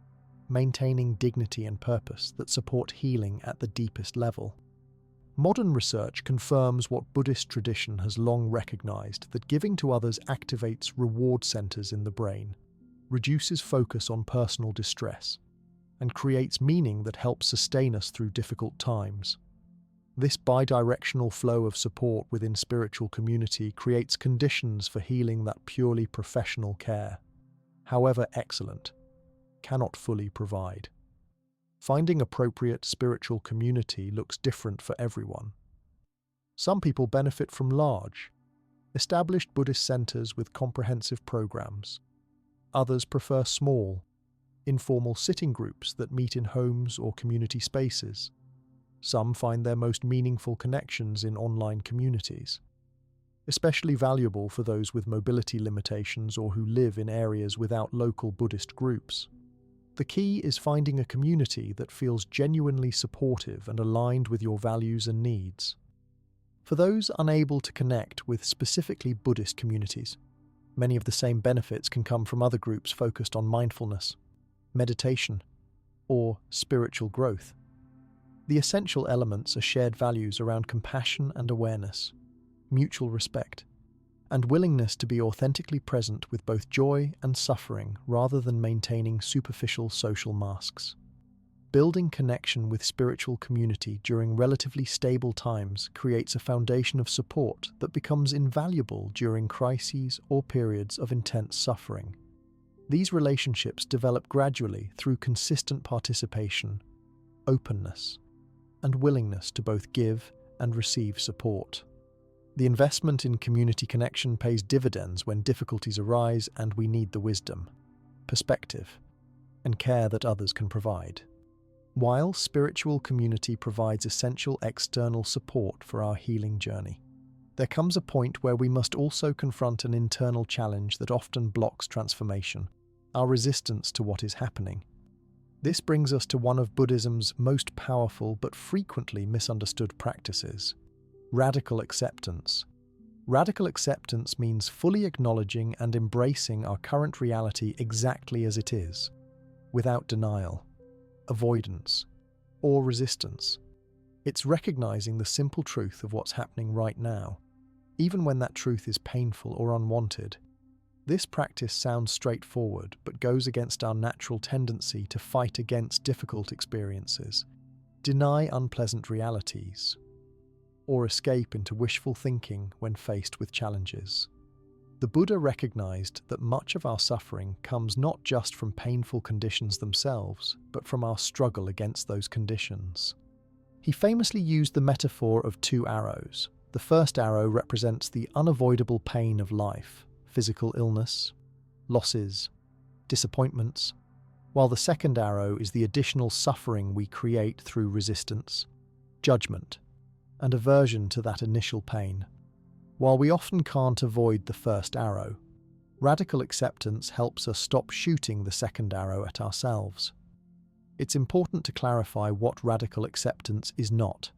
maintaining dignity and purpose that support healing at the deepest level. Modern research confirms what Buddhist tradition has long recognized, that giving to others activates reward centers in the brain, reduces focus on personal distress, and creates meaning that helps sustain us through difficult times. This bidirectional flow of support within spiritual community creates conditions for healing that purely professional care, however excellent, cannot fully provide. Finding appropriate spiritual community looks different for everyone. Some people benefit from large, established Buddhist centers with comprehensive programs. Others prefer small, informal sitting groups that meet in homes or community spaces. Some find their most meaningful connections in online communities, especially valuable for those with mobility limitations or who live in areas without local Buddhist groups. The key is finding a community that feels genuinely supportive and aligned with your values and needs. For those unable to connect with specifically Buddhist communities, many of the same benefits can come from other groups focused on mindfulness, meditation, or spiritual growth. The essential elements are shared values around compassion and awareness, mutual respect, and willingness to be authentically present with both joy and suffering rather than maintaining superficial social masks. Building connection with spiritual community during relatively stable times creates a foundation of support that becomes invaluable during crises or periods of intense suffering. These relationships develop gradually through consistent participation, openness, and willingness to both give and receive support. The investment in community connection pays dividends when difficulties arise and we need the wisdom, perspective, and care that others can provide. While spiritual community provides essential external support for our healing journey, there comes a point where we must also confront an internal challenge that often blocks transformation: our resistance to what is happening. This brings us to one of Buddhism's most powerful but frequently misunderstood practices: radical acceptance. Radical acceptance means fully acknowledging and embracing our current reality exactly as it is, without denial, avoidance, or resistance. It's recognizing the simple truth of what's happening right now, even when that truth is painful or unwanted. This practice sounds straightforward, but goes against our natural tendency to fight against difficult experiences, deny unpleasant realities, or escape into wishful thinking when faced with challenges. The Buddha recognized that much of our suffering comes not just from painful conditions themselves, but from our struggle against those conditions. He famously used the metaphor of two arrows. The first arrow represents the unavoidable pain of life, physical illness, losses, disappointments, while the second arrow is the additional suffering we create through resistance, judgment, and aversion to that initial pain. While we often can't avoid the first arrow, radical acceptance helps us stop shooting the second arrow at ourselves. It's important to clarify what radical acceptance is not.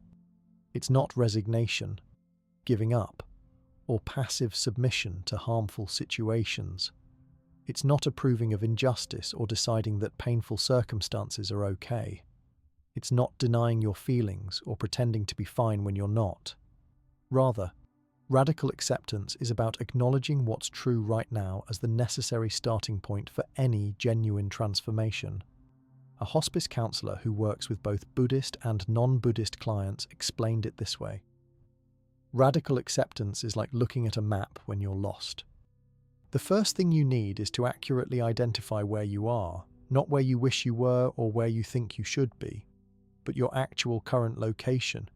It's not resignation, giving up, or passive submission to harmful situations. It's not approving of injustice or deciding that painful circumstances are okay. It's not denying your feelings or pretending to be fine when you're not. Rather, radical acceptance is about acknowledging what's true right now as the necessary starting point for any genuine transformation. A hospice counselor who works with both Buddhist and non-Buddhist clients explained it this way. Radical acceptance is like looking at a map when you're lost. The first thing you need is to accurately identify where you are, not where you wish you were or where you think you should be, but your actual current location.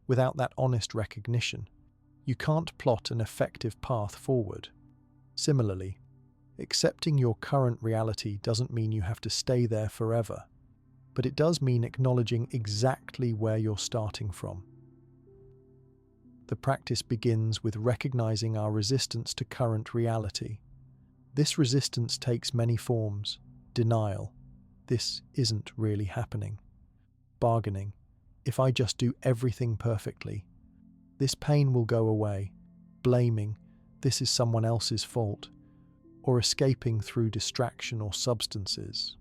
Without that honest recognition, you can't plot an effective path forward. Similarly, accepting your current reality doesn't mean you have to stay there forever, but it does mean acknowledging exactly where you're starting from. The practice begins with recognizing our resistance to current reality. This resistance takes many forms: denial, this isn't really happening; bargaining, if I just do everything perfectly, this pain will go away; blaming, this is someone else's fault; or escaping through distraction or substances.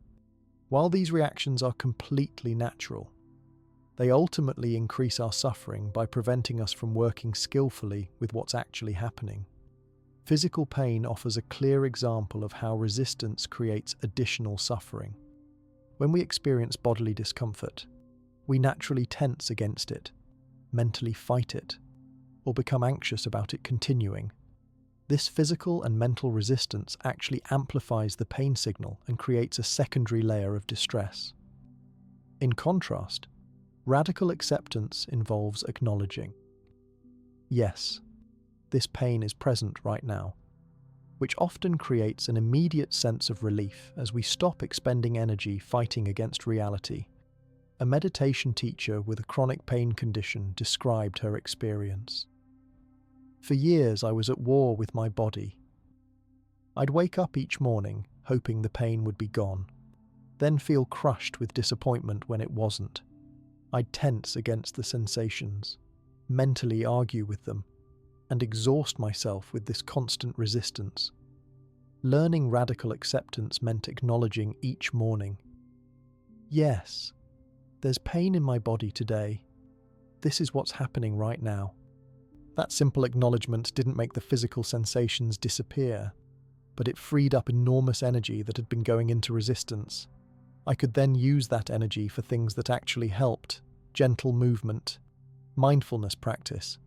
While these reactions are completely natural, they ultimately increase our suffering by preventing us from working skillfully with what's actually happening. Physical pain offers a clear example of how resistance creates additional suffering. When we experience bodily discomfort, we naturally tense against it, mentally fight it, or become anxious about it continuing. This physical and mental resistance actually amplifies the pain signal and creates a secondary layer of distress. In contrast, radical acceptance involves acknowledging, yes, this pain is present right now, which often creates an immediate sense of relief as we stop expending energy fighting against reality. A meditation teacher with a chronic pain condition described her experience. For years I was at war with my body. I'd wake up each morning hoping the pain would be gone, then feel crushed with disappointment when it wasn't. I'd tense against the sensations, mentally argue with them, and exhaust myself with this constant resistance. Learning radical acceptance meant acknowledging each morning, yes, there's pain in my body today. This is what's happening right now. That simple acknowledgement didn't make the physical sensations disappear, but it freed up enormous energy that had been going into resistance. I could then use that energy for things that actually helped: gentle movement, mindfulness practice,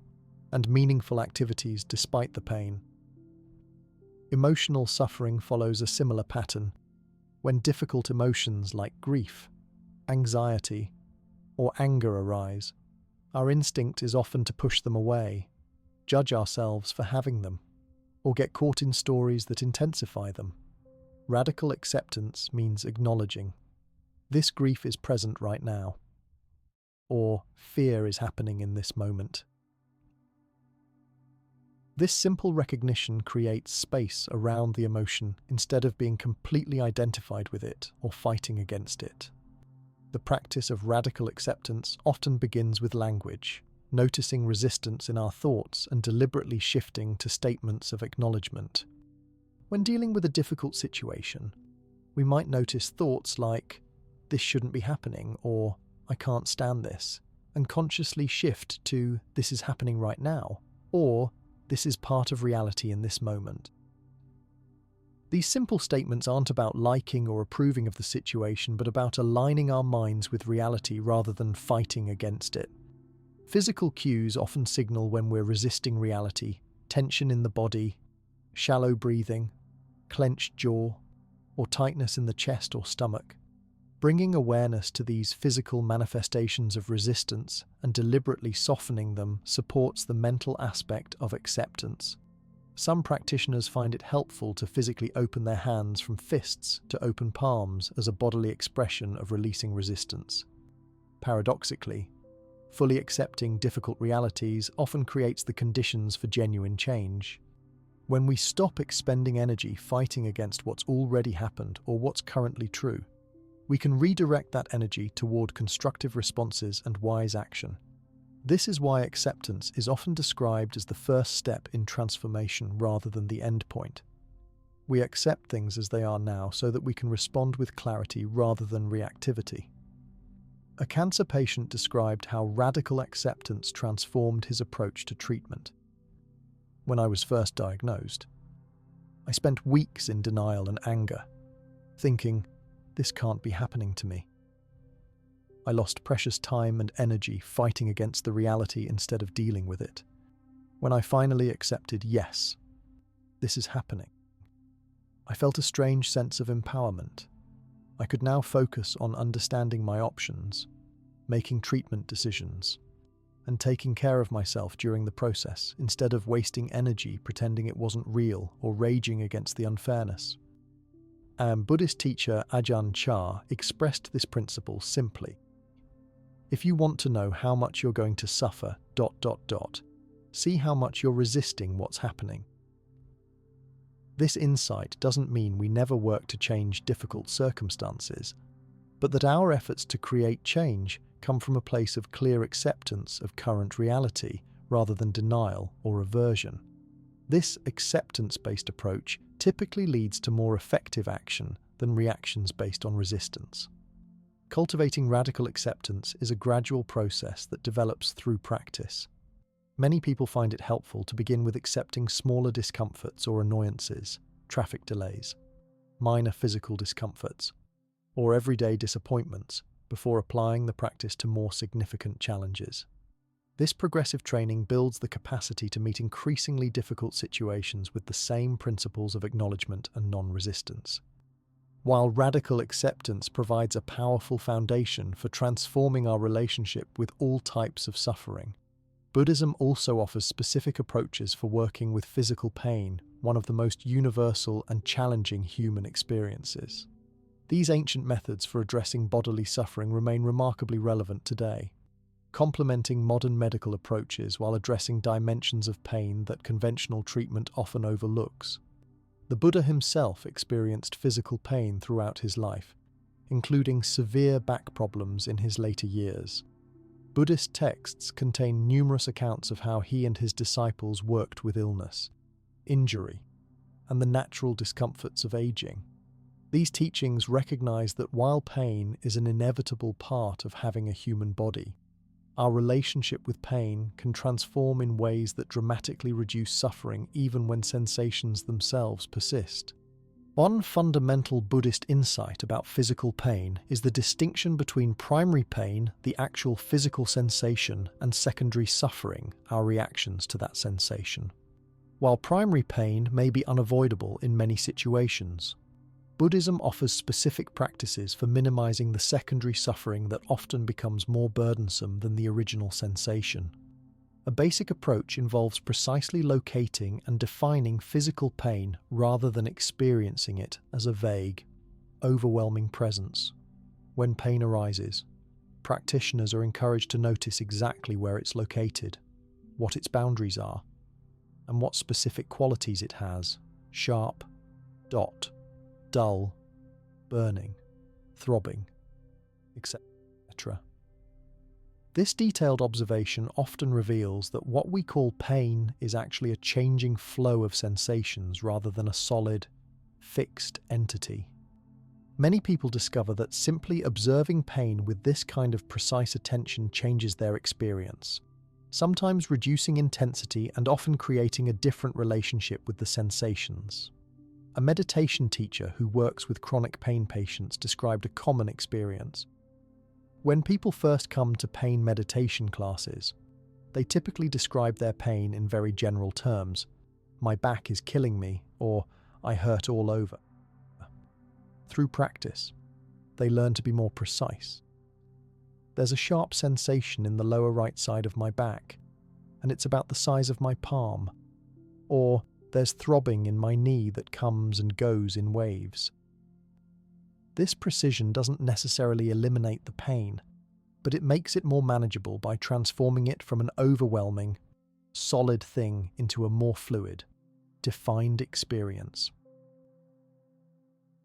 and meaningful activities despite the pain. Emotional suffering follows a similar pattern. When difficult emotions like grief, anxiety, or anger arise, our instinct is often to push them away, judge ourselves for having them, or get caught in stories that intensify them. Radical acceptance means acknowledging, this grief is present right now, or fear is happening in this moment. This simple recognition creates space around the emotion instead of being completely identified with it or fighting against it. The practice of radical acceptance often begins with language, noticing resistance in our thoughts and deliberately shifting to statements of acknowledgement. When dealing with a difficult situation, we might notice thoughts like, "This shouldn't be happening," or "I can't stand this," and consciously shift to "This is happening right now," or "This is part of reality in this moment." These simple statements aren't about liking or approving of the situation, but about aligning our minds with reality rather than fighting against it. Physical cues often signal when we're resisting reality: tension in the body, shallow breathing, clenched jaw, or tightness in the chest or stomach. Bringing awareness to these physical manifestations of resistance and deliberately softening them supports the mental aspect of acceptance. Some practitioners find it helpful to physically open their hands from fists to open palms as a bodily expression of releasing resistance. Paradoxically, fully accepting difficult realities often creates the conditions for genuine change. When we stop expending energy fighting against what's already happened or what's currently true, we can redirect that energy toward constructive responses and wise action. This is why acceptance is often described as the first step in transformation rather than the end point. We accept things as they are now so that we can respond with clarity rather than reactivity. A cancer patient described how radical acceptance transformed his approach to treatment. When I was first diagnosed, I spent weeks in denial and anger, thinking, this can't be happening to me. I lost precious time and energy fighting against the reality instead of dealing with it. When I finally accepted, yes, this is happening, I felt a strange sense of empowerment. I could now focus on understanding my options, making treatment decisions, and taking care of myself during the process instead of wasting energy pretending it wasn't real or raging against the unfairness. Buddhist teacher Ajahn Chah expressed this principle simply. If you want to know how much you're going to suffer, see how much you're resisting what's happening. This insight doesn't mean we never work to change difficult circumstances, but that our efforts to create change come from a place of clear acceptance of current reality rather than denial or aversion. This acceptance-based approach typically leads to more effective action than reactions based on resistance. Cultivating radical acceptance is a gradual process that develops through practice. Many people find it helpful to begin with accepting smaller discomforts or annoyances, traffic delays, minor physical discomforts, or everyday disappointments before applying the practice to more significant challenges. This progressive training builds the capacity to meet increasingly difficult situations with the same principles of acknowledgement and non-resistance. While radical acceptance provides a powerful foundation for transforming our relationship with all types of suffering, Buddhism also offers specific approaches for working with physical pain, one of the most universal and challenging human experiences. These ancient methods for addressing bodily suffering remain remarkably relevant today, complementing modern medical approaches while addressing dimensions of pain that conventional treatment often overlooks. The Buddha himself experienced physical pain throughout his life, including severe back problems in his later years. Buddhist texts contain numerous accounts of how he and his disciples worked with illness, injury, and the natural discomforts of aging. These teachings recognize that while pain is an inevitable part of having a human body, our relationship with pain can transform in ways that dramatically reduce suffering even when sensations themselves persist. One fundamental Buddhist insight about physical pain is the distinction between primary pain, the actual physical sensation, and secondary suffering, our reactions to that sensation. While primary pain may be unavoidable in many situations, Buddhism offers specific practices for minimizing the secondary suffering that often becomes more burdensome than the original sensation. A basic approach involves precisely locating and defining physical pain rather than experiencing it as a vague, overwhelming presence. When pain arises, practitioners are encouraged to notice exactly where it's located, what its boundaries are, and what specific qualities it has: sharp, dull, burning, throbbing, etc. This detailed observation often reveals that what we call pain is actually a changing flow of sensations rather than a solid, fixed entity. Many people discover that simply observing pain with this kind of precise attention changes their experience, sometimes reducing intensity and often creating a different relationship with the sensations. A meditation teacher who works with chronic pain patients described a common experience. When people first come to pain meditation classes, they typically describe their pain in very general terms. "My back is killing me," or "I hurt all over." Through practice, they learn to be more precise. "There's a sharp sensation in the lower right side of my back, and it's about the size of my palm." Or, "There's throbbing in my knee that comes and goes in waves." This precision doesn't necessarily eliminate the pain, but it makes it more manageable by transforming it from an overwhelming, solid thing into a more fluid, defined experience.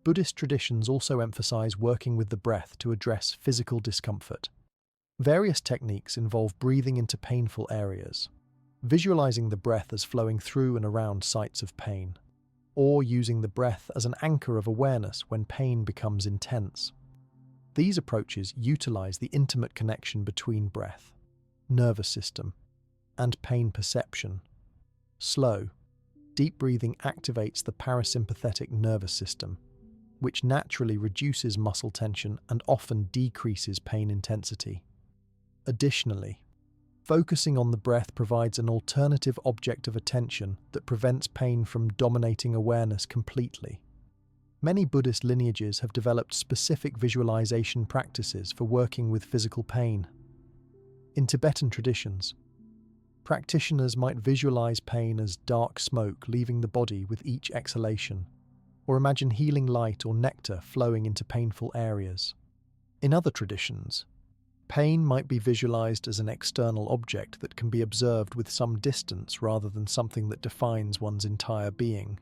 Buddhist traditions also emphasize working with the breath to address physical discomfort. Various techniques involve breathing into painful areas, visualizing the breath as flowing through and around sites of pain, or using the breath as an anchor of awareness when pain becomes intense. These approaches utilize the intimate connection between breath, nervous system, and pain perception. Slow, deep breathing activates the parasympathetic nervous system, which naturally reduces muscle tension and often decreases pain intensity. Additionally, focusing on the breath provides an alternative object of attention that prevents pain from dominating awareness completely. Many Buddhist lineages have developed specific visualization practices for working with physical pain. In Tibetan traditions, practitioners might visualize pain as dark smoke leaving the body with each exhalation, or imagine healing light or nectar flowing into painful areas. In other traditions, pain might be visualized as an external object that can be observed with some distance rather than something that defines one's entire being.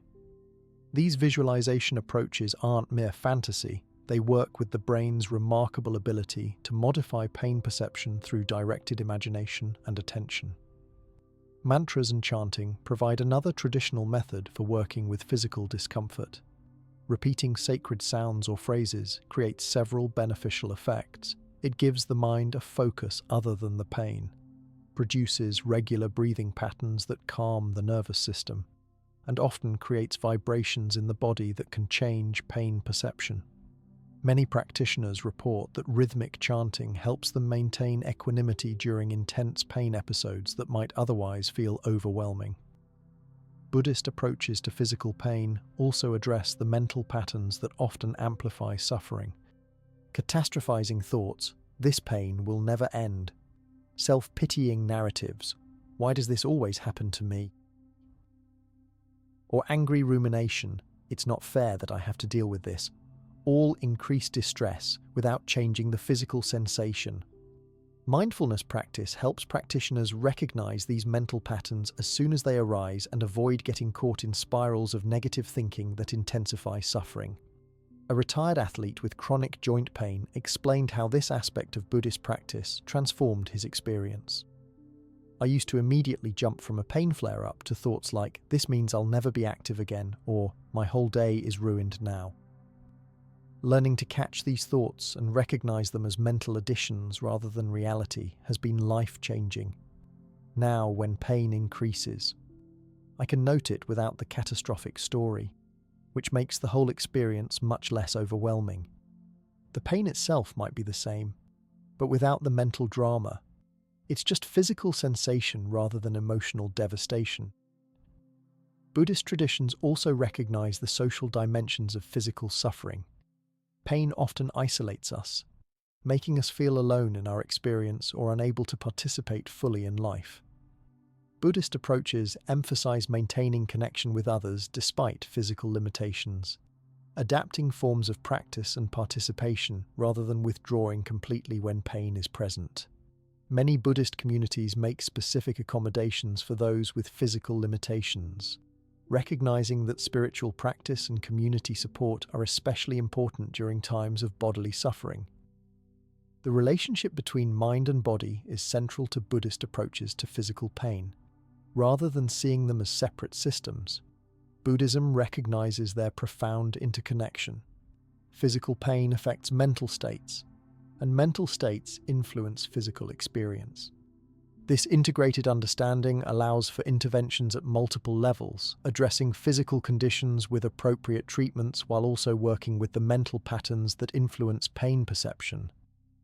These visualization approaches aren't mere fantasy, they work with the brain's remarkable ability to modify pain perception through directed imagination and attention. Mantras and chanting provide another traditional method for working with physical discomfort. Repeating sacred sounds or phrases creates several beneficial effects. It gives the mind a focus other than the pain, produces regular breathing patterns that calm the nervous system, and often creates vibrations in the body that can change pain perception. Many practitioners report that rhythmic chanting helps them maintain equanimity during intense pain episodes that might otherwise feel overwhelming. Buddhist approaches to physical pain also address the mental patterns that often amplify suffering. Catastrophizing thoughts, "This pain will never end." Self-pitying narratives, "Why does this always happen to me?" Or angry rumination, "It's not fair that I have to deal with this," all increase distress without changing the physical sensation. Mindfulness practice helps practitioners recognize these mental patterns as soon as they arise and avoid getting caught in spirals of negative thinking that intensify suffering. A retired athlete with chronic joint pain explained how this aspect of Buddhist practice transformed his experience. "I used to immediately jump from a pain flare-up to thoughts like, 'This means I'll never be active again,' or 'My whole day is ruined now.' Learning to catch these thoughts and recognize them as mental additions rather than reality has been life-changing. Now, when pain increases, I can note it without the catastrophic story, which makes the whole experience much less overwhelming. The pain itself might be the same, but without the mental drama. It's just physical sensation rather than emotional devastation." Buddhist traditions also recognize the social dimensions of physical suffering. Pain often isolates us, making us feel alone in our experience or unable to participate fully in life. Buddhist approaches emphasize maintaining connection with others despite physical limitations, adapting forms of practice and participation rather than withdrawing completely when pain is present. Many Buddhist communities make specific accommodations for those with physical limitations, recognizing that spiritual practice and community support are especially important during times of bodily suffering. The relationship between mind and body is central to Buddhist approaches to physical pain. Rather than seeing them as separate systems, Buddhism recognizes their profound interconnection. Physical pain affects mental states, and mental states influence physical experience. This integrated understanding allows for interventions at multiple levels, addressing physical conditions with appropriate treatments while also working with the mental patterns that influence pain perception.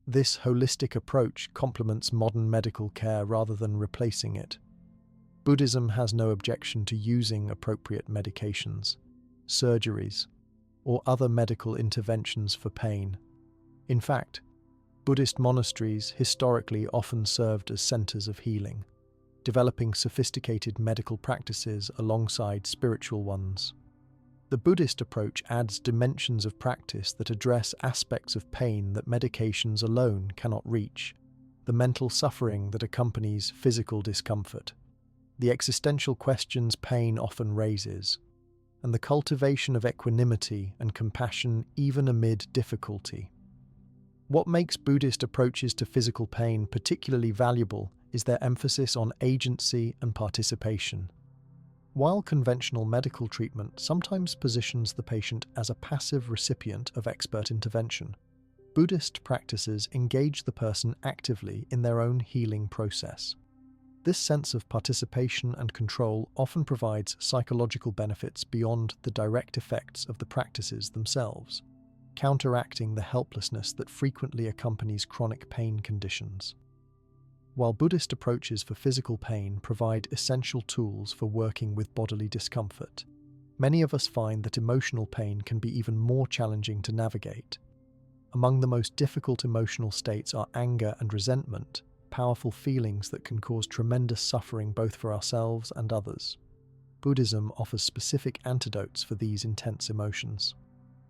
This holistic approach complements modern medical care rather than replacing it. Buddhism has no objection to using appropriate medications, surgeries, or other medical interventions for pain. In fact, Buddhist monasteries historically often served as centers of healing, developing sophisticated medical practices alongside spiritual ones. The Buddhist approach adds dimensions of practice that address aspects of pain that medications alone cannot reach, the mental suffering that accompanies physical discomfort, the existential questions pain often raises, and the cultivation of equanimity and compassion even amid difficulty. What makes Buddhist approaches to physical pain particularly valuable is their emphasis on agency and participation. While conventional medical treatment sometimes positions the patient as a passive recipient of expert intervention, Buddhist practices engage the person actively in their own healing process. This sense of participation and control often provides psychological benefits beyond the direct effects of the practices themselves, counteracting the helplessness that frequently accompanies chronic pain conditions. While Buddhist approaches for physical pain provide essential tools for working with bodily discomfort, many of us find that emotional pain can be even more challenging to navigate. Among the most difficult emotional states are anger and resentment, powerful feelings that can cause tremendous suffering both for ourselves and others. Buddhism offers specific antidotes for these intense emotions,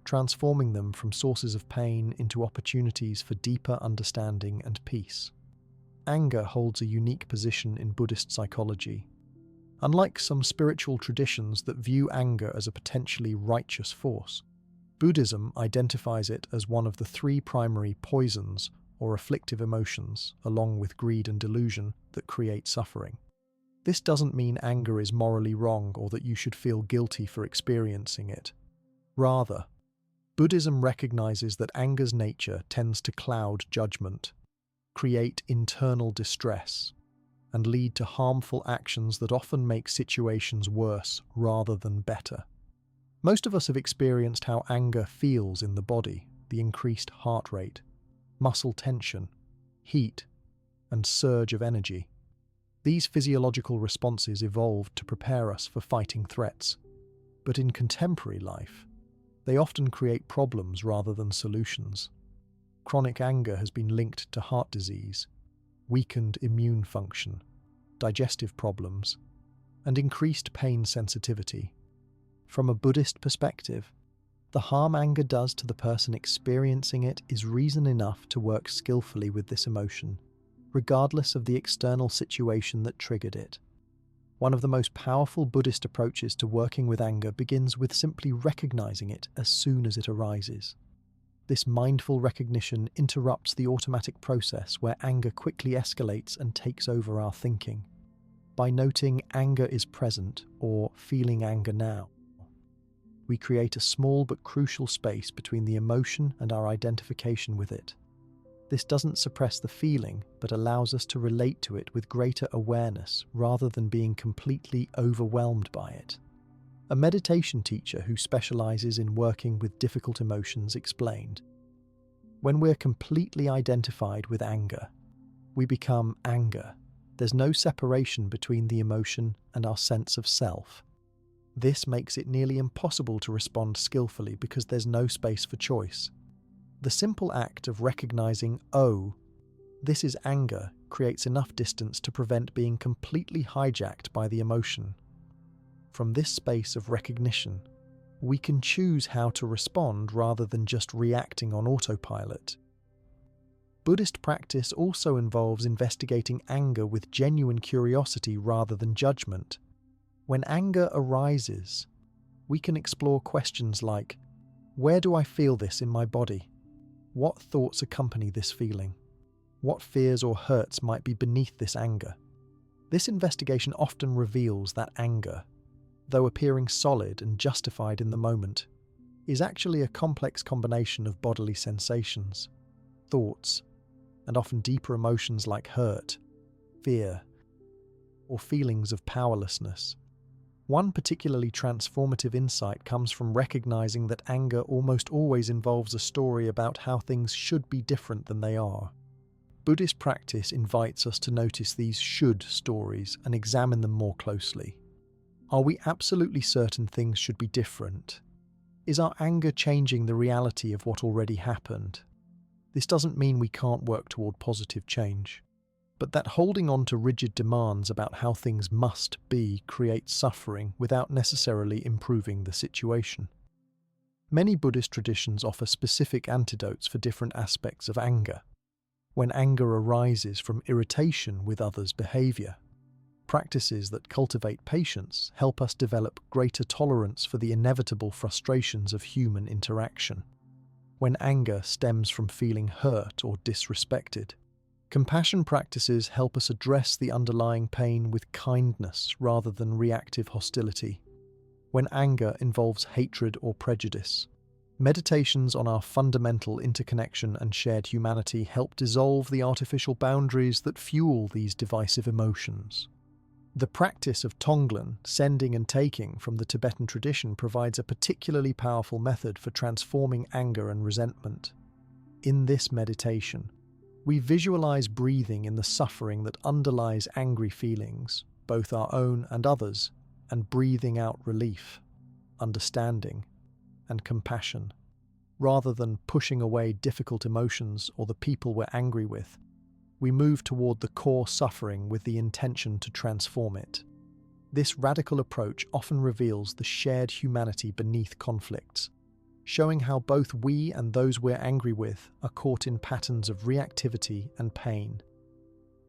transforming them from sources of pain into opportunities for deeper understanding and peace. Anger holds a unique position in Buddhist psychology. Unlike some spiritual traditions that view anger as a potentially righteous force, Buddhism identifies it as one of the three primary poisons or afflictive emotions, along with greed and delusion, that create suffering. This doesn't mean anger is morally wrong or that you should feel guilty for experiencing it. Rather, Buddhism recognizes that anger's nature tends to cloud judgment, create internal distress, and lead to harmful actions that often make situations worse rather than better. Most of us have experienced how anger feels in the body: the increased heart rate, muscle tension, heat, and surge of energy. These physiological responses evolved to prepare us for fighting threats, but in contemporary life, they often create problems rather than solutions. Chronic anger has been linked to heart disease, weakened immune function, digestive problems, and increased pain sensitivity. From a Buddhist perspective, the harm anger does to the person experiencing it is reason enough to work skillfully with this emotion, regardless of the external situation that triggered it. One of the most powerful Buddhist approaches to working with anger begins with simply recognizing it as soon as it arises. This mindful recognition interrupts the automatic process where anger quickly escalates and takes over our thinking. By noting anger is present or feeling anger now, we create a small but crucial space between the emotion and our identification with it. This doesn't suppress the feeling, but allows us to relate to it with greater awareness rather than being completely overwhelmed by it. A meditation teacher who specializes in working with difficult emotions explained, "When we're completely identified with anger, we become anger. There's no separation between the emotion and our sense of self. This makes it nearly impossible to respond skillfully because there's no space for choice. The simple act of recognizing, oh, this is anger, creates enough distance to prevent being completely hijacked by the emotion. From this space of recognition, we can choose how to respond rather than just reacting on autopilot." Buddhist practice also involves investigating anger with genuine curiosity rather than judgment. When anger arises, we can explore questions like, where do I feel this in my body? What thoughts accompany this feeling? What fears or hurts might be beneath this anger? This investigation often reveals that anger, though appearing solid and justified in the moment, is actually a complex combination of bodily sensations, thoughts, and often deeper emotions like hurt, fear, or feelings of powerlessness. One particularly transformative insight comes from recognizing that anger almost always involves a story about how things should be different than they are. Buddhist practice invites us to notice these should stories and examine them more closely. Are we absolutely certain things should be different? Is our anger changing the reality of what already happened? This doesn't mean we can't work toward positive change, but that holding on to rigid demands about how things must be creates suffering without necessarily improving the situation. Many Buddhist traditions offer specific antidotes for different aspects of anger. When anger arises from irritation with others' behavior, practices that cultivate patience help us develop greater tolerance for the inevitable frustrations of human interaction. When anger stems from feeling hurt or disrespected, Compassion practices help us address the underlying pain with kindness rather than reactive hostility. When anger involves hatred or prejudice, meditations on our fundamental interconnection and shared humanity help dissolve the artificial boundaries that fuel these divisive emotions. The practice of Tonglen, sending and taking from the Tibetan tradition, provides a particularly powerful method for transforming anger and resentment. In this meditation, we visualize breathing in the suffering that underlies angry feelings, both our own and others, and breathing out relief, understanding, and compassion. Rather than pushing away difficult emotions or the people we're angry with, we move toward the core suffering with the intention to transform it. This radical approach often reveals the shared humanity beneath conflicts, showing how both we and those we're angry with are caught in patterns of reactivity and pain.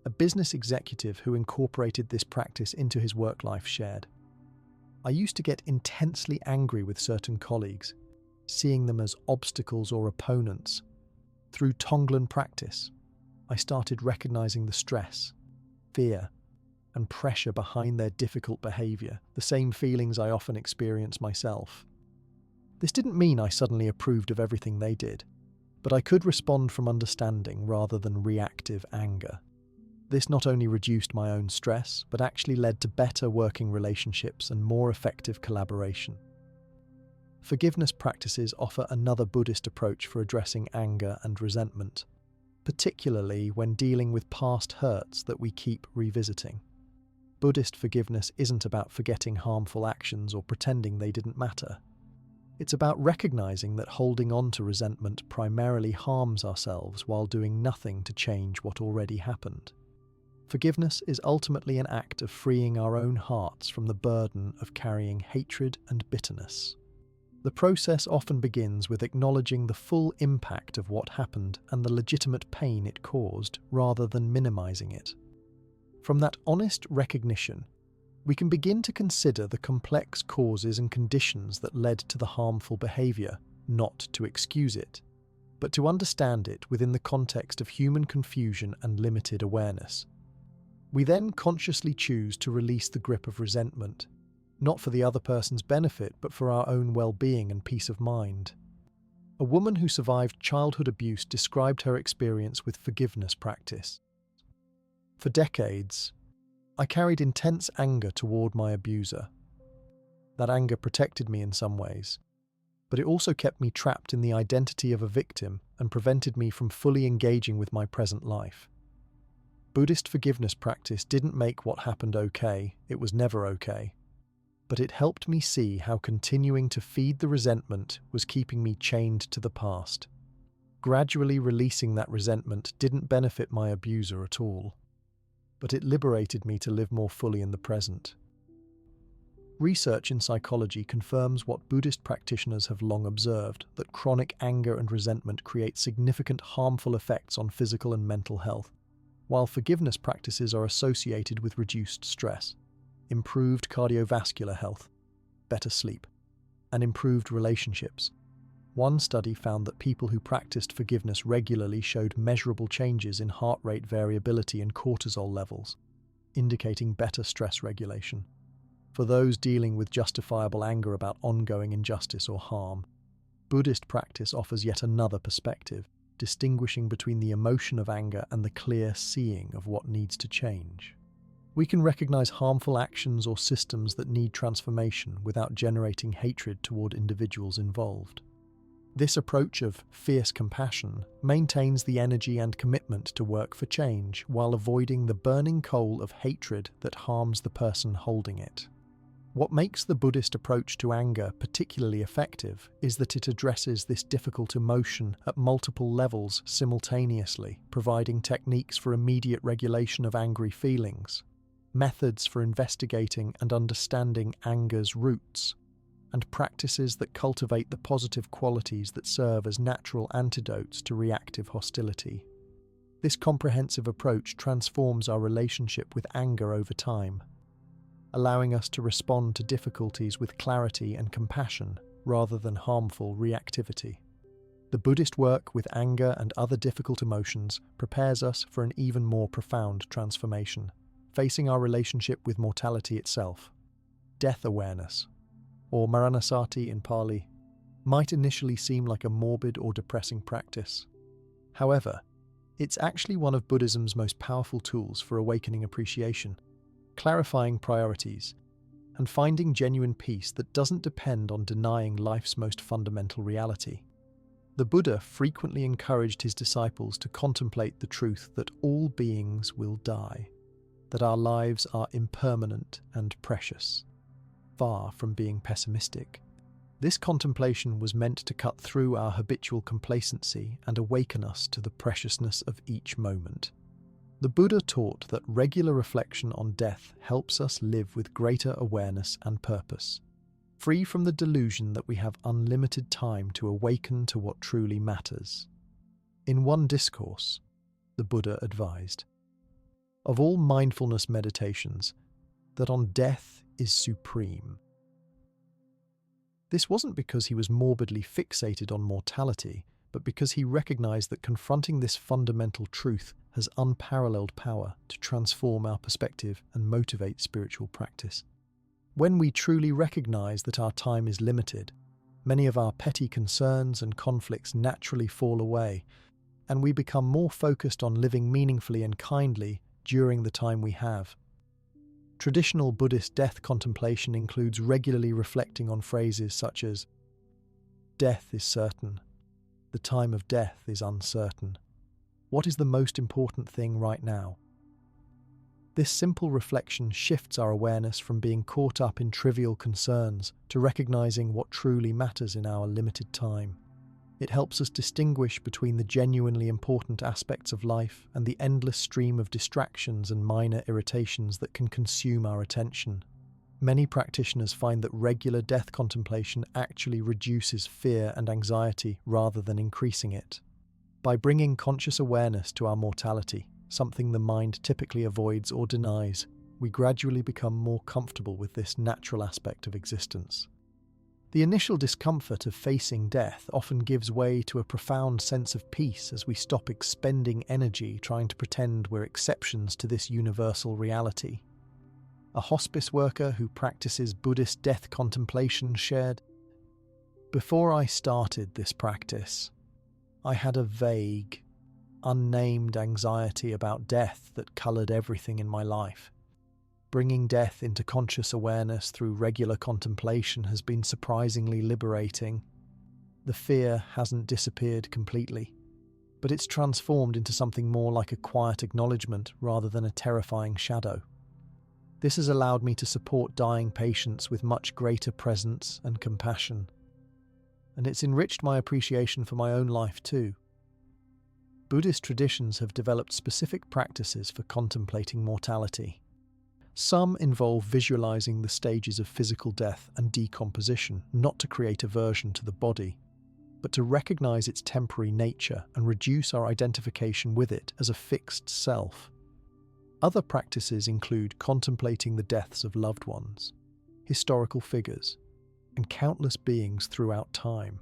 A business executive who incorporated this practice into his work life shared, "I used to get intensely angry with certain colleagues, seeing them as obstacles or opponents. Through Tonglen practice, I started recognizing the stress, fear, and pressure behind their difficult behavior, the same feelings I often experience myself. This didn't mean I suddenly approved of everything they did, but I could respond from understanding rather than reactive anger. This not only reduced my own stress, but actually led to better working relationships and more effective collaboration." Forgiveness practices offer another Buddhist approach for addressing anger and resentment, particularly when dealing with past hurts that we keep revisiting. Buddhist forgiveness isn't about forgetting harmful actions or pretending they didn't matter. It's about recognizing that holding on to resentment primarily harms ourselves while doing nothing to change what already happened. Forgiveness is ultimately an act of freeing our own hearts from the burden of carrying hatred and bitterness. The process often begins with acknowledging the full impact of what happened and the legitimate pain it caused, rather than minimizing it. From that honest recognition, we can begin to consider the complex causes and conditions that led to the harmful behavior, not to excuse it, but to understand it within the context of human confusion and limited awareness. We then consciously choose to release the grip of resentment, not for the other person's benefit, but for our own well-being and peace of mind. A woman who survived childhood abuse described her experience with forgiveness practice. "For decades, I carried intense anger toward my abuser. That anger protected me in some ways, but it also kept me trapped in the identity of a victim and prevented me from fully engaging with my present life. Buddhist forgiveness practice didn't make what happened okay, it was never okay, but it helped me see how continuing to feed the resentment was keeping me chained to the past. Gradually releasing that resentment didn't benefit my abuser at all, but it liberated me to live more fully in the present." Research in psychology confirms what Buddhist practitioners have long observed, that chronic anger and resentment create significant harmful effects on physical and mental health, while forgiveness practices are associated with reduced stress, improved cardiovascular health, better sleep, and improved relationships. One study found that people who practiced forgiveness regularly showed measurable changes in heart rate variability and cortisol levels, indicating better stress regulation. For those dealing with justifiable anger about ongoing injustice or harm, Buddhist practice offers yet another perspective, distinguishing between the emotion of anger and the clear seeing of what needs to change. We can recognize harmful actions or systems that need transformation without generating hatred toward individuals involved. This approach of fierce compassion maintains the energy and commitment to work for change while avoiding the burning coal of hatred that harms the person holding it. What makes the Buddhist approach to anger particularly effective is that it addresses this difficult emotion at multiple levels simultaneously, providing techniques for immediate regulation of angry feelings, methods for investigating and understanding anger's roots, and practices that cultivate the positive qualities that serve as natural antidotes to reactive hostility. This comprehensive approach transforms our relationship with anger over time, allowing us to respond to difficulties with clarity and compassion rather than harmful reactivity. The Buddhist work with anger and other difficult emotions prepares us for an even more profound transformation, facing our relationship with mortality itself. Death awareness, or Maranasati in Pali, might initially seem like a morbid or depressing practice. However, it's actually one of Buddhism's most powerful tools for awakening appreciation, clarifying priorities, and finding genuine peace that doesn't depend on denying life's most fundamental reality. The Buddha frequently encouraged his disciples to contemplate the truth that all beings will die, that our lives are impermanent and precious. Far from being pessimistic, this contemplation was meant to cut through our habitual complacency and awaken us to the preciousness of each moment. The Buddha taught that regular reflection on death helps us live with greater awareness and purpose, free from the delusion that we have unlimited time to awaken to what truly matters. In one discourse, the Buddha advised, of all mindfulness meditations, that on death is supreme. This wasn't because he was morbidly fixated on mortality, but because he recognized that confronting this fundamental truth has unparalleled power to transform our perspective and motivate spiritual practice. When we truly recognize that our time is limited, many of our petty concerns and conflicts naturally fall away, and we become more focused on living meaningfully and kindly during the time we have. Traditional Buddhist death contemplation includes regularly reflecting on phrases such as, "Death is certain. The time of death is uncertain. What is the most important thing right now?" This simple reflection shifts our awareness from being caught up in trivial concerns to recognizing what truly matters in our limited time. It helps us distinguish between the genuinely important aspects of life and the endless stream of distractions and minor irritations that can consume our attention. Many practitioners find that regular death contemplation actually reduces fear and anxiety rather than increasing it. By bringing conscious awareness to our mortality, something the mind typically avoids or denies, we gradually become more comfortable with this natural aspect of existence. The initial discomfort of facing death often gives way to a profound sense of peace as we stop expending energy trying to pretend we're exceptions to this universal reality. A hospice worker who practices Buddhist death contemplation shared, "Before I started this practice, I had a vague, unnamed anxiety about death that coloured everything in my life. Bringing death into conscious awareness through regular contemplation has been surprisingly liberating. The fear hasn't disappeared completely, but it's transformed into something more like a quiet acknowledgement rather than a terrifying shadow. This has allowed me to support dying patients with much greater presence and compassion. And it's enriched my appreciation for my own life too." Buddhist traditions have developed specific practices for contemplating mortality. Some involve visualizing the stages of physical death and decomposition, not to create aversion to the body, but to recognize its temporary nature and reduce our identification with it as a fixed self. Other practices include contemplating the deaths of loved ones, historical figures, and countless beings throughout time,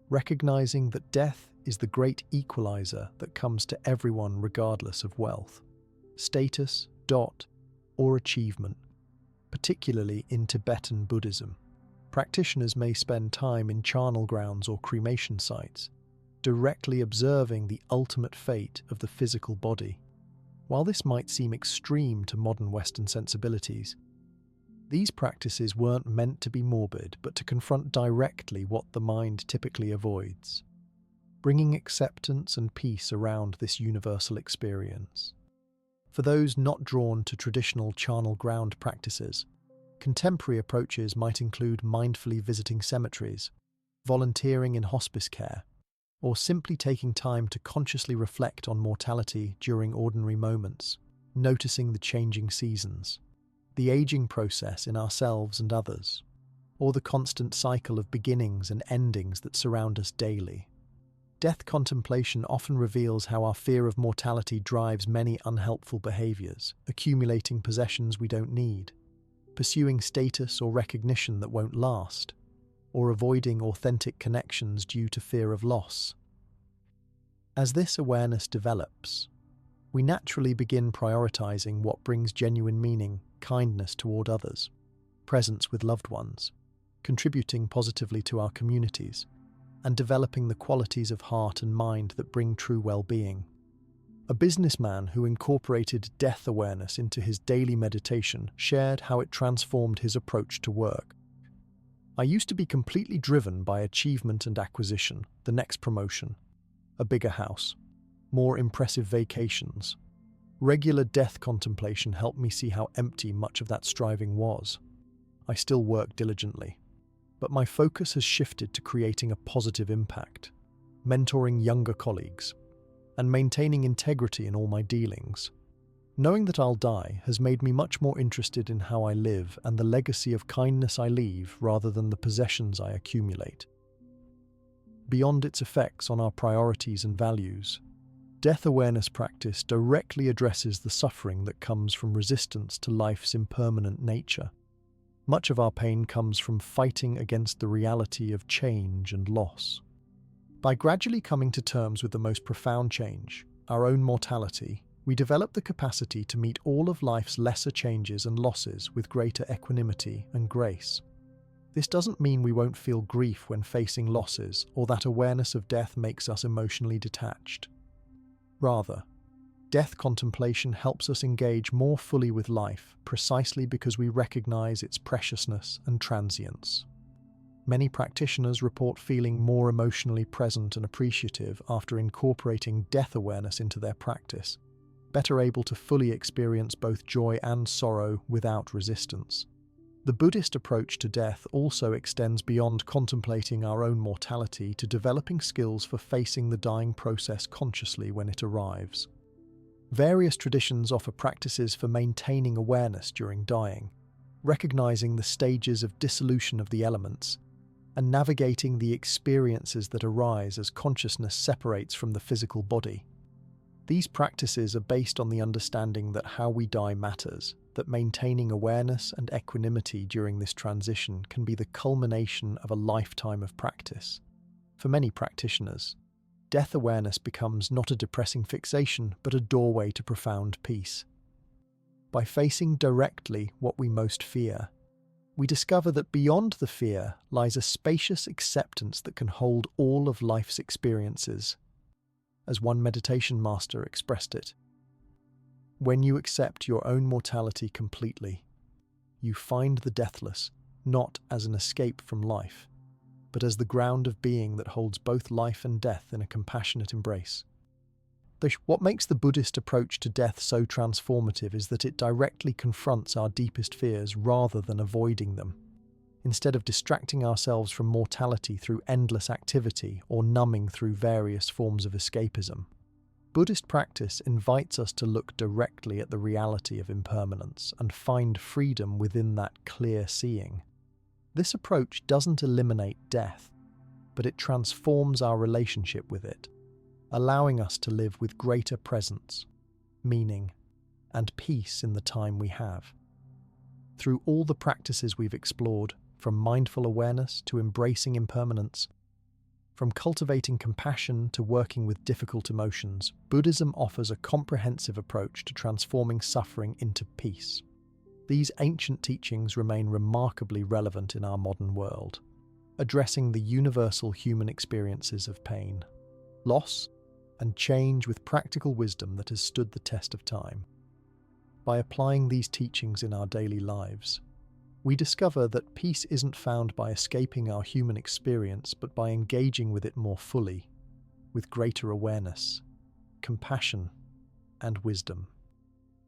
recognizing that death is the great equalizer that comes to everyone regardless of wealth, status, or achievement. Particularly in Tibetan Buddhism, practitioners may spend time in charnel grounds or cremation sites, directly observing the ultimate fate of the physical body. While this might seem extreme to modern Western sensibilities, these practices weren't meant to be morbid, but to confront directly what the mind typically avoids, bringing acceptance and peace around this universal experience. For those not drawn to traditional charnel ground practices, contemporary approaches might include mindfully visiting cemeteries, volunteering in hospice care, or simply taking time to consciously reflect on mortality during ordinary moments, noticing the changing seasons, the aging process in ourselves and others, or the constant cycle of beginnings and endings that surround us daily. Death contemplation often reveals how our fear of mortality drives many unhelpful behaviors, accumulating possessions we don't need, pursuing status or recognition that won't last, or avoiding authentic connections due to fear of loss. As this awareness develops, we naturally begin prioritizing what brings genuine meaning, kindness toward others, presence with loved ones, contributing positively to our communities, and developing the qualities of heart and mind that bring true well-being. A businessman who incorporated death awareness into his daily meditation shared how it transformed his approach to work. I used to be completely driven by achievement and acquisition, the next promotion, a bigger house, more impressive vacations. Regular death contemplation helped me see how empty much of that striving was. I still work diligently, but my focus has shifted to creating a positive impact, mentoring younger colleagues, and maintaining integrity in all my dealings. Knowing that I'll die has made me much more interested in how I live and the legacy of kindness I leave rather than the possessions I accumulate. Beyond its effects on our priorities and values, death awareness practice directly addresses the suffering that comes from resistance to life's impermanent nature. Much of our pain comes from fighting against the reality of change and loss. By gradually coming to terms with the most profound change, our own mortality, we develop the capacity to meet all of life's lesser changes and losses with greater equanimity and grace. This doesn't mean we won't feel grief when facing losses or that awareness of death makes us emotionally detached. Rather, death contemplation helps us engage more fully with life precisely because we recognize its preciousness and transience. Many practitioners report feeling more emotionally present and appreciative after incorporating death awareness into their practice, better able to fully experience both joy and sorrow without resistance. The Buddhist approach to death also extends beyond contemplating our own mortality to developing skills for facing the dying process consciously when it arrives. Various traditions offer practices for maintaining awareness during dying, recognizing the stages of dissolution of the elements, and navigating the experiences that arise as consciousness separates from the physical body. These practices are based on the understanding that how we die matters, that maintaining awareness and equanimity during this transition can be the culmination of a lifetime of practice. For many practitioners, death awareness becomes not a depressing fixation, but a doorway to profound peace. By facing directly what we most fear, we discover that beyond the fear lies a spacious acceptance that can hold all of life's experiences. As one meditation master expressed it, when you accept your own mortality completely, you find the deathless not as an escape from life, but as the ground of being that holds both life and death in a compassionate embrace. What makes the Buddhist approach to death so transformative is that it directly confronts our deepest fears rather than avoiding them. Instead of distracting ourselves from mortality through endless activity or numbing through various forms of escapism, Buddhist practice invites us to look directly at the reality of impermanence and find freedom within that clear seeing. This approach doesn't eliminate death, but it transforms our relationship with it, allowing us to live with greater presence, meaning, and peace in the time we have. Through all the practices we've explored, from mindful awareness to embracing impermanence, from cultivating compassion to working with difficult emotions, Buddhism offers a comprehensive approach to transforming suffering into peace. These ancient teachings remain remarkably relevant in our modern world, addressing the universal human experiences of pain, loss, and change with practical wisdom that has stood the test of time. By applying these teachings in our daily lives, we discover that peace isn't found by escaping our human experience, but by engaging with it more fully, with greater awareness, compassion, and wisdom.